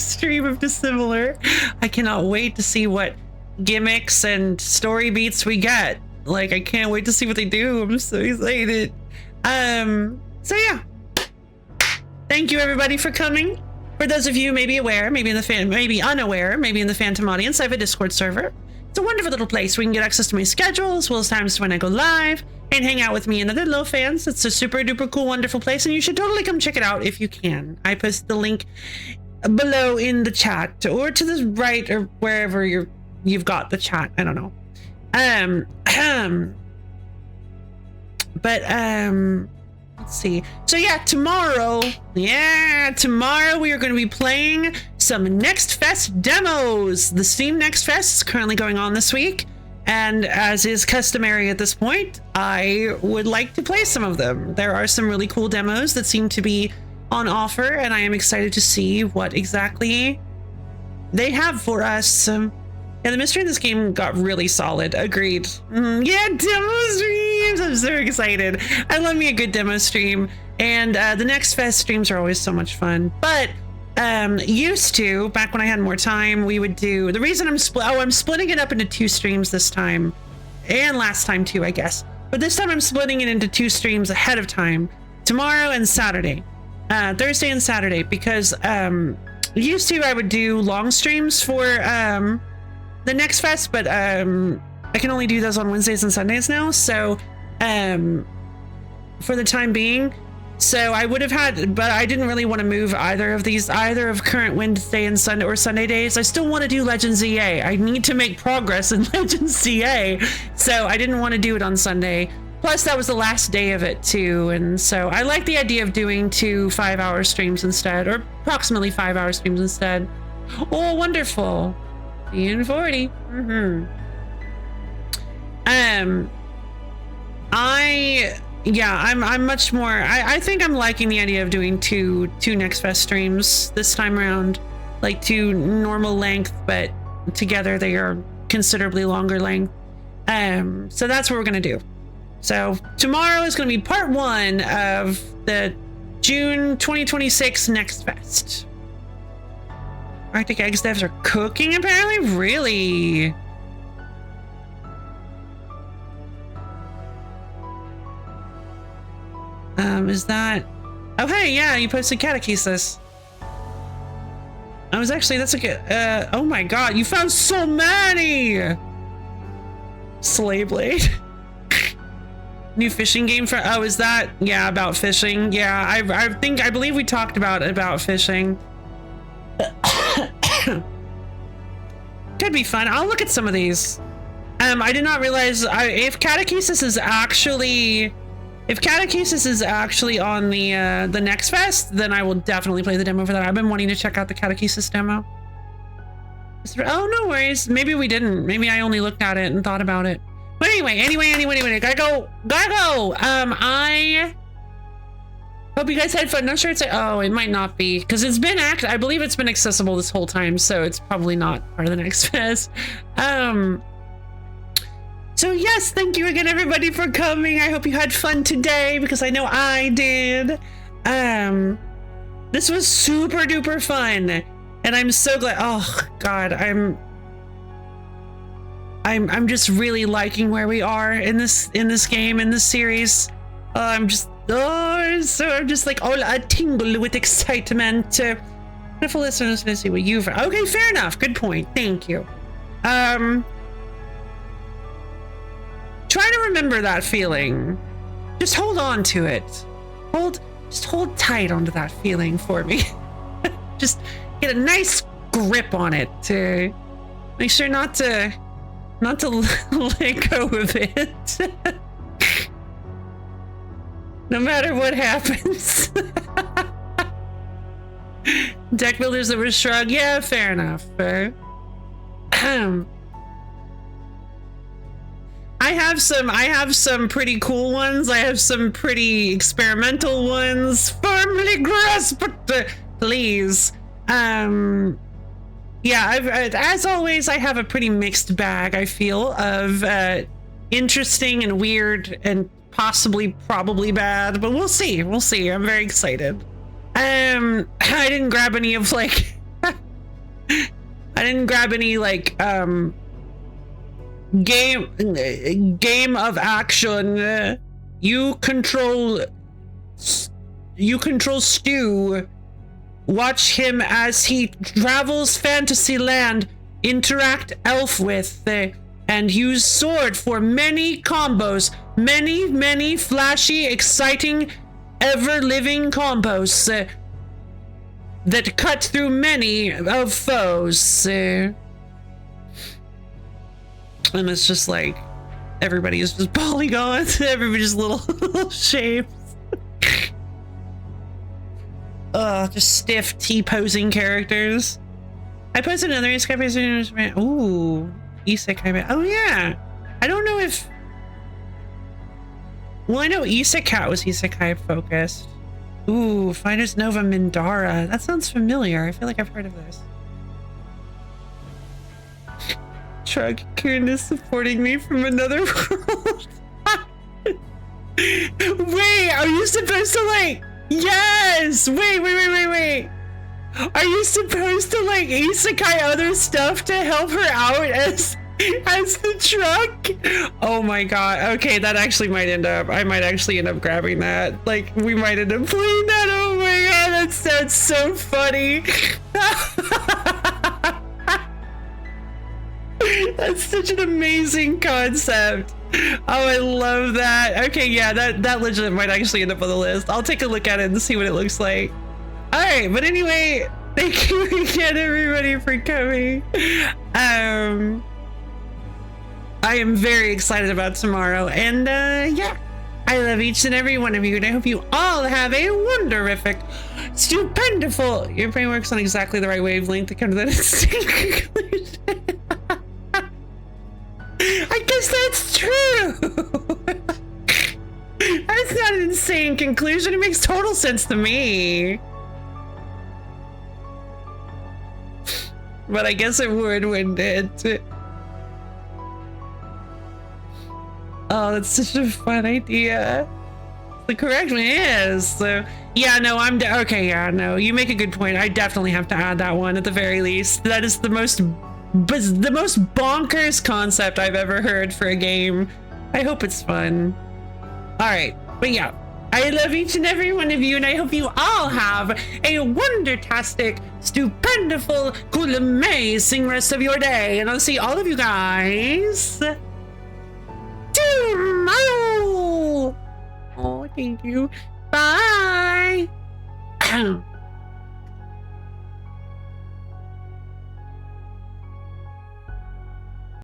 stream of Dissimilar. I cannot wait to see what gimmicks and story beats we get. Like, I can't wait to see what they do. I'm so excited. So yeah. Thank you everybody for coming. For those of you maybe aware, maybe unaware, maybe in the Phantom audience, I have a Discord server. It's a wonderful little place where you can get access to my schedule, as well as times when I go live, and hang out with me and other low fans. It's a super duper cool, wonderful place, and you should totally come check it out if you can. I posted the link below in the chat, or to the right, or wherever you've got the chat. I don't know. Let's see. So yeah, tomorrow we are going to be playing some Next Fest demos. The Steam Next Fest is currently going on this week, and as is customary at this point, I would like to play some of them. There are some really cool demos that seem to be on offer, and I am excited to see what exactly they have for us. Yeah, the mystery in this game got really solid. Agreed. Yeah, demo streams! I'm so excited. I love me a good demo stream. And the Next Fest streams are always so much fun. But used to, back when I had more time, we would do... The reason I'm splitting it up into 2 streams this time. And last time too, I guess. But this time I'm splitting it into 2 streams ahead of time. Tomorrow and Saturday. Thursday and Saturday. Because used to, I would do long streams for... the Next Fest, but I can only do those on Wednesdays and Sundays now, so for the time being. So I would have had, but I didn't really want to move either of current Wednesday and Sunday or Sunday days. I still want to do Legends EA. I need to make progress in Legends EA, so I didn't want to do it on Sunday. Plus that was the last day of it too, and so I like the idea of doing 2 5-hour streams instead, or approximately 5-hour streams instead. Oh, wonderful. And 40. I'm much more. I think I'm liking the idea of doing two Next Fest streams this time around, like 2 normal length, but together they are considerably longer length. So that's what we're gonna do. So tomorrow is gonna be part 1 of the June 2026 Next Fest. Arctic Eggs devs are cooking apparently? Really? Is that... Oh, hey, yeah, you posted catechesis. I was actually, that's a good... oh my god, you found so many! Slayblade. New fishing game for... Oh, is that... Yeah, about fishing. Yeah, I believe we talked about fishing. Could be fun. I'll look at some of these. I did not realize if catechesis is actually on the Next Fest, then I will definitely play the demo for that. I've been wanting to check out the catechesis demo. Oh, no worries. Maybe we didn't. Maybe I only looked at it and thought about it. But anyway, gotta go. I hope you guys had fun. Not sure it's oh, it might not be because it's been I believe it's been accessible this whole time, so it's probably not part of the Next Fest. So yes, thank you again everybody for coming. I hope you had fun today because I know I did. This was super duper fun, and I'm so glad. Oh God, I'm just really liking where we are in this game, in this series. I'm just like all a tingle with excitement. Wonderful listeners, to see what you've. Okay, fair enough. Good point. Thank you. Try to remember that feeling. Just hold on to it. Just hold tight onto that feeling for me. Just get a nice grip on it to make sure not to let go of it. No matter what happens. Deck builders that were shrug. Yeah, fair enough. I have some pretty cool ones. I have some pretty experimental ones. Firmly grasp it, please. Yeah, as always, I have a pretty mixed bag, I feel, of interesting and weird and probably bad, but we'll see. I'm very excited. I didn't grab any of like game of action. You control Stu. Watch him as he travels fantasy land, interact elf with, and use sword for many combos. Many flashy, exciting, ever-living combos that cut through many of foes. And it's just like, everybody is just polygons, everybody's little shapes. Just stiff T-posing characters. I posted another isekai based. Ooh, isekai. Oh yeah. I don't know if. Well, I know Isekai was isekai focused. Ooh, Finest Nova Mindara. That sounds familiar. I feel like I've heard of this. Shrug, Kieran is supporting me from another world. Wait, are you supposed to like? Yes! Wait. Are you supposed to like isekai other stuff to help her out as the truck? Oh my god. Okay, that actually might I might actually end up grabbing that. Like, we might end up playing that. Oh my god, that's so funny. That's such an amazing concept. Oh, I love that. Okay, yeah, that legit might actually end up on the list. I'll take a look at it and see what it looks like. All right, but anyway, thank you again, everybody, for coming. I am very excited about tomorrow, and yeah, I love each and every one of you, and I hope you all have a wonderific, stupendiful. Your brain works on exactly the right wavelength to come to that instant conclusion. I guess that's true. That's not an insane conclusion. It makes total sense to me. But I guess it would, wouldn't it? Oh, that's such a fun idea. The correct one is. So, yeah, no, okay, yeah, no, you make a good point. I definitely have to add that one at the very least. That is the most bonkers concept I've ever heard for a game. I hope it's fun. All right, but yeah, I love each and every one of you, and I hope you all have a wondertastic, stupendiful, cool, amazing rest of your day. And I'll see all of you guys tomorrow. Oh, thank you. Bye.